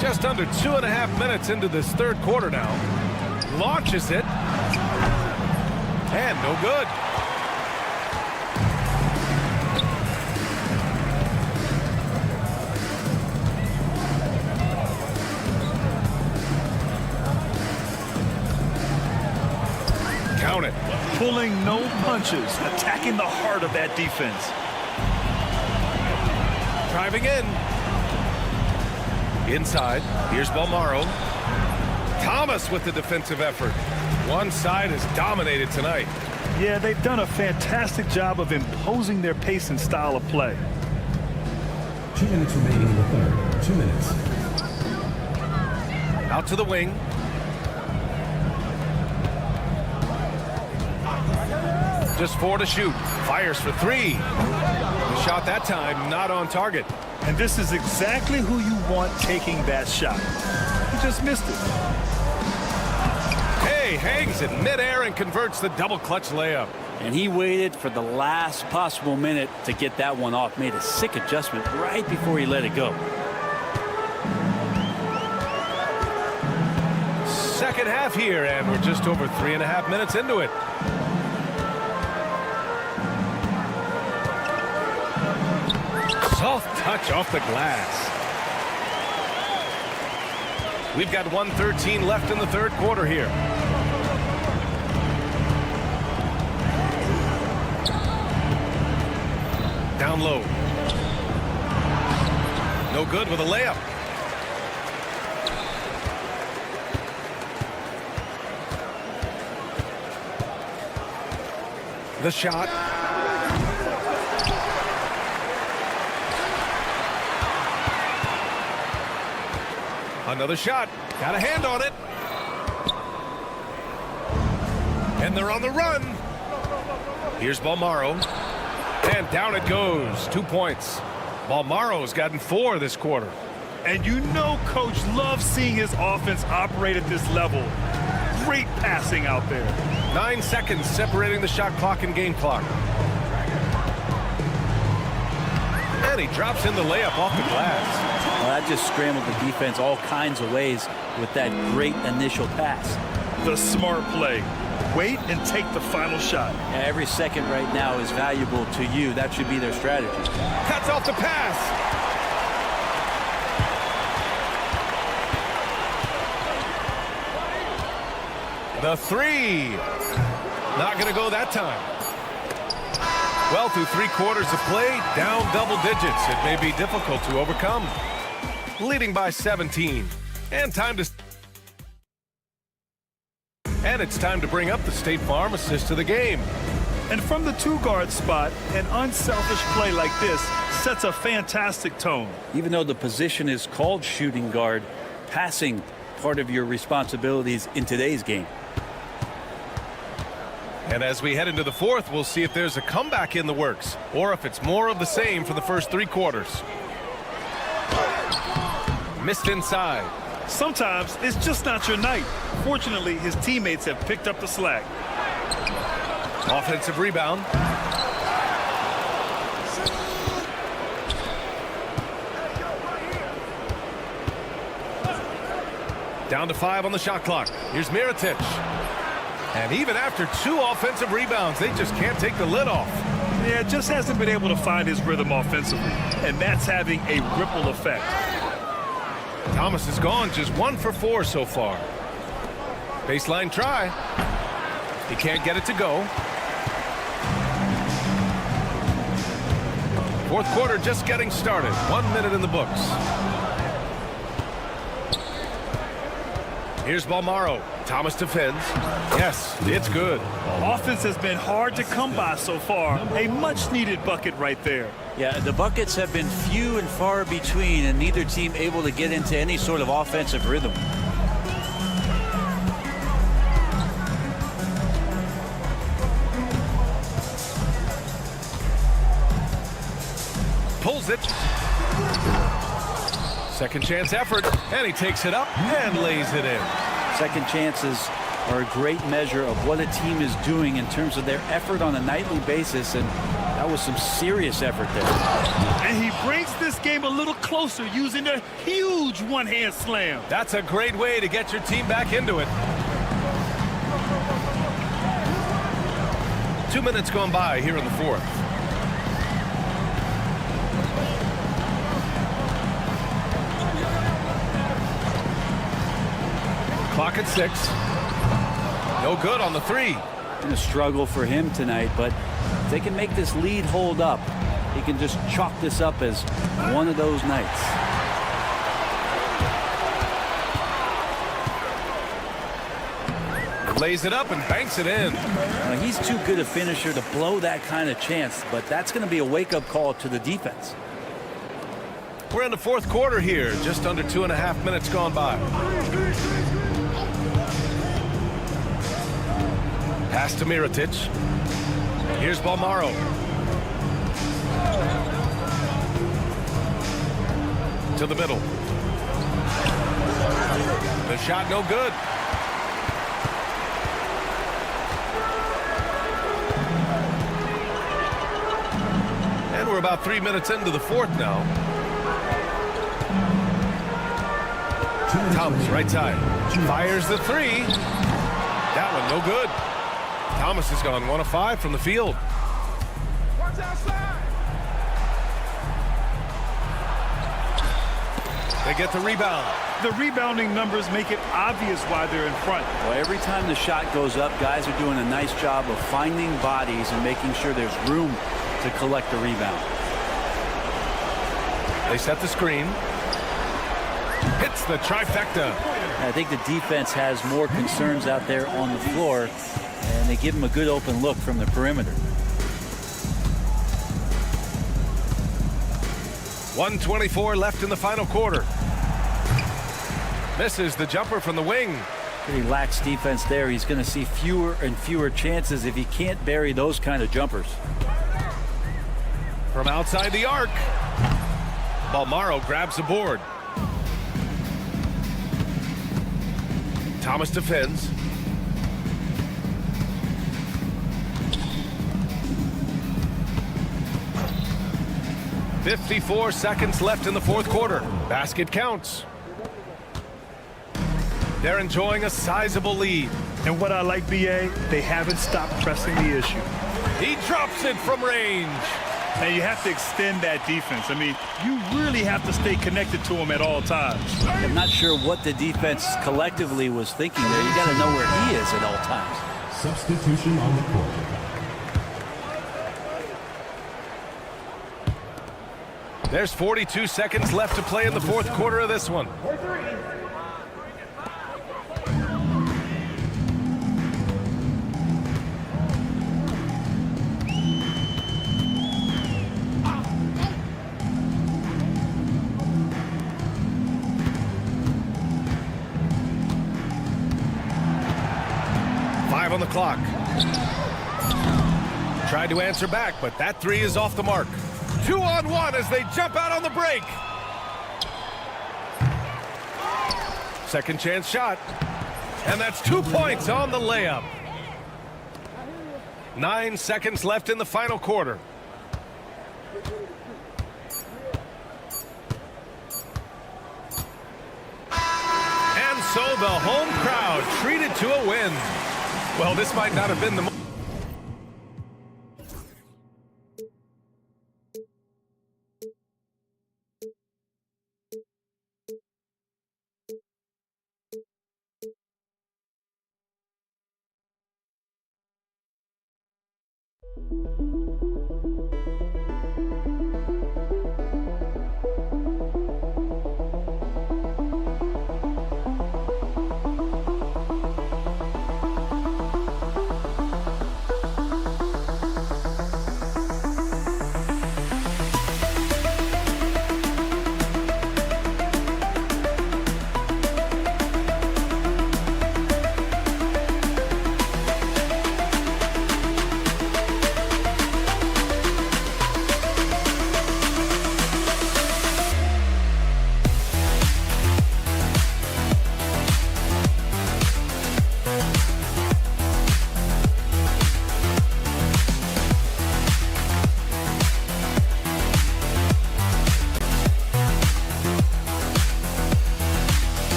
Just under 2.5 minutes into this third quarter now. Launches it. And no good. Count it. Pulling no punches, attacking the heart of that defense. Driving in. Inside. Here's Balmaro. Thomas with the defensive effort. One side is dominated tonight. Yeah, they've done a fantastic job of imposing their pace and style of play. 2 minutes remaining in the third. 2 minutes. Out to the wing. Just 4 to shoot. Fires for 3. The shot that time not on target. And this is exactly who you want taking that shot. He just missed it. Hey, hangs in midair and converts the double clutch layup. And he waited for the last possible minute to get that one off. Made a sick adjustment right before he let it go. Second half here, and we're just over 3.5 minutes into it. Soft touch off the glass. We've got 1:13 left in the third quarter here. Down low. No good with a layup. The shot. Another shot. Got a hand on it. And they're on the run. Here's Balmaro. And down it goes. 2 points. Balmaro's gotten 4 this quarter. And you know Coach loves seeing his offense operate at this level. Great passing out there. 9 seconds separating the shot clock and game clock. And he drops in the layup off the glass. Well, that just scrambled the defense all kinds of ways with that great initial pass. The smart play. Wait and take the final shot. Every second right now is valuable to you. That should be their strategy. Cuts off the pass. The 3. Not going to go that time. Well, through 3 quarters of play, down double digits. It may be difficult to overcome. Leading by 17. And it's time to bring up the State Farm assist of the game. And from the 2-guard spot, an unselfish play like this sets a fantastic tone. Even though the position is called shooting guard, passing part of your responsibilities in today's game. And as we head into the fourth, we'll see if there's a comeback in the works or if it's more of the same for the first 3 quarters. Missed inside. Sometimes it's just not your night. Fortunately, his teammates have picked up the slack. Offensive rebound. Down to 5 on the shot clock. Here's Mirotic. And even after 2 offensive rebounds, they just can't take the lid off. Yeah, just hasn't been able to find his rhythm offensively. And that's having a ripple effect. Thomas is gone, just 1 for 4 so far. Baseline try. He can't get it to go. Fourth quarter just getting started. 1 minute in the books. Here's Balmaro. Thomas defends. Yes, it's good. Offense has been hard to come by so far. A much-needed bucket right there. Yeah, the buckets have been few and far between, and neither team able to get into any sort of offensive rhythm. Pulls it. Second chance effort, and he takes it up and lays it in. Second chances are a great measure of what a team is doing in terms of their effort on a nightly basis, and that was some serious effort there. And he brings this game a little closer using a huge one-hand slam. That's a great way to get your team back into it. 2 minutes gone by here in the fourth. Clock at 6. No good on the three. Been a struggle for him tonight, but if they can make this lead hold up, he can just chalk this up as one of those nights. Lays it up and banks it in. He's too good a finisher to blow that kind of chance, but that's going to be a wake-up call to the defense. We're in the fourth quarter here, just under 2.5 minutes gone by. Pass to Mirotic. Here's Balmaro. To the middle. The shot no good. And we're about 3 minutes into the fourth now. Thomas, right side. Fires the three. That one no good. Thomas has gone 1 of 5 from the field. They get the rebound. The rebounding numbers make it obvious why they're in front. Well, every time the shot goes up, guys are doing a nice job of finding bodies and making sure there's room to collect the rebound. They set the screen. Hits the trifecta. I think the defense has more concerns out there on the floor, and they give him a good open look from the perimeter. 1:24 left in the final quarter. Misses the jumper from the wing. Pretty lax defense there. He's going to see fewer and fewer chances if he can't bury those kind of jumpers. From outside the arc, Balmaro grabs the board. Thomas defends. .54 seconds left in the fourth quarter. Basket counts. They're enjoying a sizable lead. And what I like, BA, they haven't stopped pressing the issue. He drops it from range. And you have to extend that defense. I mean, you really have to stay connected to him at all times. I'm not sure what the defense collectively was thinking there. You got to know where he is at all times. Substitution on the court. There's 42 seconds left to play in the fourth quarter of this one. On the clock. Tried to answer back, but that three is off the mark. 2-on-1 as they jump out on the break. Second chance shot. And that's 2 points on the layup. 9 seconds left in the final quarter. And so the home crowd treated to a win. Well, this might not have been the moment.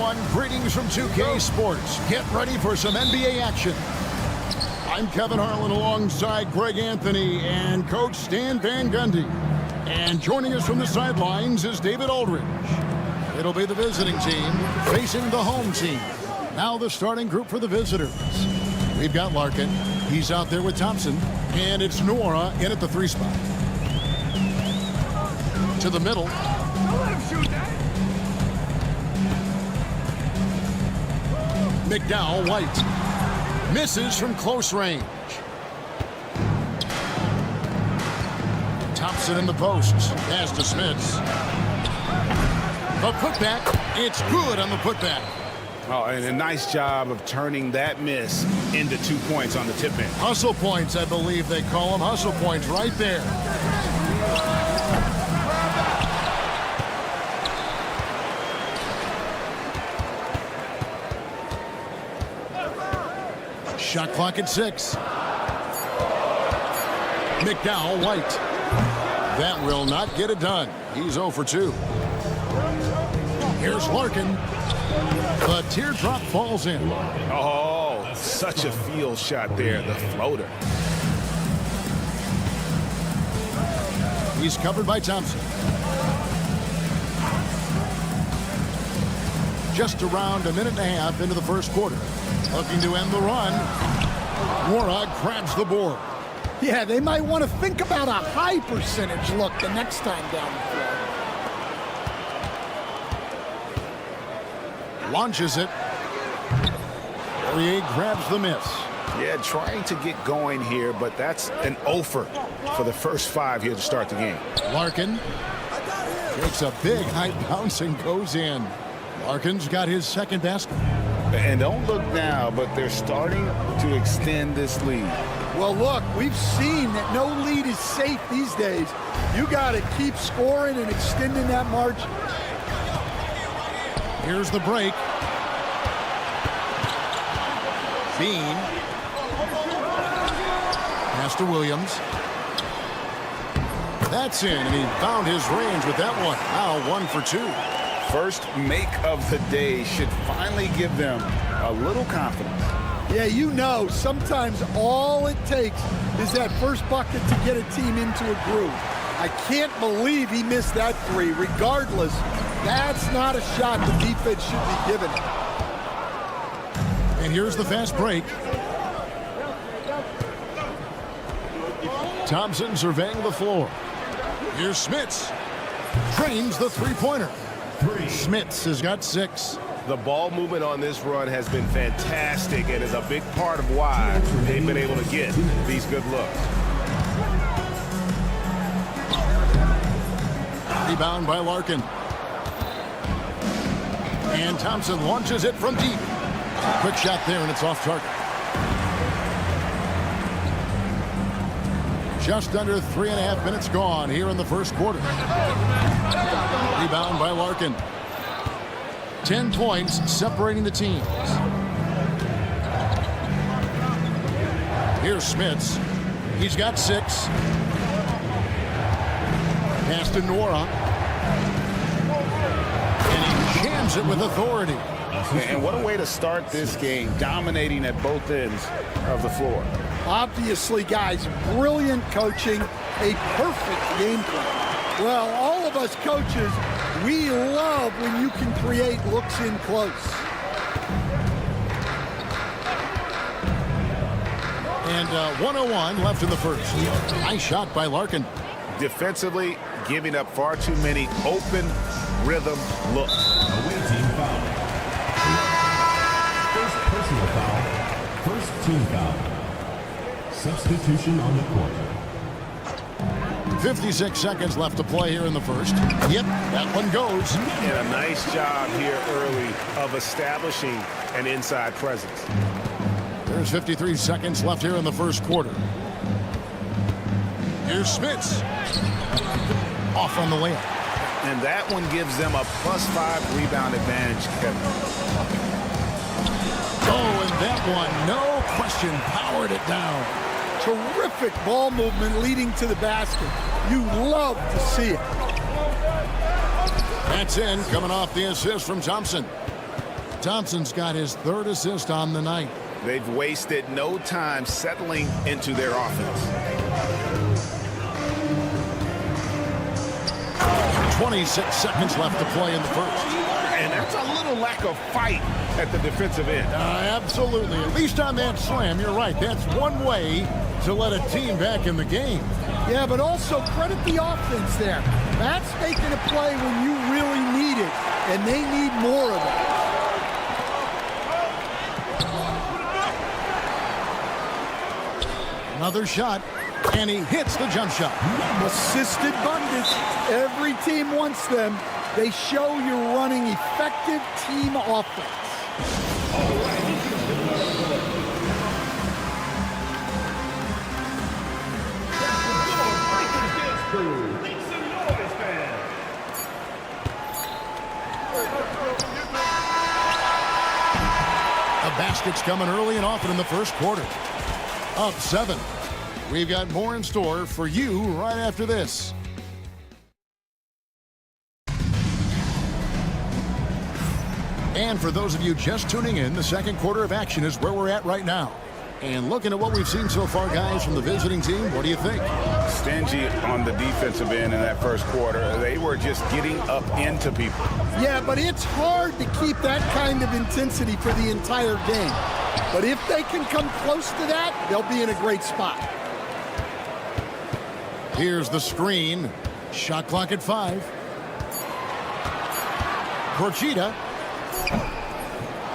everyone. Greetings from 2K Sports. Get ready for some NBA action. I'm Kevin Harlan alongside Greg Anthony and Coach Stan Van Gundy. And joining us from the sidelines is David Aldridge. It'll be the visiting team facing the home team. Now the starting group for the visitors. We've got Larkin. He's out there with Thompson. And it's Nora in at the 3 spot. To the middle. McDowell White. Misses from close range. Thompson in the posts. Pass to Smits. The putback. It's good on the putback. Oh, and a nice job of turning that miss into 2 points on the tip in. Hustle points, I believe they call them. Hustle points right there. Shot clock at 6. McDowell White. That will not get it done. He's 0 for 2. Here's Larkin. The teardrop falls in. Oh, such a field shot there, the floater. He's covered by Thompson. Just around a minute and a half into the first quarter. Looking to end the run. Warnock grabs the board. Yeah, they might want to think about a high percentage look the next time down the floor. Launches it. Poirier grabs the miss. Yeah, trying to get going here, but that's an offer for the first 5 here to start the game. Larkin takes a big high bounce and goes in. Larkin's got his second basket. And don't look now, but they're starting to extend this lead. Well, look, we've seen that no lead is safe these days. You got to keep scoring and extending that margin. Here's the break. Bean. Pass to Williams. That's in, and he found his range with that one. Now 1 for 2. First make of the day should finally give them a little confidence. Yeah, you know, sometimes all it takes is that first bucket to get a team into a groove. I can't believe he missed that 3. Regardless, that's not a shot the defense should be giving. And here's the fast break. Thompson surveying the floor. Here's Smits. Trains the three-pointer. Smits has got 6. The ball movement on this run has been fantastic and is a big part of why they've been able to get these good looks. Rebound by Larkin. And Thompson launches it from deep. Quick shot there, and it's off target. Just under 3.5 minutes gone here in the first quarter. Rebound by Larkin. 10 points separating the teams. Here's Smits. He's got 6. Pass to Nora. And he jams it with authority. And what a way to start this game, dominating at both ends of the floor. Obviously, guys, brilliant coaching, a perfect game plan. Well, all of us coaches, we love when you can create looks in close. And 1:01 left in the first. Nice shot by Larkin. Defensively, giving up far too many open rhythm looks. Away team foul. First personal foul. First team foul. Substitution on the court. 56 seconds left to play here in the first. Yep, that one goes. And a nice job here early of establishing an inside presence. There's 53 seconds left here in the first quarter. Here's Smits. Off on the layup. And that one gives them a +5 rebound advantage, Kevin. Oh, and that one, no question, powered it down. Terrific ball movement leading to the basket. You love to see it. That's in, coming off the assist from Thompson. Thompson's got his 3rd assist on the night. They've wasted no time settling into their offense. 26 seconds left to play in the first. And that's a little lack of fight at the defensive end. Absolutely. At least on that slam, you're right. That's one way to let a team back in the game. Yeah, but also credit the offense there. That's making a play when you really need it, and they need more of it. Another shot, and he hits the jump shot. Assisted buckets. Every team wants them. They show you're running effective team offense. The basket's coming early and often in the first quarter. Up 7. We've got more in store for you right after this. And for those of you just tuning in, the second quarter of action is where we're at right now. And looking at what we've seen so far, guys, from the visiting team, what do you think? Stingy on the defensive end in that first quarter. They were just getting up into people. Yeah, but it's hard to keep that kind of intensity for the entire game. But if they can come close to that, they'll be in a great spot. Here's the screen. Shot clock at 5. Procida.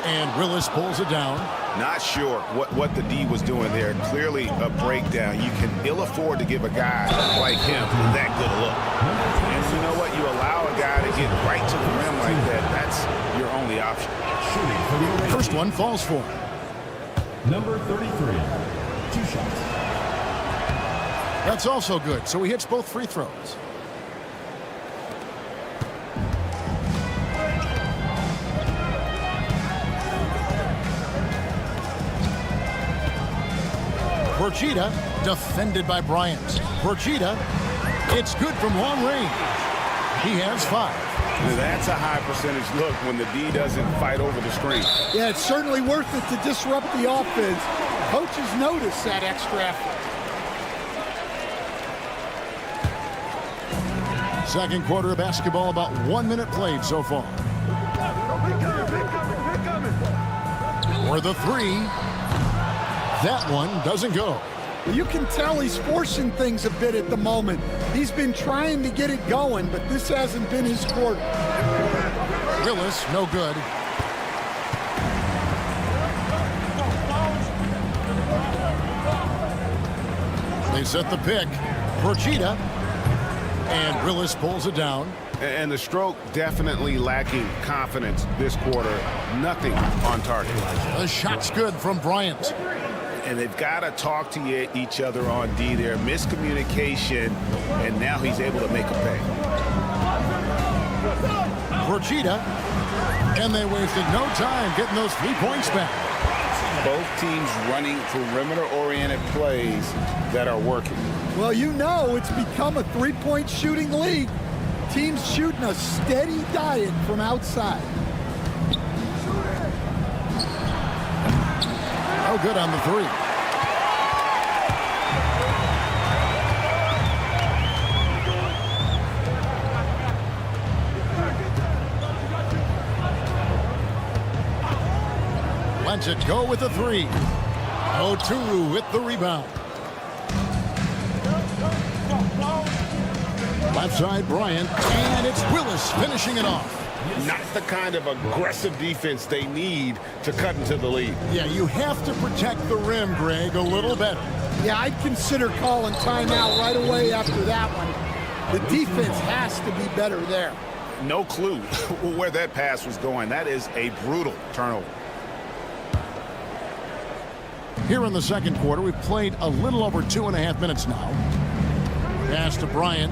And Willis pulls it down. Not sure what the D was doing there. Clearly a breakdown. You can ill afford to give a guy like him that good a look. And you know what? You allow a guy to get right to the rim like that. That's your only option. First one falls for him. Number 33, 2 shots. That's also good, so he hits both free throws. Procida, defended by Bryant. Procida, it's good from long range. He has 5. That's a high percentage look when the D doesn't fight over the screen. Yeah, it's certainly worth it to disrupt the offense. Coaches notice that extra effort. Second quarter of basketball, about 1 minute played so far. For the 3. That one doesn't go. You can tell he's forcing things a bit at the moment. He's been trying to get it going, but this hasn't been his quarter. Willis, no good. They set the pick. Procida. And Willis pulls it down. And the stroke definitely lacking confidence this quarter. Nothing on target. The shot's good from Bryant. And they've got to talk to each other on D there. Miscommunication, and now he's able to make a pay. Procida, and they wasted no time getting those 3 points back. Both teams running perimeter-oriented plays that are working. Well, you know it's become a three-point shooting league. Teams shooting a steady diet from outside. No good on the 3. Lets it go with the 3. Oturu with the rebound. Left side, Bryant, and it's Willis finishing it off. Not the kind of aggressive defense they need to cut into the lead. Yeah, you have to protect the rim, Greg, a little better. Yeah, I'd consider calling timeout right away after that one. The defense has to be better there. No clue where that pass was going. That is a brutal turnover. Here in the second quarter, we've played a little over 2.5 minutes now. Pass to Bryant.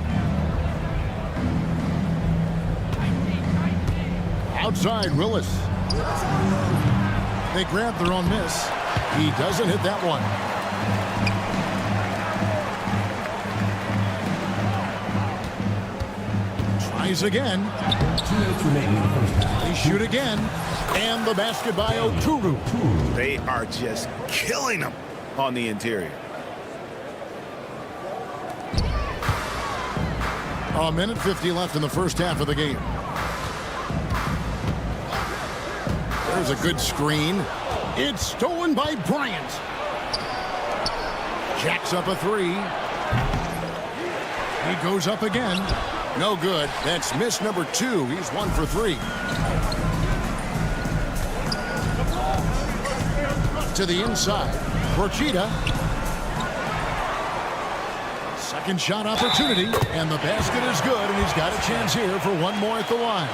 Outside, Willis. They grab their own miss. He doesn't hit that one. Tries again. 2 minutes remaining in the first half. They shoot again. And the basket by Oturu. They are just killing them on the interior. A minute 50 left in the first half of the game. There's a good screen. It's stolen by Bryant. Jacks up a three. He goes up again. No good. That's miss number 2. He's 1 for 3. To the inside. Procida. Second shot opportunity. And the basket is good. And he's got a chance here for one more at the line.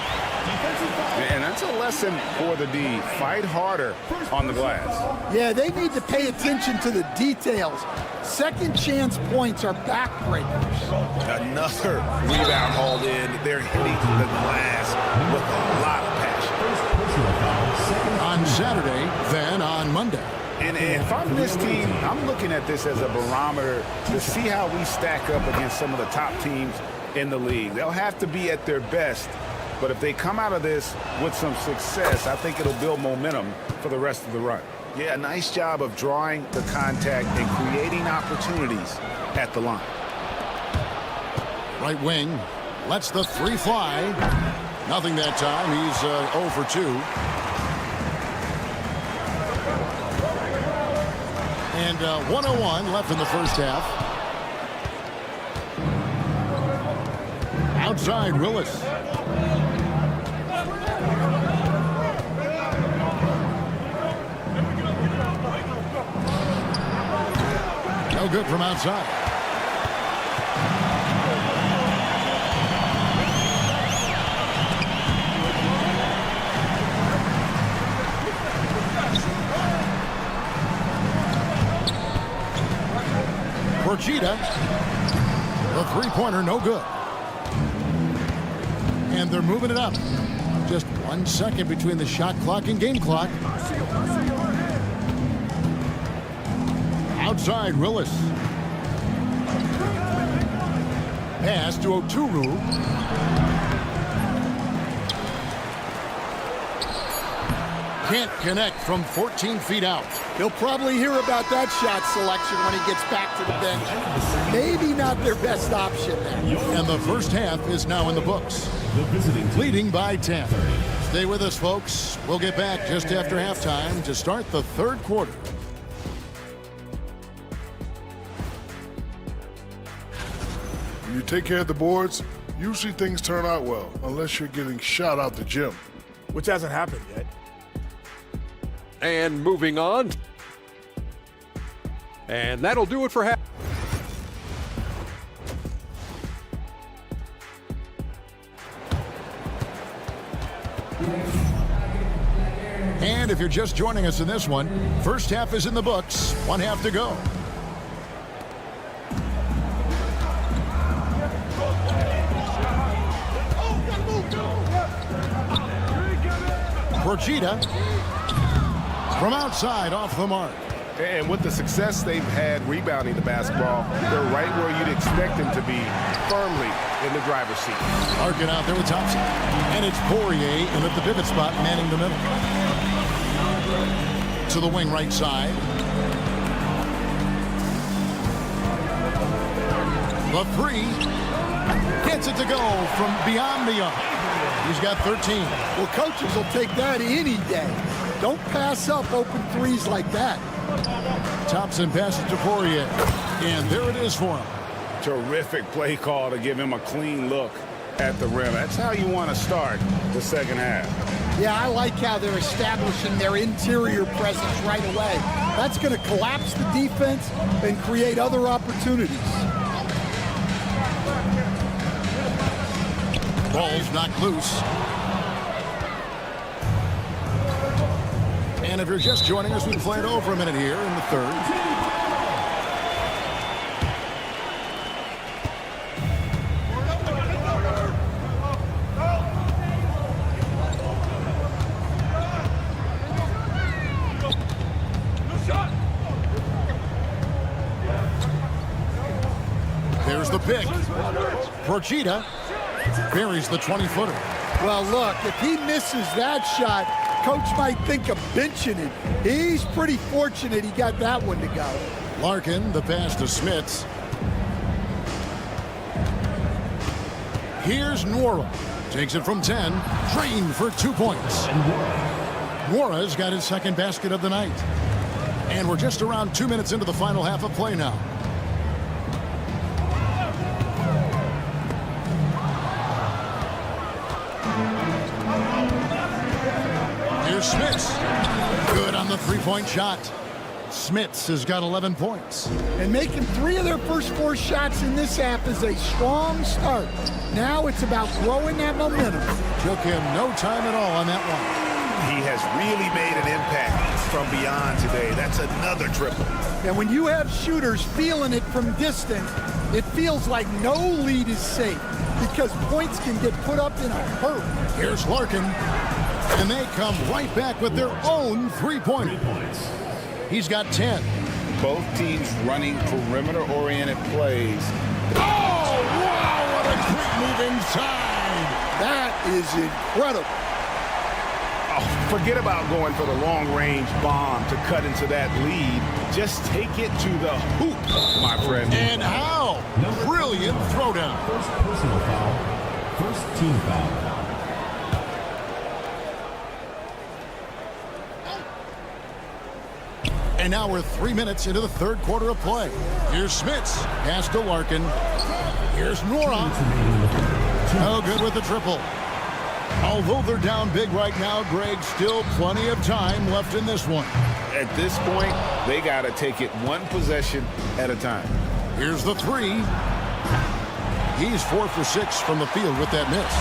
And that's a lesson for the D. Fight harder on the glass. Yeah, they need to pay attention to the details. Second chance points are backbreakers. Another rebound hauled in. They're hitting the glass with a lot of passion. On Saturday, then on Monday. And if I'm this team, I'm looking at this as a barometer to see how we stack up against some of the top teams in the league. They'll have to be at their best. But if they come out of this with some success, I think it'll build momentum for the rest of the run. Yeah, nice job of drawing the contact and creating opportunities at the line. Right wing lets the three fly. Nothing that time. He's 0 for 2. And 1:01 left in the first half. Outside Willis. No good from outside. Procida. The three-pointer, no good. And they're moving it up. Just 1 second between the shot clock and game clock. Outside Willis. Pass to Oturu. Can't connect from 14 feet out. He'll probably hear about that shot selection when he gets back to the bench. Maybe not their best option there. And the first half is now in the books. Leading by 10. Stay with us, folks. We'll get back just after halftime to start the third quarter. When you take care of the boards, usually things turn out well, unless you're getting shot out the gym. Which hasn't happened yet. And moving on. And that'll do it for half. And if you're just joining us in this one, first half is in the books. 1 half to go. Procida from outside off the mark. And with the success they've had rebounding the basketball, they're right where you'd expect them to be, firmly in the driver's seat. Larkin out there with Thompson. And it's Poirier in at the pivot spot, manning the middle. To the wing right side. The three. Gets it to go from beyond the arc. He's got 13. Well, coaches will take that any day. Don't pass up open threes like that. Thompson passes to Poirier. And there it is for him. Terrific play call to give him a clean look at the rim. That's how you want to start the second half. Yeah, I like how they're establishing their interior presence right away. That's going to collapse the defense and create other opportunities. Ball's knocked loose. And if you're just joining us, we've played over a minute here in the third. There's the pick. Procida Buries the 20-footer. Well, look, if he misses that shot, coach might think of benching him. He's pretty fortunate he got that one to go. Larkin, the pass to Smits. Here's Nwora. Takes it from 10. Drained for 2 points. Nwora's got his second basket of the night. And we're just around 2 minutes into the final half of play now. Here's Smits. Good on the three-point shot. Smits has got 11 points. And making 3 of their first 4 shots in this half is a strong start. Now it's about growing that momentum. Took him no time at all on that one. He has really made an impact from beyond today. That's another triple. And when you have shooters feeling it from distance, it feels like no lead is safe because points can get put up in a hurry. Here's Larkin. And they come right back with their own three-pointer. He's got 10. Both teams running perimeter-oriented plays. Oh, wow, what a quick move inside. That is incredible. Oh, forget about going for the long-range bomb to cut into that lead. Just take it to the hoop, my friend. And how? Brilliant throwdown. First personal foul. First team foul. And now we're 3 minutes into the third quarter of play. Here's Smits. Pass to Larkin. Here's Nwora. No good with the triple. Although they're down big right now, Greg, still plenty of time left in this one. At this point, they got to take it one possession at a time. Here's the three. He's 4 for 6 from the field with that miss.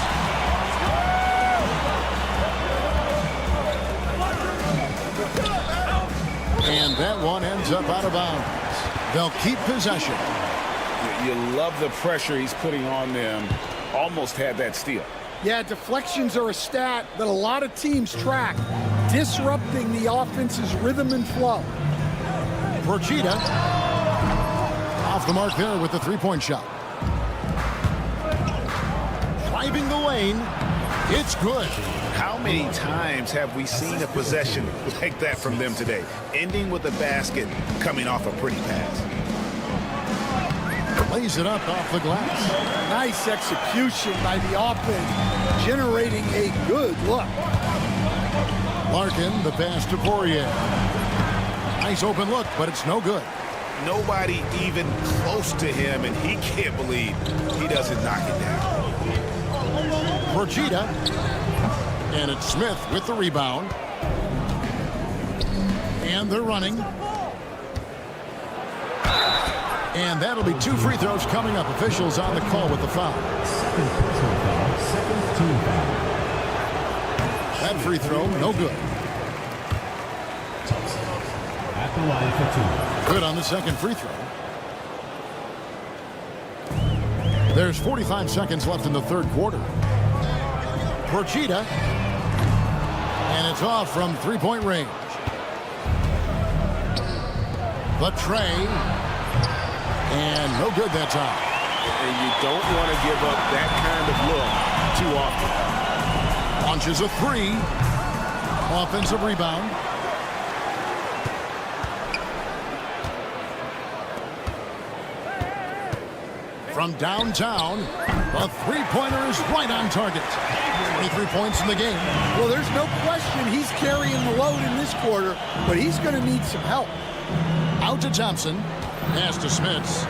And that one ends up out of bounds. They'll keep possession. You love the pressure he's putting on them. Almost had that steal. Yeah, deflections are a stat that a lot of teams track, disrupting the offense's rhythm and flow. Procida off the mark there with the three-point shot. Driving the lane. It's good. How many times have we seen a possession like that from them today? Ending with a basket, coming off a pretty pass. Lays it up off the glass. Nice execution by the offense, generating a good look. Larkin, the pass to Poirier. Nice open look, but it's no good. Nobody even close to him, and he can't believe he doesn't knock it down. Procida. And it's Smith with the rebound. And they're running. And that'll be 2 free throws coming up. Officials on the call with the foul. Second personal foul, second team foul. That free throw, no good. At the line for 2. Good on the second free throw. There's 45 seconds left in the third quarter. Procida. And it's off from three-point range. The tray. And no good that time. And you don't want to give up that kind of look too often. Launches a three. Offensive rebound. From downtown, the three-pointer is right on target. 23 points in the game. Well, there's no question he's carrying the load in this quarter, but he's going to need some help. Out to Thompson. Pass to Smits.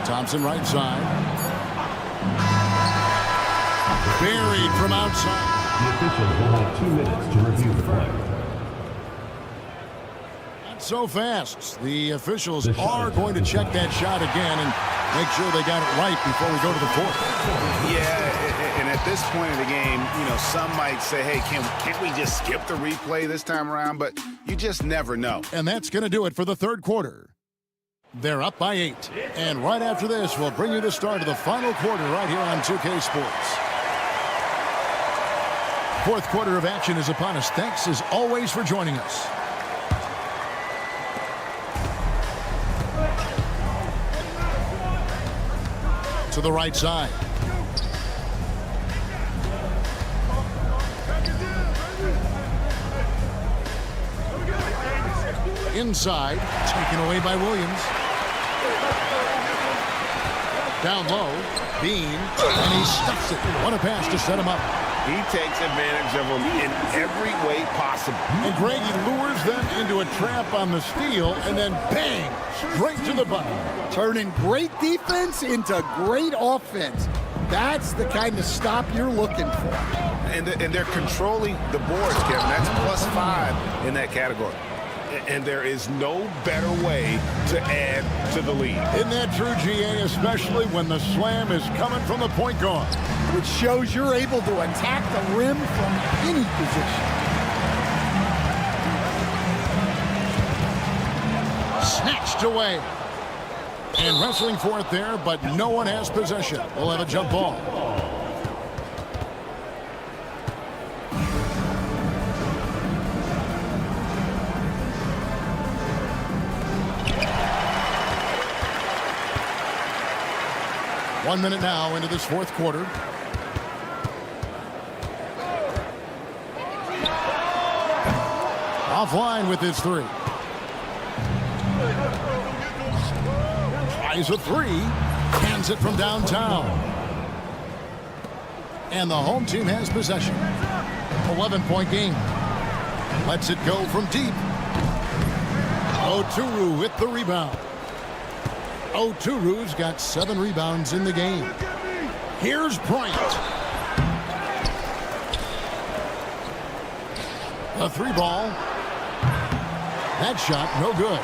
Thompson right side. Buried from outside. The officials will have 2 minutes to review the play. Not so fast. The officials are going to check that shot again and make sure they got it right before we go to the fourth. Yeah, and at this point in the game, you know, some might say, hey, can't we just skip the replay this time around? But you just never know. And that's going to do it for the third quarter. They're up by 8. And right after this, we'll bring you the start of the final quarter right here on 2K Sports. Fourth quarter of action is upon us. Thanks, as always, for joining us. to the right side. Inside, taken away by Williams. Down low, Bean, and he stuffs it. What a pass to set him up. He takes advantage of him in every way possible. And Greg, he lures them into a trap on the steal, and then bang, straight to the button. Turning great defense into great offense. That's the kind of stop you're looking for. And they're controlling the boards, Kevin. That's +5 in that category. And there is no better way to add to the lead. Isn't that true, GA, especially when the slam is coming from the point guard? Which shows you're able to attack the rim from any position. Snatched away. And wrestling for it there, but no one has possession. We'll have a jump ball. One minute now into this fourth quarter. Offline with his three. Tries a three. Hands it from downtown. And the home team has possession. 11-point game. Lets it go from deep. Oturu with the rebound. Oturu's got 7 rebounds in the game. Here's Bryant. A 3-ball. That shot, no good.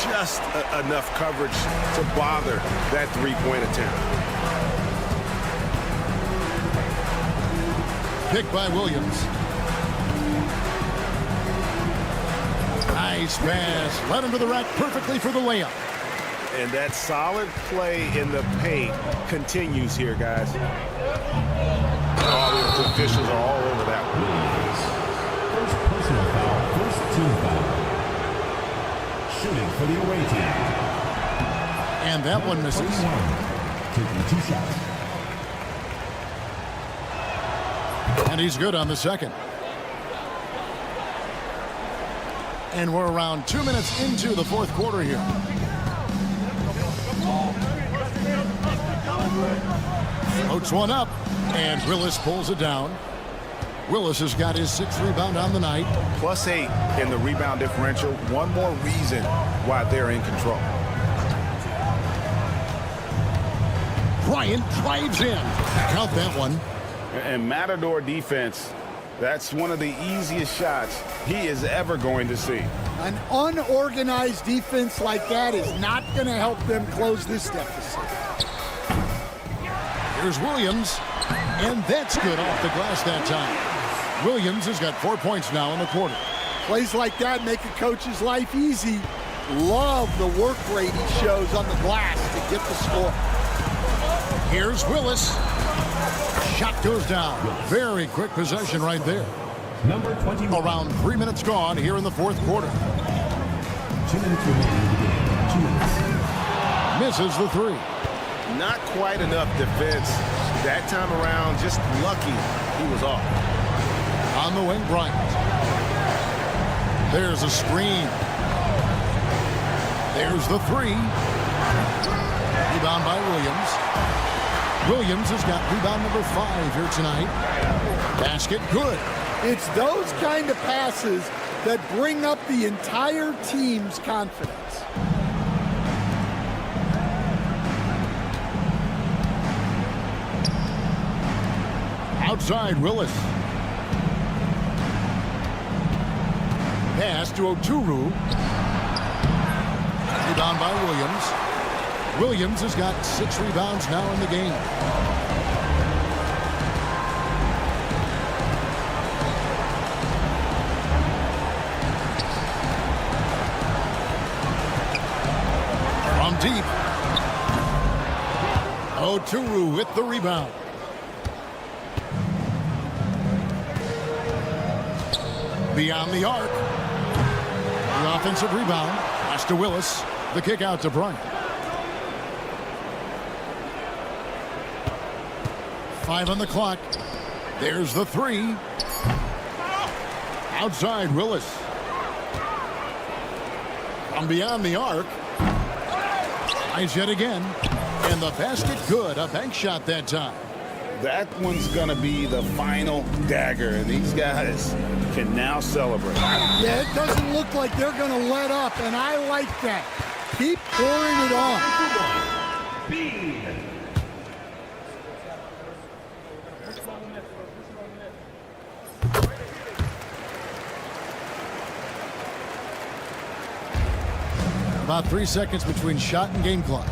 Just enough coverage to bother that 3-point attempt. Picked by Williams. Nice pass. Led him to the rack perfectly for the layup. And that solid play in the paint continues here, guys. All the officials are all over that one. First personal foul, first team foul. Shooting for the away team. And that one misses. Taking 2 shots. And he's good on the second. And we're around 2 minutes into the fourth quarter here. Floats one up, and Willis pulls it down. Willis has got his 6th rebound on the night. +8 in the rebound differential. One more reason why they're in control. Bryant drives in. Count that one. And Matador defense, that's one of the easiest shots he is ever going to see. An unorganized defense like that is not going to help them close this deficit. Here's Williams, and that's good off the glass that time. Williams has got 4 points now in the quarter. Plays like that make a coach's life easy. Love the work rate he shows on the glass to get the score. Here's Willis. Shot goes down. Very quick possession right there. Number 21. Around 3 minutes gone here in the fourth quarter. 2 minutes remaining in the game. 2 minutes. Misses the three. Not quite enough defense that time around. Just lucky he was off. On the wing, Bryant. There's a screen. There's the three. Rebound by Williams. Williams has got rebound number 5 here tonight. Basket good. It's those kind of passes that bring up the entire team's confidence. Outside, Willis. Pass to Oturu. Rebound by Williams. Williams has got 6 rebounds now in the game. From deep. Oturu with the rebound. Beyond the arc. The offensive rebound. Pass to Willis. The kick out to Bryant. 5 on the clock. There's the 3. Outside, Willis. From beyond the arc. Tries yet again. And the basket good. A bank shot that time. That one's going to be the final dagger, and these guys can now celebrate. Yeah, it doesn't look like they're going to let up, and I like that. Keep pouring it on. About 3 seconds between shot and game clock.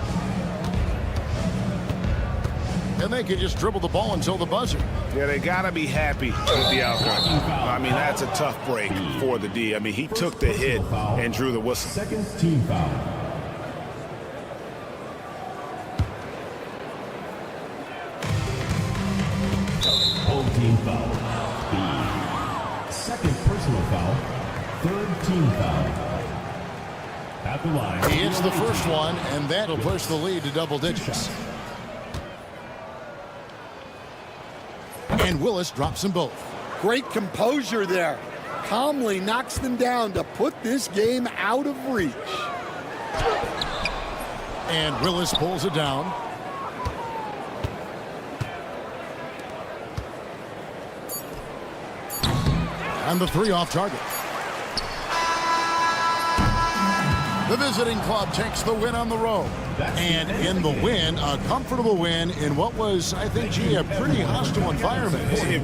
And they can just dribble the ball until the buzzer. Yeah, they got to be happy with the outcome. I mean, that's a tough break for the D. I mean, he took the hit and drew the whistle. Second team foul. Home team foul. B. Second personal foul. Third team foul. At the line. He hits the first one, and that'll push the lead to double digits. And Willis drops them both. Great composure there. Calmly knocks them down to put this game out of reach. And Willis pulls it down. And the 3 off target. The visiting club takes the win on the road. And in the win, a comfortable win in what was, I think, a pretty hostile environment. It